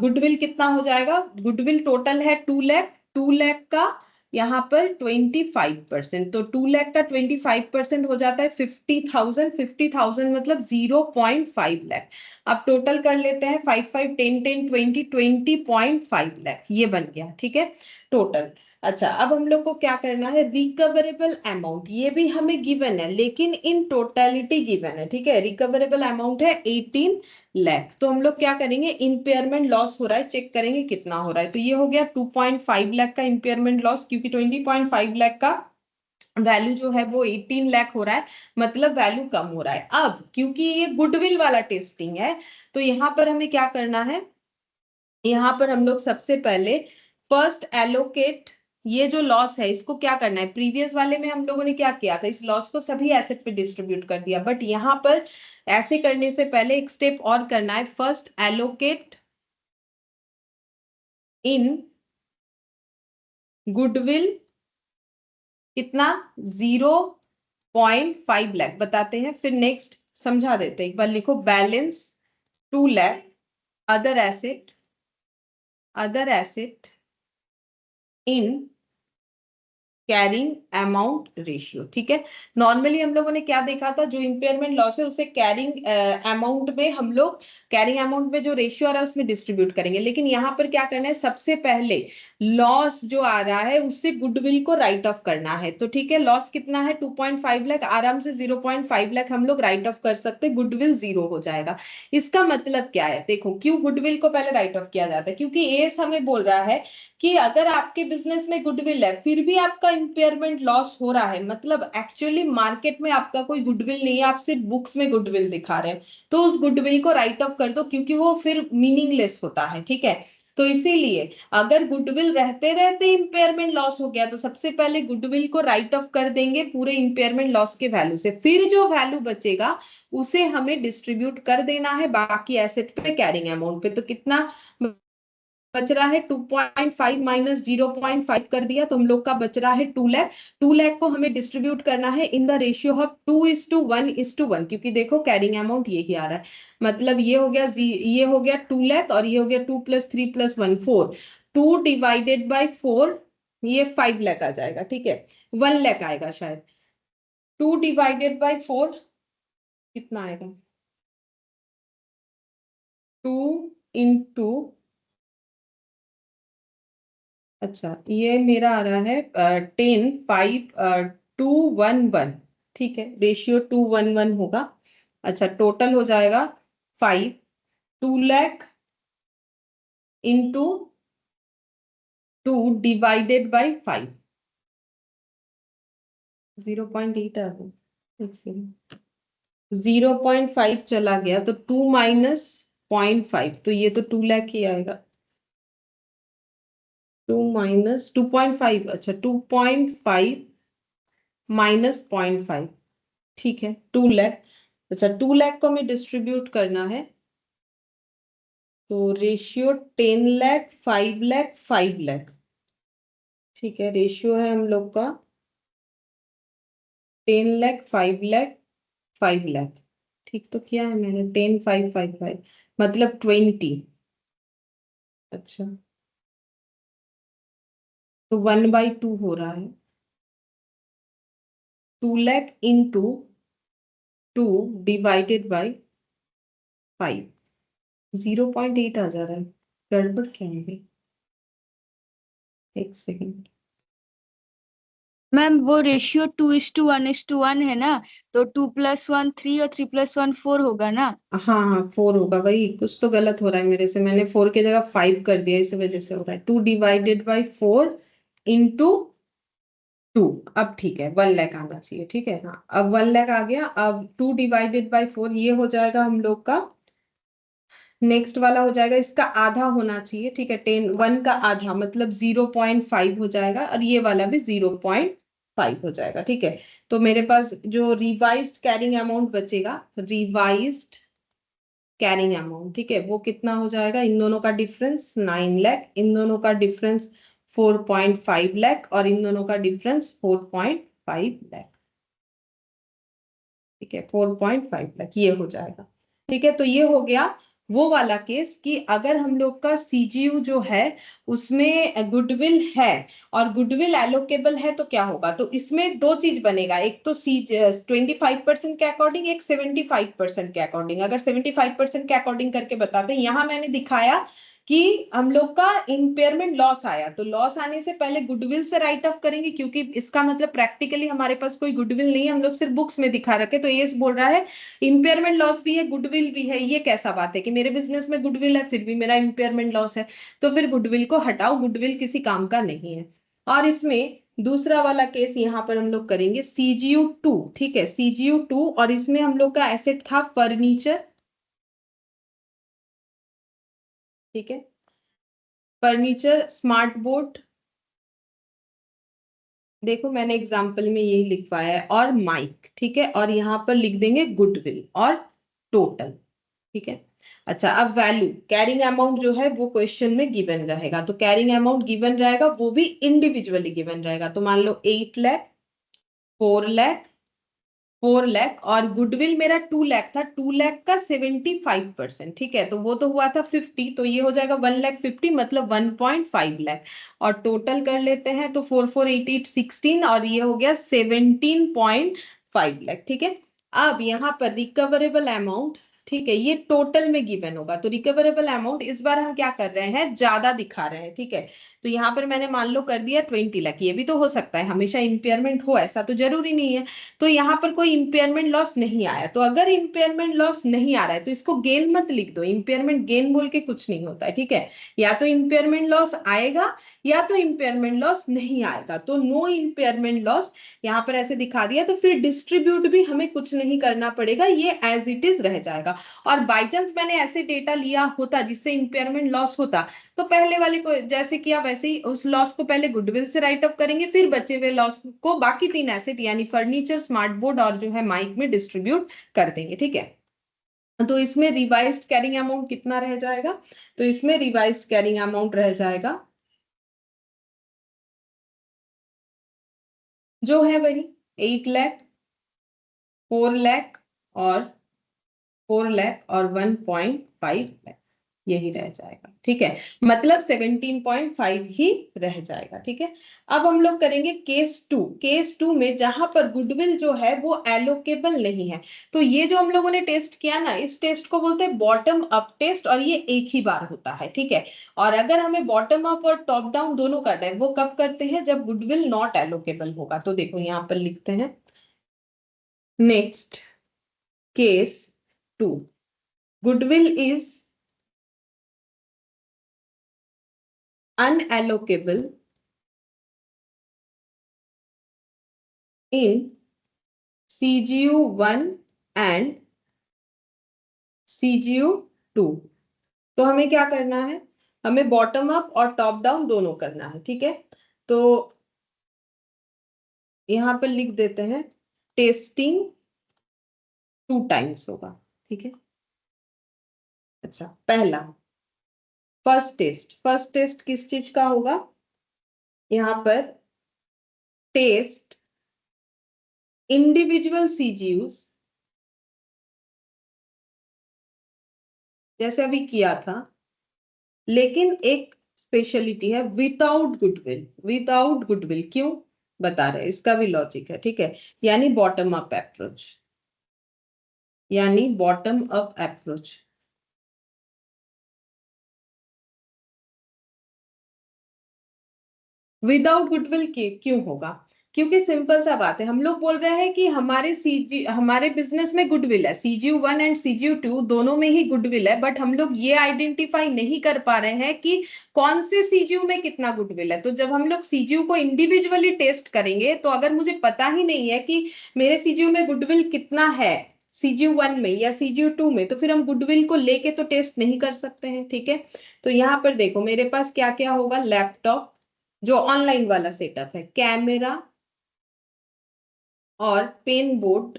गुडविल कितना हो जाएगा, गुडविल टोटल है 2 लाख, 2 लाख का यहाँ पर 25%, तो 2 लाख का 25% हो जाता है 50,000, 50,000 मतलब 0.5 लाख। अब टोटल कर लेते हैं, 5 5 10 10 20 20.5 लाख, ये बन गया, ठीक है, टोटल। अच्छा अब हम लोग को क्या करना है, रिकवरेबल अमाउंट, ये भी हमें गिवन है लेकिन इन टोटलिटी गिवन है, ठीक है। रिकवरेबल अमाउंट है 18 लाख, तो हम लोग क्या करेंगे, इम्पेयरमेंट लॉस हो रहा है, चेक करेंगे कितना हो रहा है, तो ये हो गया 2.5 लाख का इम्पेयरमेंट लॉस, क्योंकि 20.5 लाख का वैल्यू जो है वो 18 लाख हो रहा है, मतलब वैल्यू कम हो रहा है। अब क्योंकि ये गुडविल वाला टेस्टिंग है तो यहाँ पर हमें क्या करना है, यहाँ पर हम लोग सबसे पहले फर्स्ट एलोकेट, ये जो लॉस है इसको क्या करना है, प्रीवियस वाले में हम लोगों ने क्या किया था, इस लॉस को सभी एसेट पे डिस्ट्रीब्यूट कर दिया, बट यहाँ पर ऐसे करने से पहले एक स्टेप और करना है, फर्स्ट एलोकेट इन गुडविल कितना, 0.5 लाख बताते हैं, फिर नेक्स्ट समझा देते हैं, एक बार लिखो balance 2 lakh, other asset, other asset in carrying amount ratio, ठीक है। नॉर्मली हम लोगों ने क्या देखा था, जो इंपेयरमेंट लॉस है उसे कैरिंग अमाउंट में हम लोग, कैरिंग अमाउंट में जो रेशियो आ रहा है उसमें डिस्ट्रीब्यूट करेंगे, लेकिन यहाँ पर क्या करना है, सबसे पहले लॉस जो आ रहा है उससे गुडविल को राइट ऑफ करना है, तो ठीक है, लॉस कितना है 2.5 लाख, आराम से 0.5 लाख हम लोग राइट ऑफ कर सकते, गुडविल 0 हो जाएगा। इसका मतलब क्या है, देखो क्यों गुडविल को पहले राइट ऑफ किया जाता है, क्योंकि एस हमें बोल रहा है कि अगर आपके बिजनेस में गुडविल है फिर भी आपका इंपेयरमेंट लॉस हो रहा है, मतलब एक्चुअली मार्केट में आपका कोई गुडविल नहीं है, आप सिर्फ बुक्स में गुडविल दिखा रहे हैं, तो उस गुडविल को राइट ऑफ कर दो, क्योंकि वो फिर मीनिंगलेस होता है, ठीक है। तो इसीलिए अगर गुडविल रहते रहते इंपेयरमेंट लॉस हो गया तो सबसे पहले गुडविल को राइट ऑफ कर देंगे पूरे इंपेयरमेंट लॉस के वैल्यू से, फिर जो वैल्यू बचेगा उसे हमें डिस्ट्रीब्यूट कर देना है बाकी एसेट पे, कैरिंग अमाउंट पे, तो कितना बच रहा है 2.5 माइनस 0.5 कर दिया तो हम लोग का बच रहा है 2 लाख। 2 लाख को हमें डिस्ट्रीब्यूट करना है इन द रेशियो ऑफ 2:1:1, क्योंकि देखो कैरिंग अमाउंट यही आ रहा है। मतलब ये हो गया ये हो गया 2 लाख और ये हो गया 2 + 3 + 1 4। 2/4 ये 5 लाख आ जाएगा, ठीक है। 1 लाख आएगा शायद। 2/4 कितना आएगा? 2 × अच्छा ये मेरा आ रहा है 10 5 2 1 1, ठीक है, रेशियो 2:1 1 होगा। अच्छा टोटल हो जाएगा 5। 2 लाख × 2 / 5। 0.8 आ गया, एक सेकंड। 0.5 चला गया तो 2 - 0.5, तो ये तो 2 लाख ही आएगा। 2 - 2.5, अच्छा 2.5 - 0.5, ठीक है 2 लाख। अच्छा 2 लाख को हमें डिस्ट्रीब्यूट करना है, तो रेशियो 10 लाख 5 लाख 5 लाख, ठीक है। रेशियो है हम लोग का 10 लाख 5 लाख 5 लाख, ठीक तो किया है मैंने 10 5 5 5, मतलब 20। अच्छा तो 1/2 हो रहा है। 2 लाख × 2 / 5, 0.8 आ जा रहा है। गड़बड़ क्या है? एक सेकेंड। मैम वो रेशियो 2:1:1 है ना, तो 2 + 1 3 और 3 + 1 4 होगा ना। हाँ हाँ 4 होगा, वही कुछ तो गलत हो रहा है मेरे से, मैंने 4 की जगह 5 कर दिया, इस वजह से हो रहा है। 2/4 × 2। अब ठीक है 1 लाख आना चाहिए, ठीक है। हाँ अब 1 लाख आ गया। अब 2/4 ये हो जाएगा हम लोग का। नेक्स्ट वाला हो जाएगा, इसका आधा होना चाहिए, ठीक है। 1 का आधा मतलब 0.5 हो जाएगा, और ये वाला भी 0.5 हो जाएगा, ठीक है। तो मेरे पास जो रिवाइज्ड कैरिंग अमाउंट बचेगा, रिवाइज्ड कैरिंग अमाउंट, ठीक है, वो कितना हो जाएगा? इन दोनों का डिफरेंस 9 लाख, इन दोनों का डिफरेंस 4.5 लाख, और इन दोनों का डिफरेंस 4.5 लाख, ठीक है। 4.5 लाख ये हो जाएगा, ठीक है। तो ये हो गया वो वाला केस कि अगर हम लोग का सीजीयू जो है उसमें गुडविल है और गुडविल एलोकेबल है तो क्या होगा। तो इसमें दो चीज बनेगा, एक तो सी 25% के अकॉर्डिंग, एक 75% के अकॉर्डिंग। अगर 75% के अकॉर्डिंग करके बताते हैं, यहाँ मैंने दिखाया कि हम लोग का इम्पेयरमेंट लॉस आया, तो लॉस आने से पहले गुडविल से राइट ऑफ करेंगे, क्योंकि इसका मतलब प्रैक्टिकली हमारे पास कोई गुडविल नहीं है, हम लोग सिर्फ बुक्स में दिखा रखे। तो ये बोल रहा है इम्पेयरमेंट लॉस भी है गुडविल भी है, ये कैसा बात है कि मेरे बिजनेस में गुडविल है फिर भी मेरा इम्पेयरमेंट लॉस है। तो फिर गुडविल को हटाओ, गुडविल किसी काम का नहीं है। और इसमें दूसरा वाला केस यहाँ पर हम लोग करेंगे CGU2, ठीक है, CGU2, और इसमें हम लोग का एसेट था फर्नीचर, ठीक है, फर्नीचर, स्मार्ट बोर्ड, देखो मैंने एग्जाम्पल में यही लिखवाया है, और माइक, ठीक है, और यहाँ पर लिख देंगे गुडविल और टोटल, ठीक है। अच्छा अब वैल्यू कैरिंग अमाउंट जो है वो क्वेश्चन में गिवन रहेगा, तो कैरिंग अमाउंट गिवन रहेगा, वो भी इंडिविजुअली गिवन रहेगा। तो मान लो 8 लाख, 4 लाख, 4 लाख, और गुडविल मेरा 2 लाख था, 2 लाख का 75%, ठीक है, तो वो तो हुआ था 50, तो ये हो जाएगा 1,50,000 मतलब 1.5 लाख। और टोटल कर लेते हैं तो 4 4 8 8 16, और ये हो गया 17.5 लाख, ठीक है। अब यहाँ पर रिकवरेबल अमाउंट, ठीक है, ये टोटल में गिवन होगा, तो रिकवरेबल अमाउंट इस बार हम क्या कर रहे हैं, ज्यादा दिखा रहे हैं, ठीक है। तो यहाँ पर मैंने मान लो कर दिया 20 लाख, ये भी तो हो सकता है, हमेशा इंपेयरमेंट हो ऐसा तो जरूरी नहीं है। तो यहाँ पर कोई इंपेयरमेंट लॉस नहीं आया, तो अगर इंपेयरमेंट लॉस नहीं आ रहा है तो इसको गेन मत लिख दो, इंपेयरमेंट गेन बोल के कुछ नहीं होता है, ठीक है। या तो इंपेयरमेंट लॉस आएगा या तो इंपेयरमेंट लॉस नहीं आएगा, तो नो इंपेयरमेंट लॉस यहाँ पर ऐसे दिखा दिया, तो फिर डिस्ट्रीब्यूट भी हमें कुछ नहीं करना पड़ेगा, ये एज इट इज रह जाएगा। और बाई चांस मैंने ऐसे डेटा लिया होता जिससे इंपेयरमेंट लॉस होता, तो पहले वाले को जैसे किया वैसे ही उस लॉस को पहले गुडविल से राइट ऑफ करेंगे, फिर बचे हुए लॉस को बाकी 3 एसेट यानी फर्नीचर, स्मार्ट बोर्ड और जो है माइक में डिस्ट्रीब्यूट कर देंगे, ठीक है। तो इसमें रिवाइज्ड कैरिंग अमाउंट कितना रह जाएगा? तो इसमें रिवाइज्ड कैरिंग अमाउंट रह जाएगा जो है वही 8 लाख, 4 लाख और 4 लाख और 1.5 लाख, यही रह जाएगा। ठीक है, मतलब 17.5 ही रह जाएगा। ठीक है, अब हम लोग करेंगे केस टू में जहां पर गुडविल जो है वो एलोकेबल नहीं है। तो ये जो हम लोगों ने टेस्ट किया ना, इस टेस्ट को बोलते हैं बॉटम अप टेस्ट, और ये एक ही बार होता है। ठीक है, और अगर हमें बॉटम अप और टॉप डाउन दोनों करना है, वो कब करते हैं? जब गुडविल नॉट एलोकेबल होगा। तो देखो यहाँ पर लिखते हैं, next case 2, goodwill is unallocable in CGU1 and CGU2। तो हमें क्या करना है? हमें बॉटम अप और टॉप डाउन दोनों करना है। ठीक है, तो यहां पर लिख देते हैं टेस्टिंग 2 टाइम्स होगा। ठीक है, अच्छा, पहला फर्स्ट टेस्ट किस चीज का होगा? यहाँ पर टेस्ट इंडिविजुअल सीजीयूज, जैसे अभी किया था, लेकिन एक स्पेशलिटी है, विदाउट गुडविल क्यों बता रहे हैं, इसका भी लॉजिक है। ठीक है, यानी बॉटम अप अप्रोच, यानी bottom up approach. Without goodwill क्यों होगा? क्योंकि सिंपल सा बात है, हम लोग बोल रहे हैं कि हमारे बिजनेस में गुडविल है, CGU1 एंड CGU2 दोनों में ही गुडविल है, बट हम लोग ये आइडेंटिफाई नहीं कर पा रहे हैं कि कौन से सीजीयू में कितना गुडविल है। तो जब हम लोग सीजीयू को इंडिविजुअली टेस्ट करेंगे, तो अगर मुझे पता ही नहीं है कि मेरे सीजीयू में गुडविल कितना है CGU1 में या CGU2 में, तो फिर हम गुडविल को लेके तो टेस्ट नहीं कर सकते हैं। ठीक है, तो यहाँ पर देखो मेरे पास क्या क्या होगा, लैपटॉप जो ऑनलाइन वाला सेटअप है, कैमरा और पेन बोर्ड।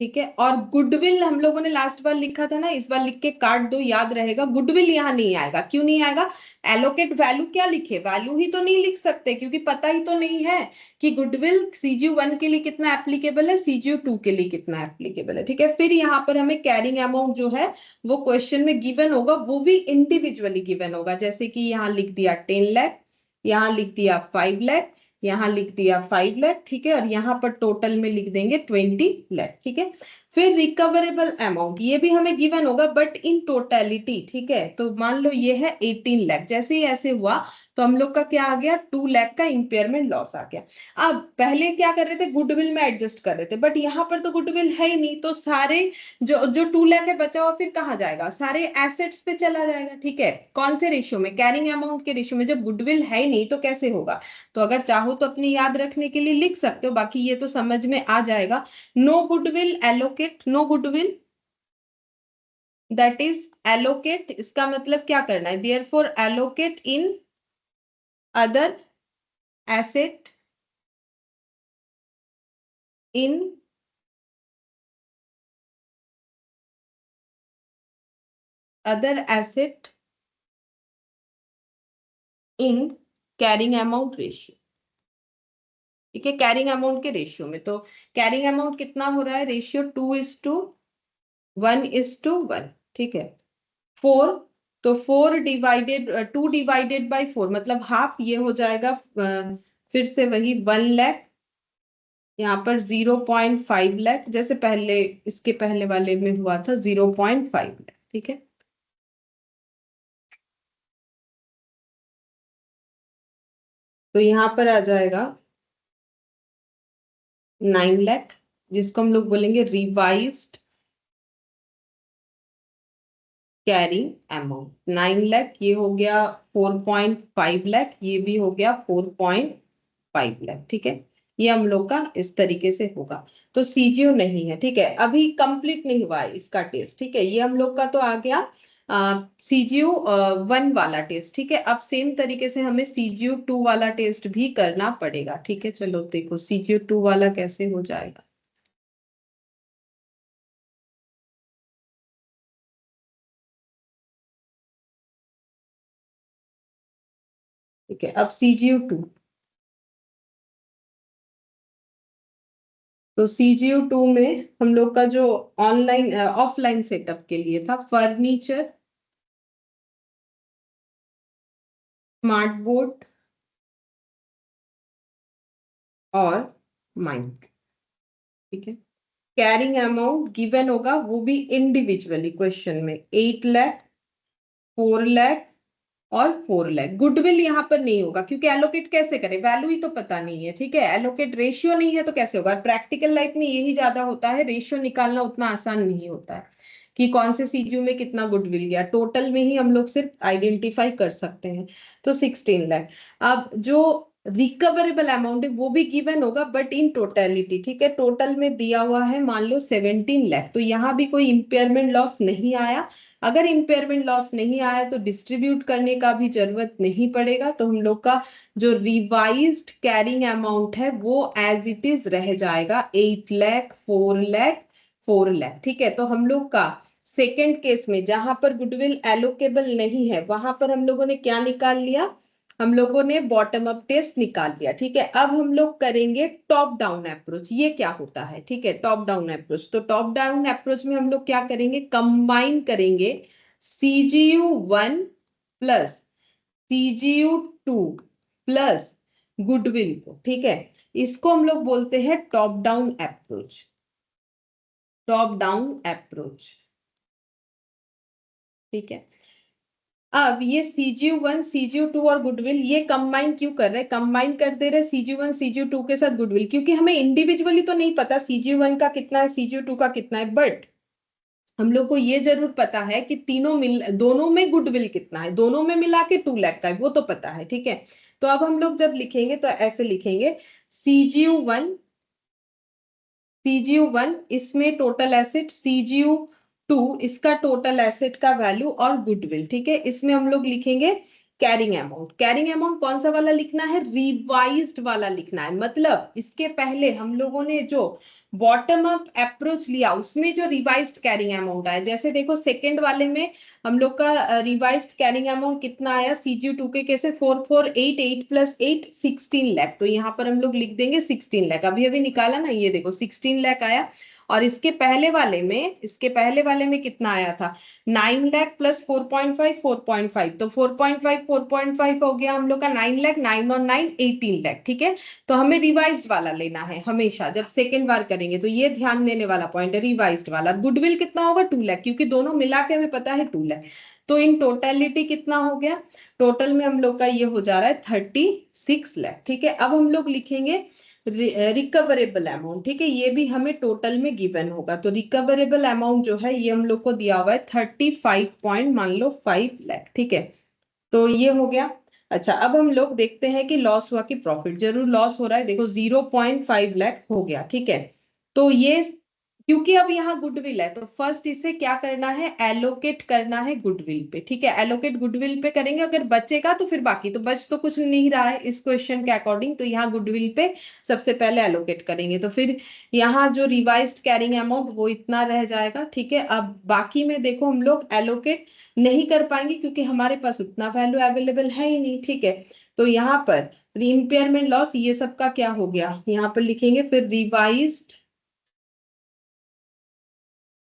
ठीक है, और गुडविल हम लोगों ने लास्ट बार लिखा था ना, इस बार लिख के काट दो, याद रहेगा। गुडविल यहाँ नहीं आएगा, क्यों नहीं आएगा? एलोकेट वैल्यू क्या लिखे, वैल्यू ही तो नहीं लिख सकते, क्योंकि पता ही तो नहीं है कि गुडविल CGU1 के लिए कितना एप्लीकेबल है, CGU2 के लिए कितना एप्लीकेबल है। ठीक है, फिर यहाँ पर हमें कैरिंग अमाउंट जो है वो क्वेश्चन में गिवन होगा, वो भी इंडिविजुअली गिवन होगा। जैसे कि यहाँ लिख दिया 10 लाख, यहाँ लिख दिया 5 लाख, यहाँ लिख दिया 5 लाख। ठीक है, और यहाँ पर टोटल में लिख देंगे 20 लाख। ठीक है, फिर रिकवरेबल अमाउंट ये भी हमें गिवन होगा, बट इन टोटलिटी। ठीक है, तो मान लो ये है 18 लाख, जैसे ही ऐसे हुआ तो हम लोग का क्या आ गया, 2 लाख का इंपेयरमेंट लॉस आ गया। अब पहले क्या कर रहे थे, गुडविल में एडजस्ट कर रहे थे, बट यहाँ पर तो गुडविल है ही नहीं, तो सारे जो जो 2 लाख है बचा हुआ फिर कहाँ जाएगा, सारे एसेट्स पे चला जाएगा। ठीक है, कौन से रेशियो में, कैरिंग अमाउंट के रेशियो में। जब गुडविल है ही नहीं तो कैसे होगा? तो अगर चाहो तो अपनी याद रखने के लिए लिख सकते हो, बाकी ये तो समझ में आ जाएगा। No goodwill allocate, no goodwill that is allocate, इसका मतलब क्या करना है, therefore allocate in other asset, in other asset in carrying amount ratio. ठीक है, कैरिंग अमाउंट के रेशियो में, तो कैरिंग अमाउंट कितना हो रहा है, रेशियो 2:1:1। ठीक है, 4, तो 4 डिवाइडेड 2 डिवाइडेड बाई 4 मतलब हाफ, ये हो जाएगा फिर से वही 1 लाख, यहाँ पर 0.5 लाख, जैसे पहले इसके पहले वाले में हुआ था 0.5 लाख। ठीक है, तो यहाँ पर आ जाएगा 9 लाख, जिसको हम लोग बोलेंगे रिवाइज्ड कैरिंग अमाउंट। 9 लाख ये हो गया, 4.5 लाख ये भी हो गया 4.5 लाख। ठीक है, ये हम लोग का इस तरीके से होगा। तो सीजीओ नहीं है। ठीक है, अभी कंप्लीट नहीं हुआ है इसका टेस्ट। ठीक है, ये हम लोग का तो आ गया CGU1 वाला टेस्ट। ठीक है, अब सेम तरीके से हमें CGU2 वाला टेस्ट भी करना पड़ेगा। ठीक है, चलो देखो CGU2 वाला कैसे हो जाएगा। ठीक है। अब CGU2, तो CGU2 में हम लोग का जो ऑनलाइन ऑफलाइन सेटअप के लिए था, फर्नीचर, स्मार्ट बोर्ड और माइक। ठीक है। कैरिंग अमाउंट गिवन होगा, वो भी इंडिविजुअली क्वेश्चन में 8 लाख, 4 लाख और 4 लाख। गुडविल यहाँ पर नहीं होगा क्योंकि एलोकेट कैसे करें, वैल्यू ही तो पता नहीं है। ठीक है, एलोकेट रेशियो नहीं है तो कैसे होगा। प्रैक्टिकल लाइफ में यही ज्यादा होता है, रेशियो निकालना उतना आसान नहीं होता है कि कौन से सीजू में कितना गुडविल गया। टोटल में ही हम लोग सिर्फ आइडेंटिफाई कर सकते हैं। तो 16 लाख। अब जो रिकवरेबल अमाउंट है वो भी गिवन होगा बट इन टोटलिटी। ठीक है, टोटल में दिया हुआ है मान लो 17 लाख, तो यहाँ भी कोई इंपेयरमेंट लॉस नहीं आया। अगर इंपेयरमेंट लॉस नहीं आया तो डिस्ट्रीब्यूट करने का भी जरूरत नहीं पड़ेगा, तो हम लोग का जो रिवाइज्ड कैरिंग अमाउंट है वो एज इट इज रह जाएगा 8 लाख, 4 लाख, 4 लाख। ठीक है, तो हम लोग का सेकेंड केस में जहां पर गुडविल एलोकेबल नहीं है वहां पर हम लोगों ने क्या निकाल लिया, हम लोगों ने बॉटम अप टेस्ट निकाल लिया। ठीक है, अब हम लोग करेंगे टॉप डाउन अप्रोच। ये क्या होता है, ठीक है, टॉप डाउन अप्रोच। तो टॉप डाउन अप्रोच में हम लोग क्या करेंगे, कंबाइन करेंगे CGU1 plus CGU2 plus goodwill को। ठीक है, इसको हम लोग बोलते हैं top down approach. Top down approach. ठीक है। अब ये CGU1, CGU2 और गुडविल ये कंबाइन क्यों कर रहे हैं, कंबाइन कर दे रहे CGU1 CGU2 के साथ गुडविल, क्योंकि हमें इंडिविजुअली तो नहीं पता CGU1 का कितना है, CGU2 का कितना है, बट हम लोग को ये जरूर पता है कि दोनों में गुडविल कितना है, दोनों में मिला के 2 लाख का है, वो तो पता है। ठीक है, तो अब हम लोग जब लिखेंगे तो ऐसे लिखेंगे CGU1, CGU1 इसमें टोटल एसेट, CGU2 इसका टोटल एसेट का वैल्यू और गुडविल। ठीक है, इसमें हम लोग लिखेंगे कैरिंग अमाउंट। कैरिंग अमाउंट कौन सा वाला लिखना है, रिवाइज्ड वाला लिखना है। मतलब इसके पहले हम लोगों ने जो बॉटम अप अप्रोच लिया उसमें जो रिवाइज्ड कैरिंग अमाउंट आया, जैसे देखो सेकंड वाले में हम लोग का रिवाइज्ड कैरिंग अमाउंट कितना आया, CGU2 के कैसे 4488 8 प्लस 8 16 लाख, तो यहाँ पर हम लोग लिख देंगे 16 लाख। अभी अभी निकाला ना, ये देखो 16 लाख आया। और इसके पहले वाले में कितना आया था, 9 लाख प्लस 4.5 4.5, तो 4.5 4.5 हो गया हम लोग का 9 लाख, 9 और 9 18 लाख। ठीक है, तो हमें रिवाइज्ड वाला लेना है हमेशा जब सेकेंड बार करेंगे, तो ये ध्यान देने वाला पॉइंट है, रिवाइज्ड वाला। गुडविल कितना होगा, 2 लाख, क्योंकि दोनों मिला के हमें पता है 2 लाख। तो इन टोटलिटी कितना हो गया, टोटल में हम लोग का ये हो जा रहा है 36 लाख। ठीक है, अब हम लोग लिखेंगे रिकवरेबल अमाउंट। ठीक है, ये भी हमें टोटल में गिवन होगा, तो रिकवरेबल अमाउंट जो है ये हम लोग को दिया हुआ है 35 पॉइंट मान लो 5 लाख। ठीक है, तो ये हो गया। अच्छा, अब हम लोग देखते हैं कि लॉस हुआ कि प्रॉफिट, जरूर लॉस हो रहा है, देखो 0.5 लाख हो गया। ठीक है, तो ये क्योंकि अब यहाँ गुडविल है तो फर्स्ट इसे क्या करना है, एलोकेट करना है गुडविल पे। ठीक है, एलोकेट गुडविल पे करेंगे, अगर बचेगा तो फिर बाकी, तो बच तो कुछ नहीं रहा है इस क्वेश्चन के अकॉर्डिंग, तो यहाँ गुडविल पे सबसे पहले एलोकेट करेंगे, तो फिर यहाँ जो रिवाइज्ड कैरिंग अमाउंट वो इतना रह जाएगा। ठीक है, अब बाकी में देखो हम लोग एलोकेट नहीं कर पाएंगे क्योंकि हमारे पास उतना वैल्यू अवेलेबल है ही नहीं। ठीक है, तो यहाँ पर इम्पेयरमेंट लॉस ये सब का क्या हो गया, यहाँ पर लिखेंगे फिर रिवाइज्ड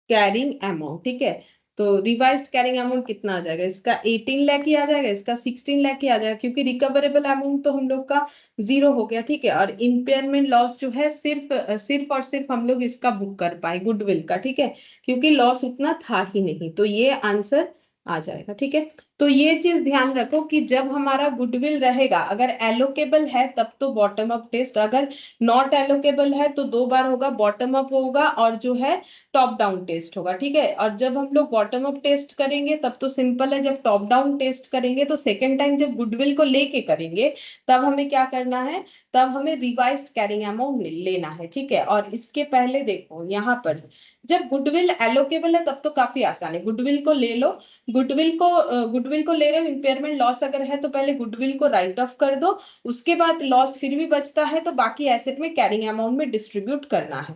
कैरिंग अमाउंट। ठीक है, तो रिवाइज्ड कैरिंग अमाउंट कितना आ जाएगा, इसका 18 लाख ही आ जाएगा, इसका 16 लाख ही आ जाएगा, क्योंकि रिकवरेबल अमाउंट तो हम लोग का 0 हो गया। ठीक है, और इम्पेयरमेंट लॉस जो है सिर्फ और सिर्फ हम लोग इसका बुक कर पाए गुडविल का। ठीक है, क्योंकि लॉस उतना था ही नहीं, तो ये आंसर आ जाएगा। ठीक है, तो ये चीज ध्यान रखो कि जब हमारा गुडविल रहेगा, अगर एलोकेबल है तब तो बॉटम अप टेस्ट, अगर नॉट एलोकेबल है तो 2 बार होगा, बॉटम अप होगा और जो है टॉप डाउन टेस्ट होगा। ठीक है, और जब हम लोग बॉटम अप टेस्ट करेंगे तब तो सिंपल है, जब टॉप डाउन टेस्ट करेंगे तो सेकेंड टाइम जब गुडविल को लेके करेंगे तब हमें क्या करना है, तब हमें रिवाइज्ड कैरिंग अमाउंट लेना है। ठीक है, और इसके पहले देखो यहाँ पर जब गुडविल एलोकेबल है तब तो काफी आसान है, गुडविल को ले लो, गुडविल को ले रहे हो, इम्पेयरमेंट लॉस अगर है तो पहले गुडविल को राइट ऑफ कर दो, उसके बाद लॉस फिर भी बचता है तो बाकी एसेट में कैरिंग अमाउंट में डिस्ट्रीब्यूट करना है।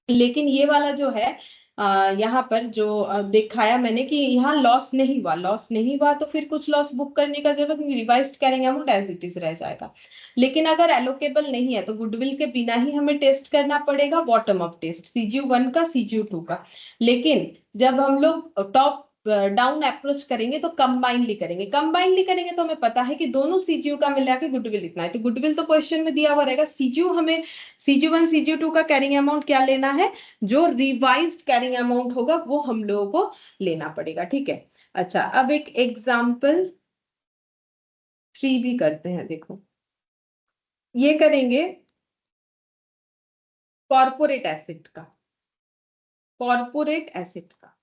लेकिन ये वाला जो है यहाँ पर जो दिखाया मैंने कि यहाँ लॉस नहीं हुआ, लॉस नहीं हुआ तो फिर कुछ लॉस बुक करने का जरूरत नहीं, revised carrying amount as it is रह जाएगा। लेकिन अगर एलोकेबल नहीं है तो गुडविल के बिना ही हमें टेस्ट करना पड़ेगा, बॉटम अप टेस्ट CGU1 का CGU2 का। लेकिन जब हम लोग टॉप डाउन अप्रोच करेंगे तो कंबाइनली करेंगे, कंबाइनली करेंगे तो हमें पता है कि दोनों सीजीयू का मिला के गुडविल इतना है, तो गुडविल तो क्वेश्चन में दिया हुआ रहेगा। सीजीयू हमें CGU1 CGU2 का कैरिंग अमाउंट क्या लेना है, जो रिवाइज्ड कैरिंग अमाउंट होगा वो हम लोगों को लेना पड़ेगा, ठीक है। अच्छा, अब एक एग्जाम्पल 3 भी करते हैं। देखो ये करेंगे कॉर्पोरेट एसेट का, कॉर्पोरेट एसेट का।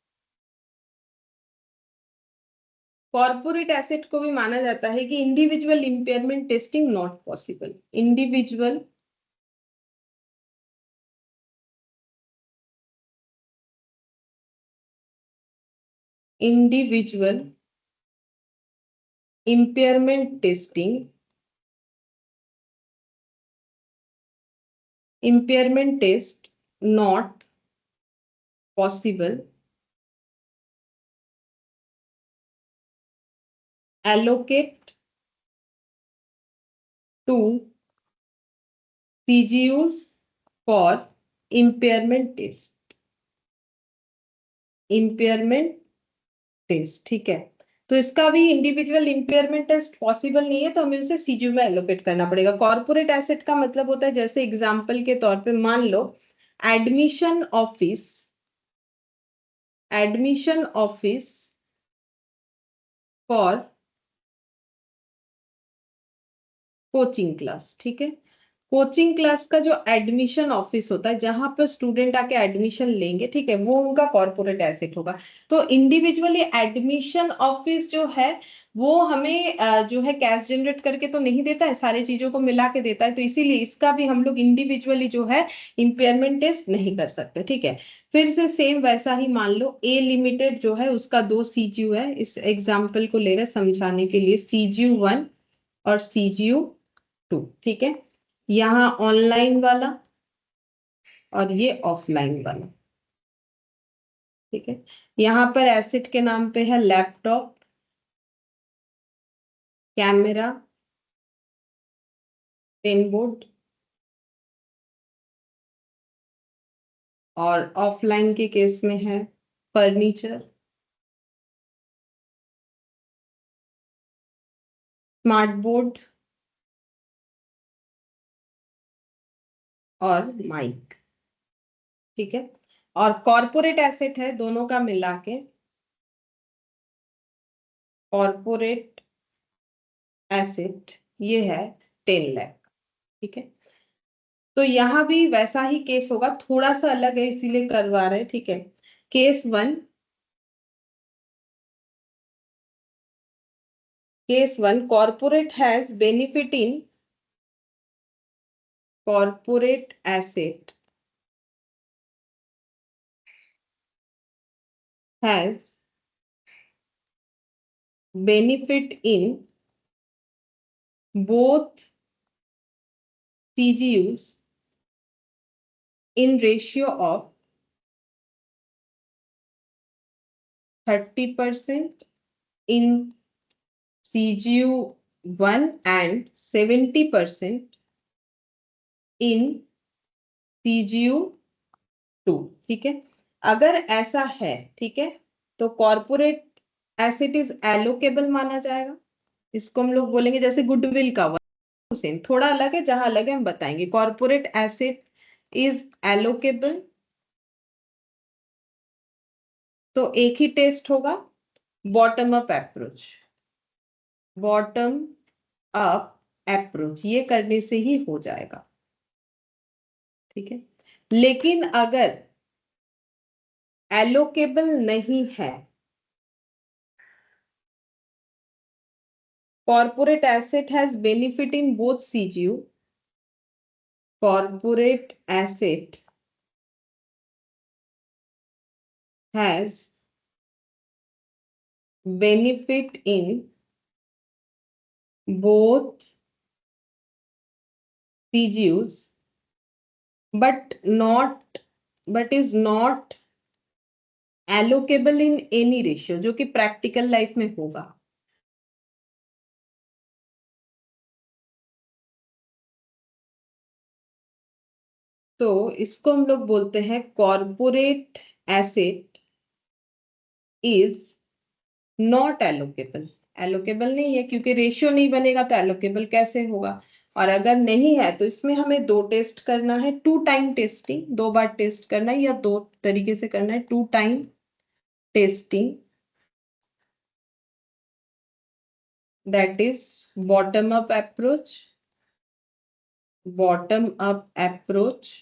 कॉर्पोरेट एसेट को भी माना जाता है कि individual impairment testing not possible, individual individual impairment testing, impairment test not possible, allocate to CGUs for impairment test, impairment test, ठीक है। तो इसका भी इंडिविजुअल इंपेयरमेंट टेस्ट पॉसिबल नहीं है तो हमें उसे सीजीयू में एलोकेट करना पड़ेगा। कॉर्पोरेट एसेट का मतलब होता है, जैसे एग्जांपल के तौर पे मान लो admission office, admission office for coaching class, ठीक है। कोचिंग क्लास का जो एडमिशन ऑफिस होता है जहां पर स्टूडेंट आके एडमिशन लेंगे, ठीक है, वो उनका कॉर्पोरेट एसेट होगा। तो इंडिविजुअली एडमिशन ऑफिस जो है वो हमें जो है कैश जनरेट करके तो नहीं देता है, सारी चीजों को मिला के देता है, तो इसीलिए इसका भी हम लोग इंडिविजुअली जो है इंपेयरमेंट टेस्ट नहीं कर सकते, ठीक है। फिर से सेम वैसा ही मान लो ए लिमिटेड जो है उसका 2 सीजीयू है, इस एग्जाम्पल को ले रहे समझाने के लिए, CGU1 और CGU2, ठीक है। यहाँ ऑनलाइन वाला और ये ऑफलाइन वाला, ठीक है। यहाँ पर एसेट के नाम पे है लैपटॉप, कैमरा, पेन बोर्ड, और ऑफलाइन के केस में है फर्नीचर, स्मार्ट बोर्ड और माइक, ठीक है। और कॉर्पोरेट एसेट है दोनों का मिला के, कॉर्पोरेट एसेट ये है 10 लाख, ठीक है। तो यहाँ भी वैसा ही केस होगा, थोड़ा सा अलग है इसीलिए करवा रहे हैं, ठीक है। Case 1 corporate has benefit in corporate asset has benefit in both CGUs in ratio of 30% in CGU1 and 70% in CGU2, ठीक है। अगर ऐसा है, ठीक है, तो कॉर्पोरेट एसेट इज एलोकेबल माना जाएगा। इसको हम लोग बोलेंगे जैसे गुडविल का हुआ, सेम थोड़ा अलग है, जहां अलग है हम बताएंगे। कॉर्पोरेट एसेट इज एलोकेबल, तो एक ही टेस्ट होगा, bottom up approach, bottom up approach ये करने से ही हो जाएगा, ठीक है। लेकिन अगर एलोकेबल नहीं है, corporate asset has benefit in both CGU, corporate asset has benefit in both CGUs but is not allocable in any ratio, जो कि प्रैक्टिकल लाइफ में होगा। तो इसको हम लोग बोलते हैं corporate asset is not allocable. Allocable नहीं है क्योंकि रेशियो नहीं बनेगा, तो एलोकेबल कैसे होगा। और अगर नहीं है तो इसमें हमें दो टेस्ट करना है, टू टाइम टेस्टिंग, दो बार टेस्ट करना है, या दो तरीके से करना है, two time testing, that is bottom up approach, bottom up approach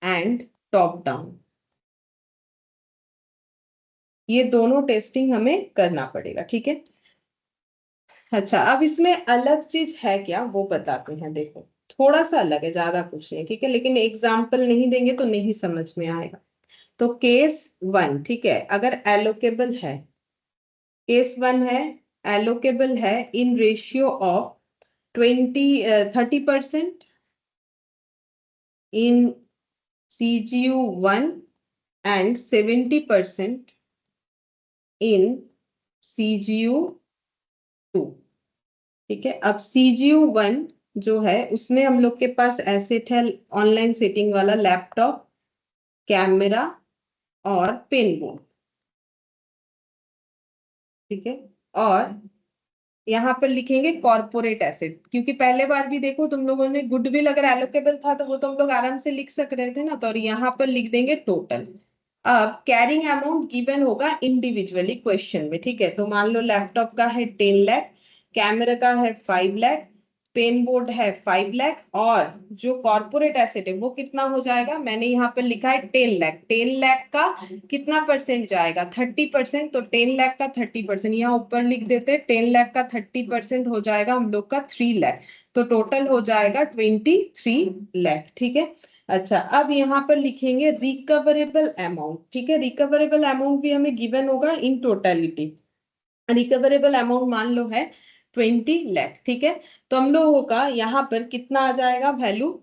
and top down. ये दोनों टेस्टिंग हमें करना पड़ेगा, ठीक है। अच्छा, अब इसमें अलग चीज है क्या वो बताते हैं। देखो, थोड़ा सा अलग है, ज्यादा कुछ नहीं, ठीक है, लेकिन एग्जाम्पल नहीं देंगे तो नहीं समझ में आएगा। तो केस वन, ठीक है, अगर एलोकेबल है, केस वन है, एलोकेबल है in ratio of 30% in CGU1 and 70% in CGU2। ठीक है, अब CGU1 जो है उसमें हम लोग के पास एसेट है ऑनलाइन सेटिंग वाला लैपटॉप, कैमरा और पेन बोर्ड, ठीक है। और यहाँ पर लिखेंगे कॉर्पोरेट एसेट, क्योंकि पहले बार भी देखो तुम लोगों ने गुडविल अगर एलोकेबल था तो वो तुम लोग आराम से लिख सक रहे थे ना, तो और यहाँ पर लिख देंगे टोटल। अब कैरिंग अमाउंट गिवन होगा इंडिविजुअली क्वेश्चन में, ठीक है। तो मान लो लैपटॉप का है 10 लाख, कैमरा का है 5 लाख, पेन बोर्ड है 5 लाख, और जो कॉर्पोरेट एसेट है वो कितना हो जाएगा, मैंने यहाँ पर लिखा है 10 लाख। 10 लाख का कितना परसेंट जाएगा, 30%। तो 10 लाख का 30%, यहाँ ऊपर लिख देते, 10 लाख का 30% हो जाएगा हम लोग का 3 लाख। तो टोटल हो जाएगा 23 लाख, ठीक है। अच्छा, अब यहाँ पर लिखेंगे रिकवरेबल अमाउंट, ठीक है। रिकवरेबल अमाउंट भी हमें गिवन होगा इन टोटलिटी। रिकवरेबल अमाउंट मान लो है 20 लाख, ठीक है। तो हम लोगों का यहाँ पर कितना आ जाएगा वैल्यू,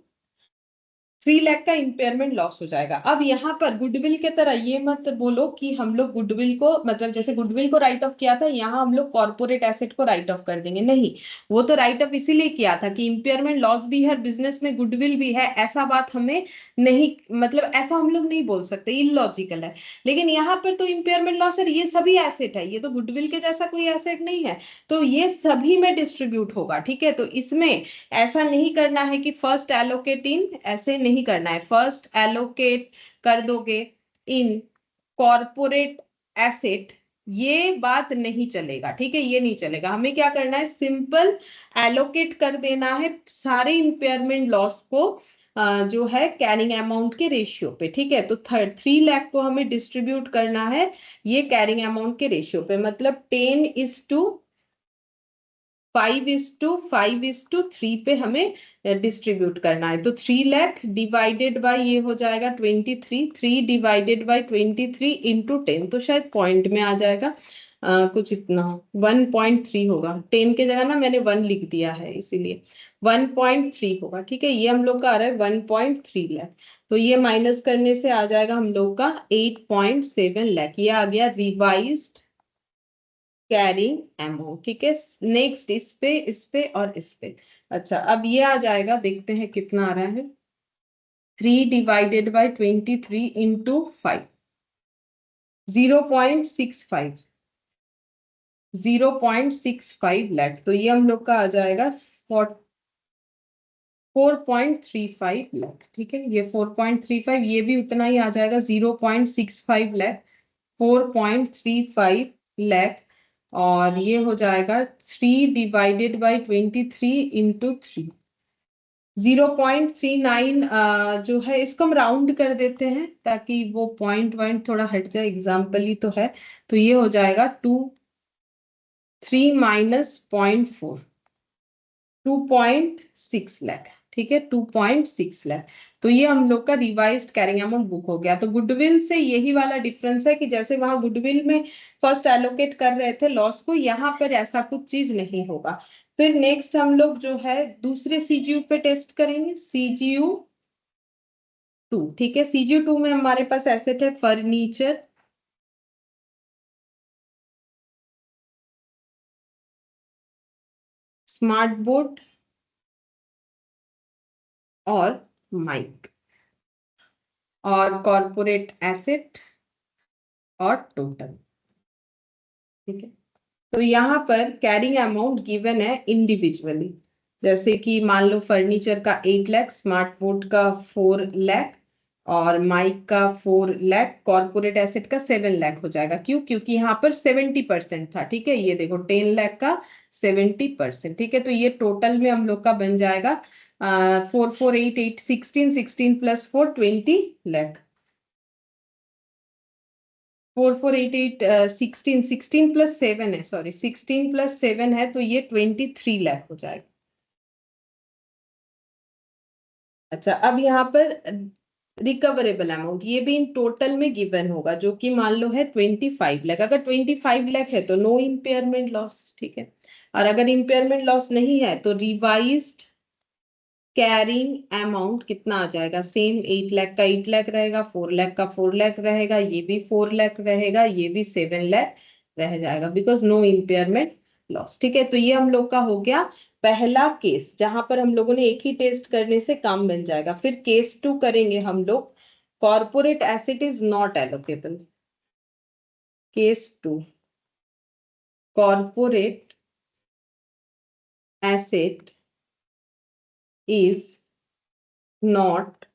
3 लाख का इंपेयरमेंट लॉस हो जाएगा। अब यहाँ पर गुडविल के तरह ये मत बोलो कि हम लोग गुडविल को, मतलब जैसे गुडविल को राइट ऑफ किया था, यहाँ हम लोग कॉर्पोरेट एसेट को राइट ऑफ कर देंगे, नहीं। वो तो राइट ऑफ इसीलिए किया था कि इंपेयरमेंट लॉस भी है बिजनेस में, गुडविल भी है, ऐसा बात हमें नहीं, मतलब ऐसा हम लोग नहीं बोल सकते, इलॉजिकल है। लेकिन यहाँ पर तो इंपेयरमेंट लॉस है, ये सभी एसेट है, ये तो गुडविल के जैसा कोई एसेट नहीं है, तो ये सभी में डिस्ट्रीब्यूट होगा, ठीक है। तो इसमें ऐसा नहीं करना है कि फर्स्ट एलोकेट इन, ऐसे नहीं करना है, फर्स्ट एलोकेट कर दोगे इन कॉर्पोरेट एसेट, ये बात नहीं चलेगा, ठीक है, ये नहीं चलेगा। हमें क्या करना है, सिंपल एलोकेट कर देना है सारे इंपेयरमेंट लॉस को, जो है कैरिंग अमाउंट के रेशियो पे, ठीक है। तो 3 लाख को हमें डिस्ट्रीब्यूट करना है ये कैरिंग अमाउंट के रेशियो पे, मतलब 10:5:5:3 पे हमें डिस्ट्रीब्यूट करना है। तो 3 लाख डिवाइडेड बाय ये हो जाएगा 23, 3 डिवाइडेड बाय 23 इंटू 10, तो शायद पॉइंट में आ जाएगा, कुछ इतना 1.3 होगा। 10 के जगह ना मैंने 1 लिख दिया है, इसीलिए 1.3 होगा, ठीक है। ये हम लोग का आ रहा है 1.3 लाख, तो ये माइनस करने से आ जाएगा हम लोग का 8.7 लाख। ये आ गया रिवाइज्ड कैरिंग अमाउंट, ठीक है। नेक्स्ट इस पे और इस पे। अच्छा, अब ये आ जाएगा, देखते हैं कितना आ रहा है, 3 डिवाइडेड बाय 23 इंटू 5, 0.65, 0.65 लाख। तो ये हम लोग का आ जाएगा 4.35 लाख, ठीक है। ये 4.35, ये भी उतना ही आ जाएगा, 0.65 लाख, 4.35 लाख। और ये हो जाएगा 3 डिवाइडेड बाई 23 इंटू 3, 0.39, जो है इसको हम राउंड कर देते हैं ताकि वो पॉइंट वॉइंट थोड़ा हट जाए, एग्जाम्पल ही तो है। तो ये हो जाएगा 3 - 0.4, 2.6 लाख, ठीक है, 2.6 लाख। तो ये हम लोग का रिवाइज्ड कैरिंग अमाउंट बुक हो गया। तो गुडविल से यही वाला डिफरेंस है कि जैसे वहां गुडविल में फर्स्ट एलोकेट कर रहे थे लॉस को, यहाँ पर ऐसा कुछ चीज नहीं होगा। फिर नेक्स्ट हम लोग जो है दूसरे CGU पे टेस्ट करेंगे, CGU टू, ठीक है। CGU2 में हमारे पास एसेट है फर्नीचर, स्मार्ट बोर्ड और माइक, और कॉर्पोरेट एसेट और टोटल, ठीक है। तो यहाँ पर कैरिंग अमाउंट गिवन है इंडिविजुअली, जैसे कि मान लो फर्नीचर का 8 लाख, स्मार्ट बोर्ड का 4 लाख और माइक का 4 लाख, कॉर्पोरेट एसेट का 7 लाख हो जाएगा। क्यों? क्योंकि यहाँ पर 70% था, ठीक है। ये देखो 10 लाख का 70%, ठीक है। तो ये टोटल में हम लोग का बन जाएगा 4488 16, 16 प्लस 4 20 लाख, 4488 16, 16 प्लस 7 है, सॉरी 16 प्लस 7 है, तो ये 23 लाख हो जाएगा। अच्छा, अब यहाँ पर रिकवरेबल अमाउंट ये भी इन टोटल में गिवन होगा, जो कि मान लो है 25 लाख। अगर 25 लाख है तो नो इम्पेयरमेंट लॉस, ठीक है। और अगर इम्पेयरमेंट लॉस नहीं है तो रिवाइज्ड कैरिंग अमाउंट कितना आ जाएगा? सेम 8 लाख का 8 लाख रहेगा, 4 लाख का 4 लाख रहेगा, ये भी 4 लाख रहेगा, ये भी 7 लाख रह जाएगा, बिकॉज नो इम्पेयरमेंट लॉस, ठीक है। तो ये हम लोग का हो गया पहला केस, जहां पर हम लोगों ने एक ही टेस्ट करने से काम बन जाएगा। फिर केस 2 करेंगे हम लोग, corporate asset is not allocable. Case 2, corporate asset is not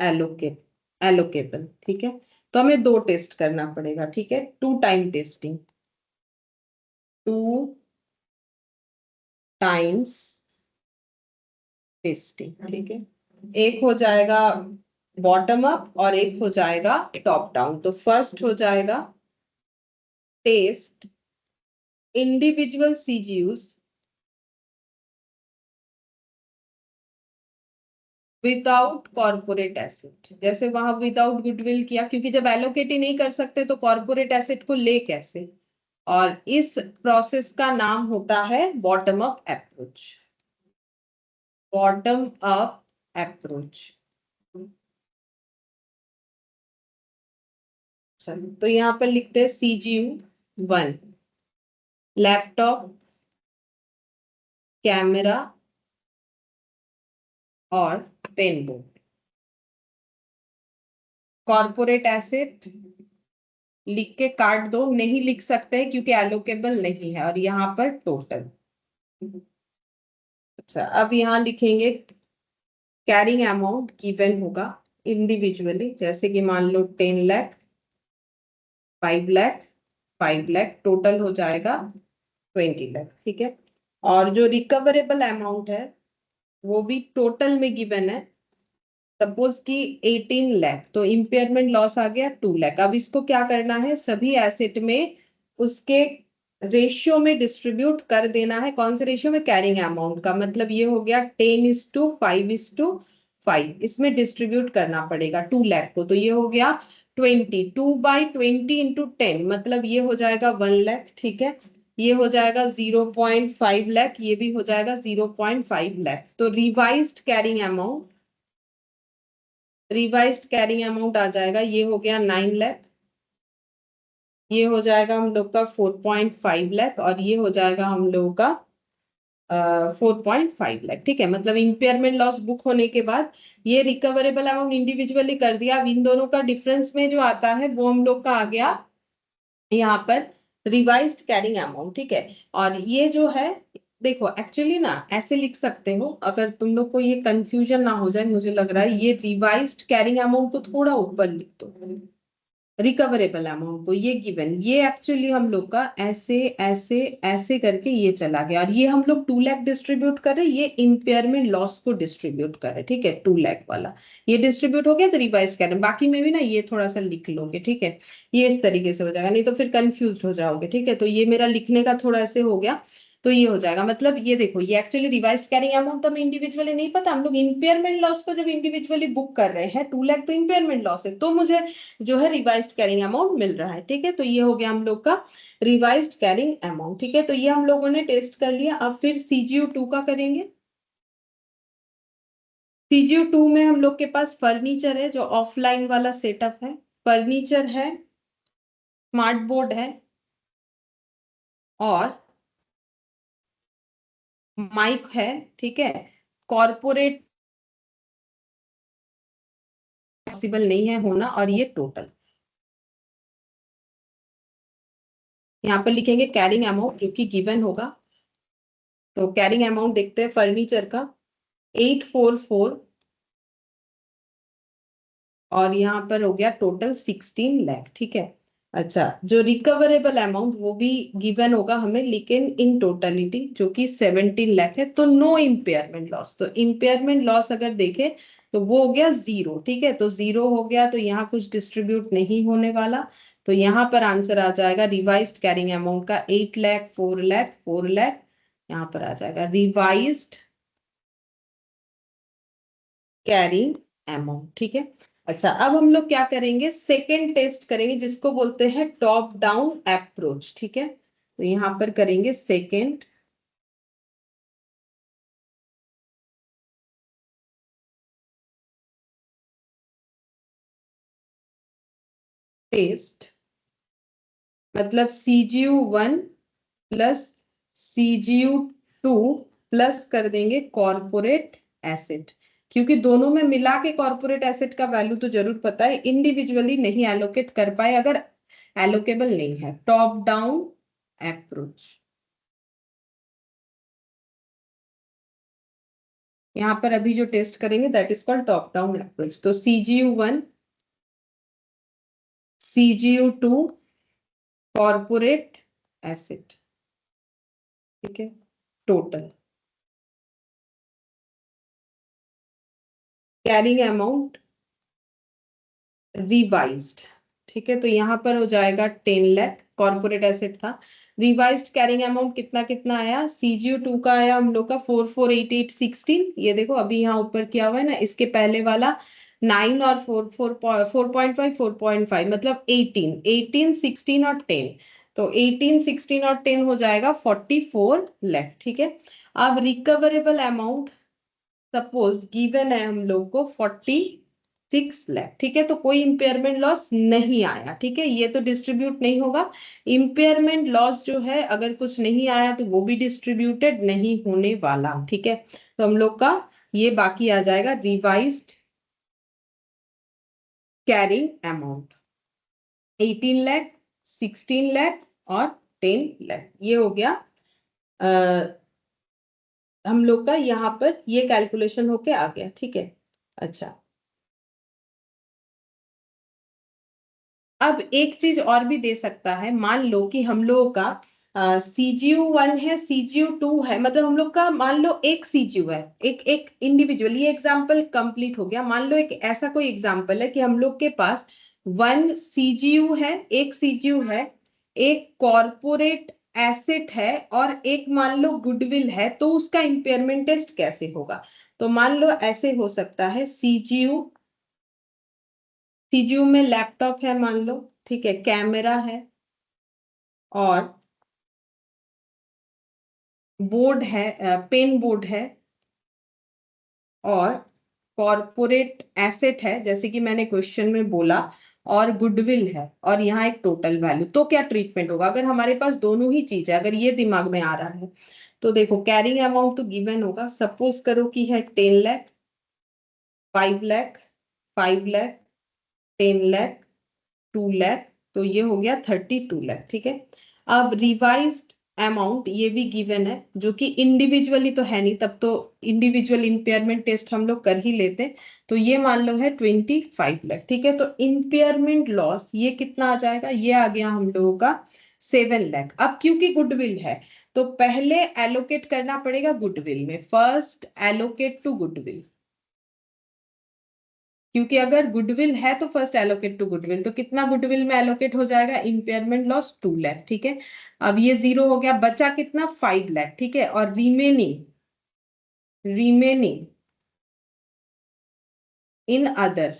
allocable, ठीक है। तो हमें दो टेस्ट करना पड़ेगा, ठीक है, two time testing, two times testing, ठीक है। एक हो जाएगा बॉटम अप और एक हो जाएगा टॉप डाउन। तो फर्स्ट हो जाएगा test individual CGUs without corporate asset. जैसे वहां विदाउट गुडविल किया, क्योंकि जब एलोकेट ही नहीं कर सकते तो कॉर्पोरेट एसेट को ले कैसे। और इस प्रोसेस का नाम होता है bottom up approach, bottom up approach. चलो, तो यहाँ पर लिखते हैं CGU1, लैपटॉप, कैमरा और पेन बोर्ड। कॉर्पोरेट एसेट लिख के काट दो, नहीं लिख सकते क्योंकि एलोकेबल नहीं है, और यहाँ पर टोटल। अच्छा, अब यहाँ लिखेंगे कैरिंग अमाउंट गिवन होगा इंडिविजुअली, जैसे कि मान लो 10 लाख, 5 लाख, 5 लाख, टोटल हो जाएगा 20 लाख, ठीक है। और जो रिकवरेबल अमाउंट है वो भी टोटल में गिवन है, सपोज कि 18 लाख, तो इम्पेयरमेंट लॉस आ गया 2 लाख। अब इसको क्या करना है, सभी एसेट में उसके रेशियो में डिस्ट्रीब्यूट कर देना है। कौन से रेशियो में? कैरिंग अमाउंट का, मतलब ये हो गया 10:5:5, इसमें डिस्ट्रीब्यूट करना पड़ेगा 2 लाख को। तो ये हो गया 22/20 इंटू 10, मतलब ये हो जाएगा 1 लाख, ठीक है। ये हो जाएगा 0.5 लाख, ये भी हो जाएगा 0.5 लाख। तो रिवाइज्ड कैरिंग अमाउंट आ जाएगा, ये हो गया 9 लाख, ये हो जाएगा हम लोग का 4.5 लाख, और ये हो जाएगा हम लोगों का 4.5 लाख, ठीक है। मतलब इम्पेयरमेंट लॉस बुक होने के बाद ये रिकवरेबल अमाउंट इंडिविजुअली कर दिया। अब इन दोनों का डिफरेंस में जो आता है वो हम लोग का आ गया यहाँ पर रिवाइज्ड कैरिंग अमाउंट, ठीक है। और ये जो है, देखो एक्चुअली ना ऐसे लिख सकते हो, अगर तुम लोग को ये कंफ्यूजन ना हो जाए, मुझे लग रहा है ये रिवाइज्ड कैरिंग अमाउंट को थोड़ा ऊपर लिख दो, रिकवरेबल अमाउंट को ये गिवन, ये एक्चुअली हम लोग का ऐसे ऐसे ऐसे करके ये चला गया, और ये हम लोग 2 लाख डिस्ट्रीब्यूट कर रहे, ये इम्पेयरमेंट लॉस को डिस्ट्रीब्यूट कर रहे, ठीक है। 2 लाख वाला ये डिस्ट्रीब्यूट हो गया, तो रिवाइज कर रहे हैं। बाकी में भी ना ये थोड़ा सा लिख लोगे, ठीक है। ये इस तरीके से हो जाएगा, नहीं तो फिर कंफ्यूज हो जाओगे, ठीक है। तो ये मेरा लिखने का थोड़ा ऐसे हो गया, तो ये हो जाएगा। मतलब ये देखो, ये एक्चुअली रिवाइज्ड कैरिंग अमाउंट हमें इंडिविजुअली नहीं पता, हम लोग इम्पेयरमेंट लॉस को जब इंडिविजुअली बुक कर रहे हैं, 2 लाख तो इम्पेयरमेंट लॉस है, तो मुझे जो है रिवाइज्ड कैरिंग अमाउंट मिल रहा है, ठीक है। तो ये हो गया हम लोग का रिवाइज्ड कैरिंग अमाउंट, ठीक है। तो ये हम लोगों ने टेस्ट कर लिया। अब फिर CGU2 का करेंगे। CGU2 में हम लोग के पास फर्नीचर है, जो ऑफलाइन वाला सेटअप है। फर्नीचर है, स्मार्ट बोर्ड है, और माइक है, ठीक है। कॉर्पोरेट पॉसिबल नहीं है होना, और ये टोटल। यहाँ पर लिखेंगे कैरिंग अमाउंट, जो कि गिवन होगा। तो कैरिंग अमाउंट देखते हैं फर्नीचर का, 844, और यहाँ पर हो गया टोटल 16 लाख, ठीक है। अच्छा, जो रिकवरेबल अमाउंट वो भी गिवन होगा हमें, लेकिन इन टोटलिटी जो कि 17 लाख है। तो नो इम्पेयरमेंट लॉस, तो इम्पेयरमेंट लॉस अगर देखें तो वो हो गया 0, ठीक है। तो 0 हो गया, तो यहाँ कुछ डिस्ट्रीब्यूट नहीं होने वाला। तो यहाँ पर आंसर आ जाएगा रिवाइज्ड कैरिंग अमाउंट का 8 लाख, 4 लाख, 4 लाख। यहाँ पर आ जाएगा रिवाइज्ड कैरिंग अमाउंट, ठीक है। अच्छा, अब हम लोग क्या करेंगे, सेकेंड टेस्ट करेंगे, जिसको बोलते हैं टॉप डाउन अप्रोच, ठीक है। तो यहां पर करेंगे सेकेंड टेस्ट, मतलब CGU1 प्लस CGU2 प्लस कर देंगे कॉर्पोरेट एसेट, क्योंकि दोनों में मिला के कॉर्पोरेट एसेट का वैल्यू तो जरूर पता है, इंडिविजुअली नहीं एलोकेट कर पाए अगर एलोकेबल नहीं है। टॉप डाउन अप्रोच, यहाँ पर अभी जो टेस्ट करेंगे that is called top down approach. तो CGU1, CGU2, कॉर्पोरेट एसेट, ठीक है, टोटल कैरिंग अमाउंट रिवाइज्ड, ठीक है। तो यहाँ पर हो जाएगा 10 लाख, कॉर्पोरेट एसेट था। रिवाइज्ड कैरिंग अमाउंट कितना कितना आया, CGU2 का आया हम लोग का 448816, ये देखो अभी यहाँ ऊपर किया हुआ है ना, इसके पहले वाला 9 और 4.5 4.5, मतलब 18 16 और 10। तो 18 16 और 10 हो जाएगा 44 लाख, ठीक है। अब रिकवरेबल अमाउंट सपोज गिवन है हम लोग को 46 लाख, ठीक है। तो कोई इंपेयरमेंट लॉस नहीं आया, ठीक है, ये तो डिस्ट्रीब्यूट नहीं होगा। इंपेयरमेंट लॉस जो है अगर कुछ नहीं आया तो वो भी डिस्ट्रीब्यूटेड नहीं होने वाला, ठीक है। तो हम लोग का ये बाकी आ जाएगा revised carrying amount 18 lakh, 16 lakh और 10 लाख, ये हो गया हम लोग का। यहाँ पर ये कैलकुलेशन होके आ गया, ठीक है। अच्छा, अब एक चीज और भी दे सकता है, मान लो कि हम लोगों का CGU1 है, CGU2 है, मतलब हम लोग का मान लो एक CGU है, एक एक इंडिविजुअल, ये एग्जांपल कंप्लीट हो गया। मान लो एक ऐसा कोई एग्जांपल है कि हम लोग के पास 1 CGU है, एक CGU है, एक कॉर्पोरेट एसेट है, और एक मान लो गुडविल है, तो उसका इंपेयरमेंट टेस्ट कैसे होगा। तो मान लो ऐसे हो सकता है, सीजीयू में लैपटॉप है मान लो, ठीक है, कैमरा है, और बोर्ड है, पेन बोर्ड है, और कॉर्पोरेट एसेट है जैसे कि मैंने क्वेश्चन में बोला, और गुडविल है, और यहाँ एक टोटल वैल्यू। तो क्या ट्रीटमेंट होगा अगर हमारे पास दोनों ही चीज है, अगर ये दिमाग में आ रहा है। तो देखो कैरिंग अमाउंट तो गिवन होगा, सपोज करो कि है 10 लाख, 5 लाख, 5 लाख, 10 लाख, 2 लाख, तो ये हो गया 32 लाख, ठीक है। अब रिवाइज्ड अमाउंट ये भी गिवन है, जो कि इंडिविजुअली तो है नहीं, तब तो इंडिविजुअल इंपेयरमेंट टेस्ट हम लोग कर ही लेते। तो ये मान लो है 25 लाख, ठीक है। तो इंपेयरमेंट लॉस ये कितना आ जाएगा, ये आ गया हम लोगों का 7 लाख। अब क्योंकि गुडविल है तो पहले एलोकेट करना पड़ेगा गुडविल में, फर्स्ट एलोकेट टू गुडविल, क्योंकि अगर गुडविल है तो फर्स्ट एलोकेट टू गुडविल। तो कितना गुडविल में एलोकेट हो जाएगा, इंपेयरमेंट लॉस 2 लाख, ठीक है। अब ये 0 हो गया, बचा कितना 5 लाख, ठीक है। और remaining remaining in other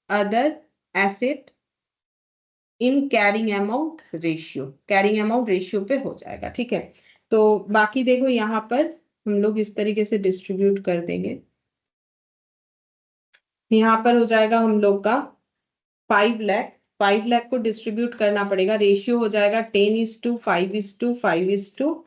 other asset in carrying amount ratio, carrying amount ratio पे हो जाएगा, ठीक है। तो बाकी देखो यहाँ पर हम लोग इस तरीके से डिस्ट्रीब्यूट कर देंगे। यहाँ पर हो जाएगा हम लोग का 5 लाख। 5 लाख को डिस्ट्रीब्यूट करना पड़ेगा, रेशियो हो जाएगा 10:5:5:10।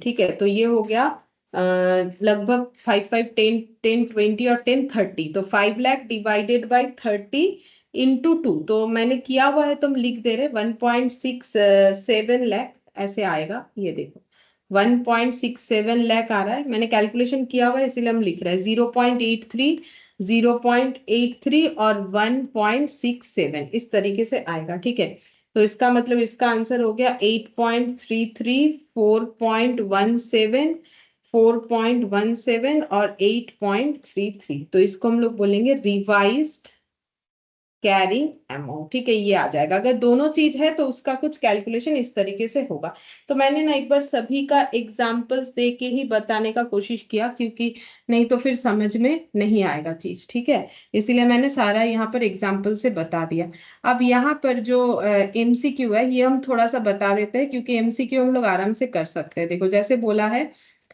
ठीक है, तो ये हो गया लगभग 5 5 10 10 20 और 10 30। तो 5 लाख डिवाइडेड बाई 30 × 2, तो मैंने किया हुआ है, तुम लिख दे रहे 1.67 लाख ऐसे आएगा। ये देखो 1.67 लाख आ रहा है, मैंने कैलकुलेशन किया हुआ है इसीलिए हम लिख रहे हैं। 0.83, 0.83 और 1.67 इस तरीके से आएगा। ठीक है, तो इसका मतलब इसका आंसर हो गया 8.33, 4.17, 4.17 और 8.33। तो इसको हम लोग बोलेंगे रिवाइज्ड कैरिंग अमाउंट। ठीक है, ये आ जाएगा। अगर दोनों चीज है तो उसका कुछ कैलकुलेशन इस तरीके से होगा। तो मैंने ना एक बार सभी का एग्जाम्पल्स दे के ही बताने का कोशिश किया, क्योंकि नहीं तो फिर समझ में नहीं आएगा चीज। ठीक है, इसीलिए मैंने सारा यहाँ पर एग्जाम्पल से बता दिया। अब यहाँ पर जो एमसीक्यू है ये हम थोड़ा सा बता देते हैं, क्योंकि एमसीक्यू हम लोग आराम से कर सकते हैं। देखो जैसे बोला है,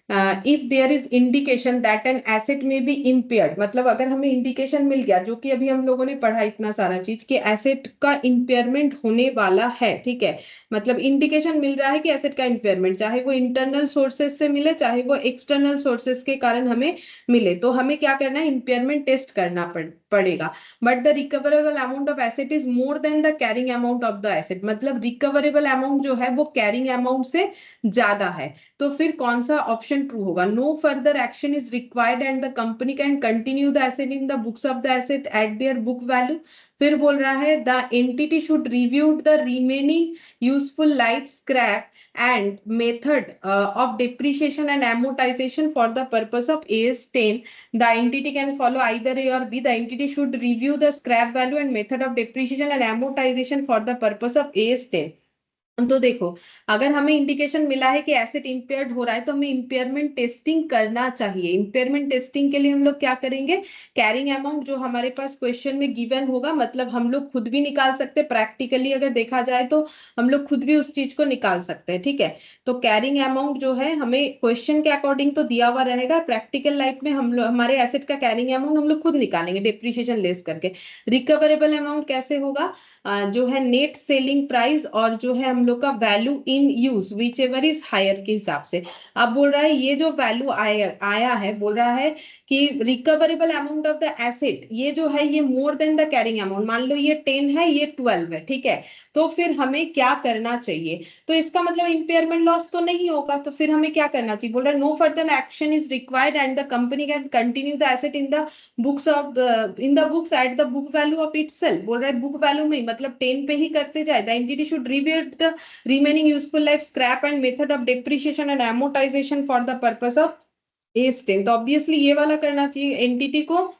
if there is indication that an asset may be impaired, मतलब अगर हमें इंडिकेशन मिल गया, जो कि अभी हम लोगों ने पढ़ा इतना सारा चीज, कि एसेट का इम्पेयरमेंट होने वाला है। ठीक है, मतलब इंडिकेशन मिल रहा है कि एसेट का इम्पेयरमेंट, चाहे वो इंटरनल सोर्सेस से मिले चाहे वो एक्सटर्नल सोर्सेस के कारण हमें मिले, तो हमें क्या करना है, इम्पेयरमेंट टेस्ट करना पड़ेगा। But the recoverable amount of asset is more than the carrying amount of the asset, मतलब रिकवरेबल अमाउंट जो है वो कैरिंग अमाउंट से ज्यादा है। तो फिर कौन सा ऑप्शन ट्रू होगा? No further action is required and the company can continue the asset in the books of the asset at their book value. फिर बोल रहा है the entity should review the remaining useful life scrap and method of depreciation and amortization for the purpose of AS10. The entity can follow either A or B. The entity should review the scrap value and method of depreciation and amortization for the purpose of AS10। तो देखो, अगर हमें indication मिला है कि asset impaired हो रहा है तो हमें इंपेयरमेंट टेस्टिंग करना चाहिए। इंपेयरमेंट टेस्टिंग के लिए हम लोग क्या करेंगे, कैरिंग अमाउंट जो हमारे पास क्वेश्चन में गिवन होगा, मतलब हम लोग खुद भी निकाल सकते हैं, प्रैक्टिकली अगर देखा जाए तो हम लोग खुद भी उस चीज को निकाल सकते हैं। ठीक है, तो कैरिंग अमाउंट जो है हमें क्वेश्चन के अकॉर्डिंग तो दिया हुआ रहेगा, प्रैक्टिकल लाइफ में हम लोग हमारे एसेट का कैरिंग अमाउंट हम लोग खुद निकालेंगे डिप्रिसिएशन लेस करके। रिकवरेबल अमाउंट कैसे होगा, जो है नेट सेलिंग प्राइस और जो है हम लोग का value in use whichever is higher के हिसाब से। अब बोल रहा है ये जो वैल्यू आया है, बोल रहा है कि recoverable amount of the asset ये जो है ये more than the carrying amount, मान लो ये 10 है ये 12 है। ठीक है, तो फिर हमें क्या करना चाहिए, तो इसका मतलब इंपेयरमेंट लॉस तो नहीं होगा, तो फिर हमें क्या करना चाहिए, बोल रहा है no further action is required and the company can continue the asset in the books of in the books at the book value of itself. बोल रहा है बुक वैल्यू में मतलब 10 पे ही करते जाए। The entity should review the remaining useful life scrap and method of depreciation and amortization for the purpose of A10। तो obviously ये वाला करना चाहिए, एंटिटी को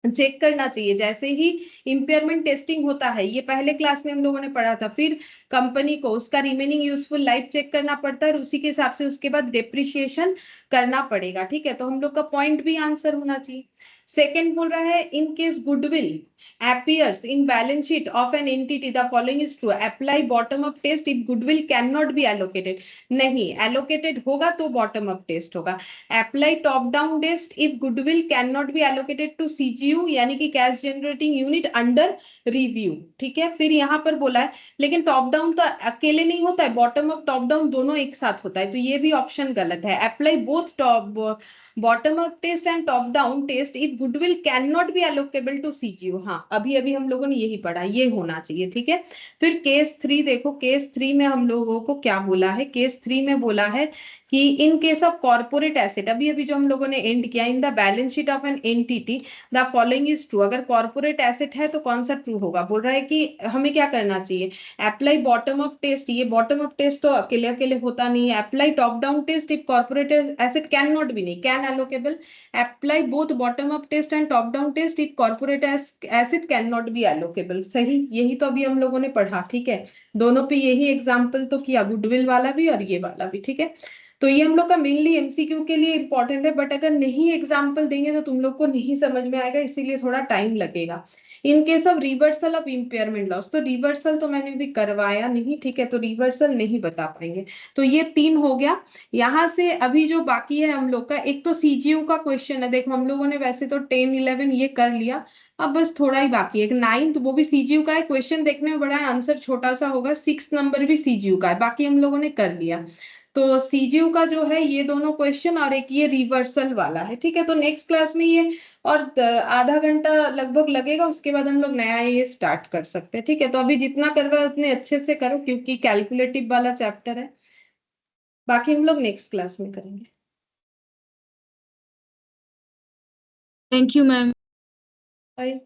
चेक करना चाहिए। जैसे ही इंपेयरमेंट टेस्टिंग होता है, ये पहले क्लास में हम लोगों ने पढ़ा था, फिर कंपनी को उसका रिमेनिंग यूजफुल लाइफ चेक करना पड़ता है और उसी के हिसाब से उसके बाद डेप्रिशिएशन करना पड़ेगा। ठीक है, तो हम लोग का पॉइंट भी आंसर होना चाहिए। सेकंड बोल रहा है in case goodwill appears in balance sheet of an entity the following is true, apply bottom up test if goodwill cannot be allocated। नहीं, allocated होगा तो bottom up test होगा। apply top down test if goodwill cannot be allocated to CGU यानी कि cash generating unit under review. ठीक है, फिर यहाँ पर बोला है लेकिन टॉप डाउन तो अकेले नहीं होता है, बॉटम अप टॉप डाउन दोनों एक साथ होता है, तो ये भी ऑप्शन गलत है। Apply both top bottom up test and top down test if goodwill can not be allocable to CGU. हाँ, अभी अभी हम लोगों ने यही पढ़ा, ये होना चाहिए। ठीक है, फिर केस 3 देखो, केस 3 में हम लोगों को क्या बोला है, केस 3 में बोला है कि in case of corporate asset, अभी अभी जो हम लोगों ने एंड किया, इन the balance sheet of an entity the following is true. अगर कॉर्पोरेट एसेट है तो कौन सा ट्रू होगा, बोल रहा है कि हमें क्या करना चाहिए, अप्लाई बॉटम अप टेस्ट। ये बॉटम अप टेस्ट तो अकेले अकेले होता नहीं है। Apply top down test if corporate asset can not be, नहीं can allocable. Apply both bottom up test and top down test if corporate asset can not be allocable. सही, यही तो अभी हम लोगों ने पढ़ा। ठीक है, दोनों पे यही एग्जाम्पल तो किया, गुडविल वाला भी और ये वाला भी। ठीक है, तो ये हम लोग का मेनली एमसीक्यू के लिए इंपॉर्टेंट है, बट अगर नहीं एग्जाम्पल देंगे तो तुम लोग को नहीं समझ में आएगा, इसीलिए थोड़ा टाइम लगेगा। In case of reversal of impairment loss, तो रिवर्सल तो मैंने भी करवाया नहीं, ठीक है, तो रिवर्सल नहीं बता पाएंगे। तो ये 3 हो गया। यहाँ से अभी जो बाकी है हम लोग का, एक तो सीजीयू का क्वेश्चन है, देखो हम लोगों ने वैसे तो 10 11 ये कर लिया, अब बस थोड़ा ही बाकी है, एक 9th वो भी सीजीयू का है, क्वेश्चन देखने में बड़ा है, आंसर छोटा सा होगा, 6 नंबर भी सीजीयू का है, बाकी हम लोगों ने कर लिया। तो सीजीयू का जो है ये दोनों क्वेश्चन और एक ये रिवर्सल वाला है, ठीक है। तो नेक्स्ट क्लास में ये और आधा घंटा लगभग लगेगा, उसके बाद हम लोग नया ये स्टार्ट कर सकते हैं, ठीक है। तो अभी जितना करवा उतने अच्छे से करो, क्योंकि कैलकुलेटिव वाला चैप्टर है, बाकी हम लोग नेक्स्ट क्लास में करेंगे। Thank you ma'am. बाय।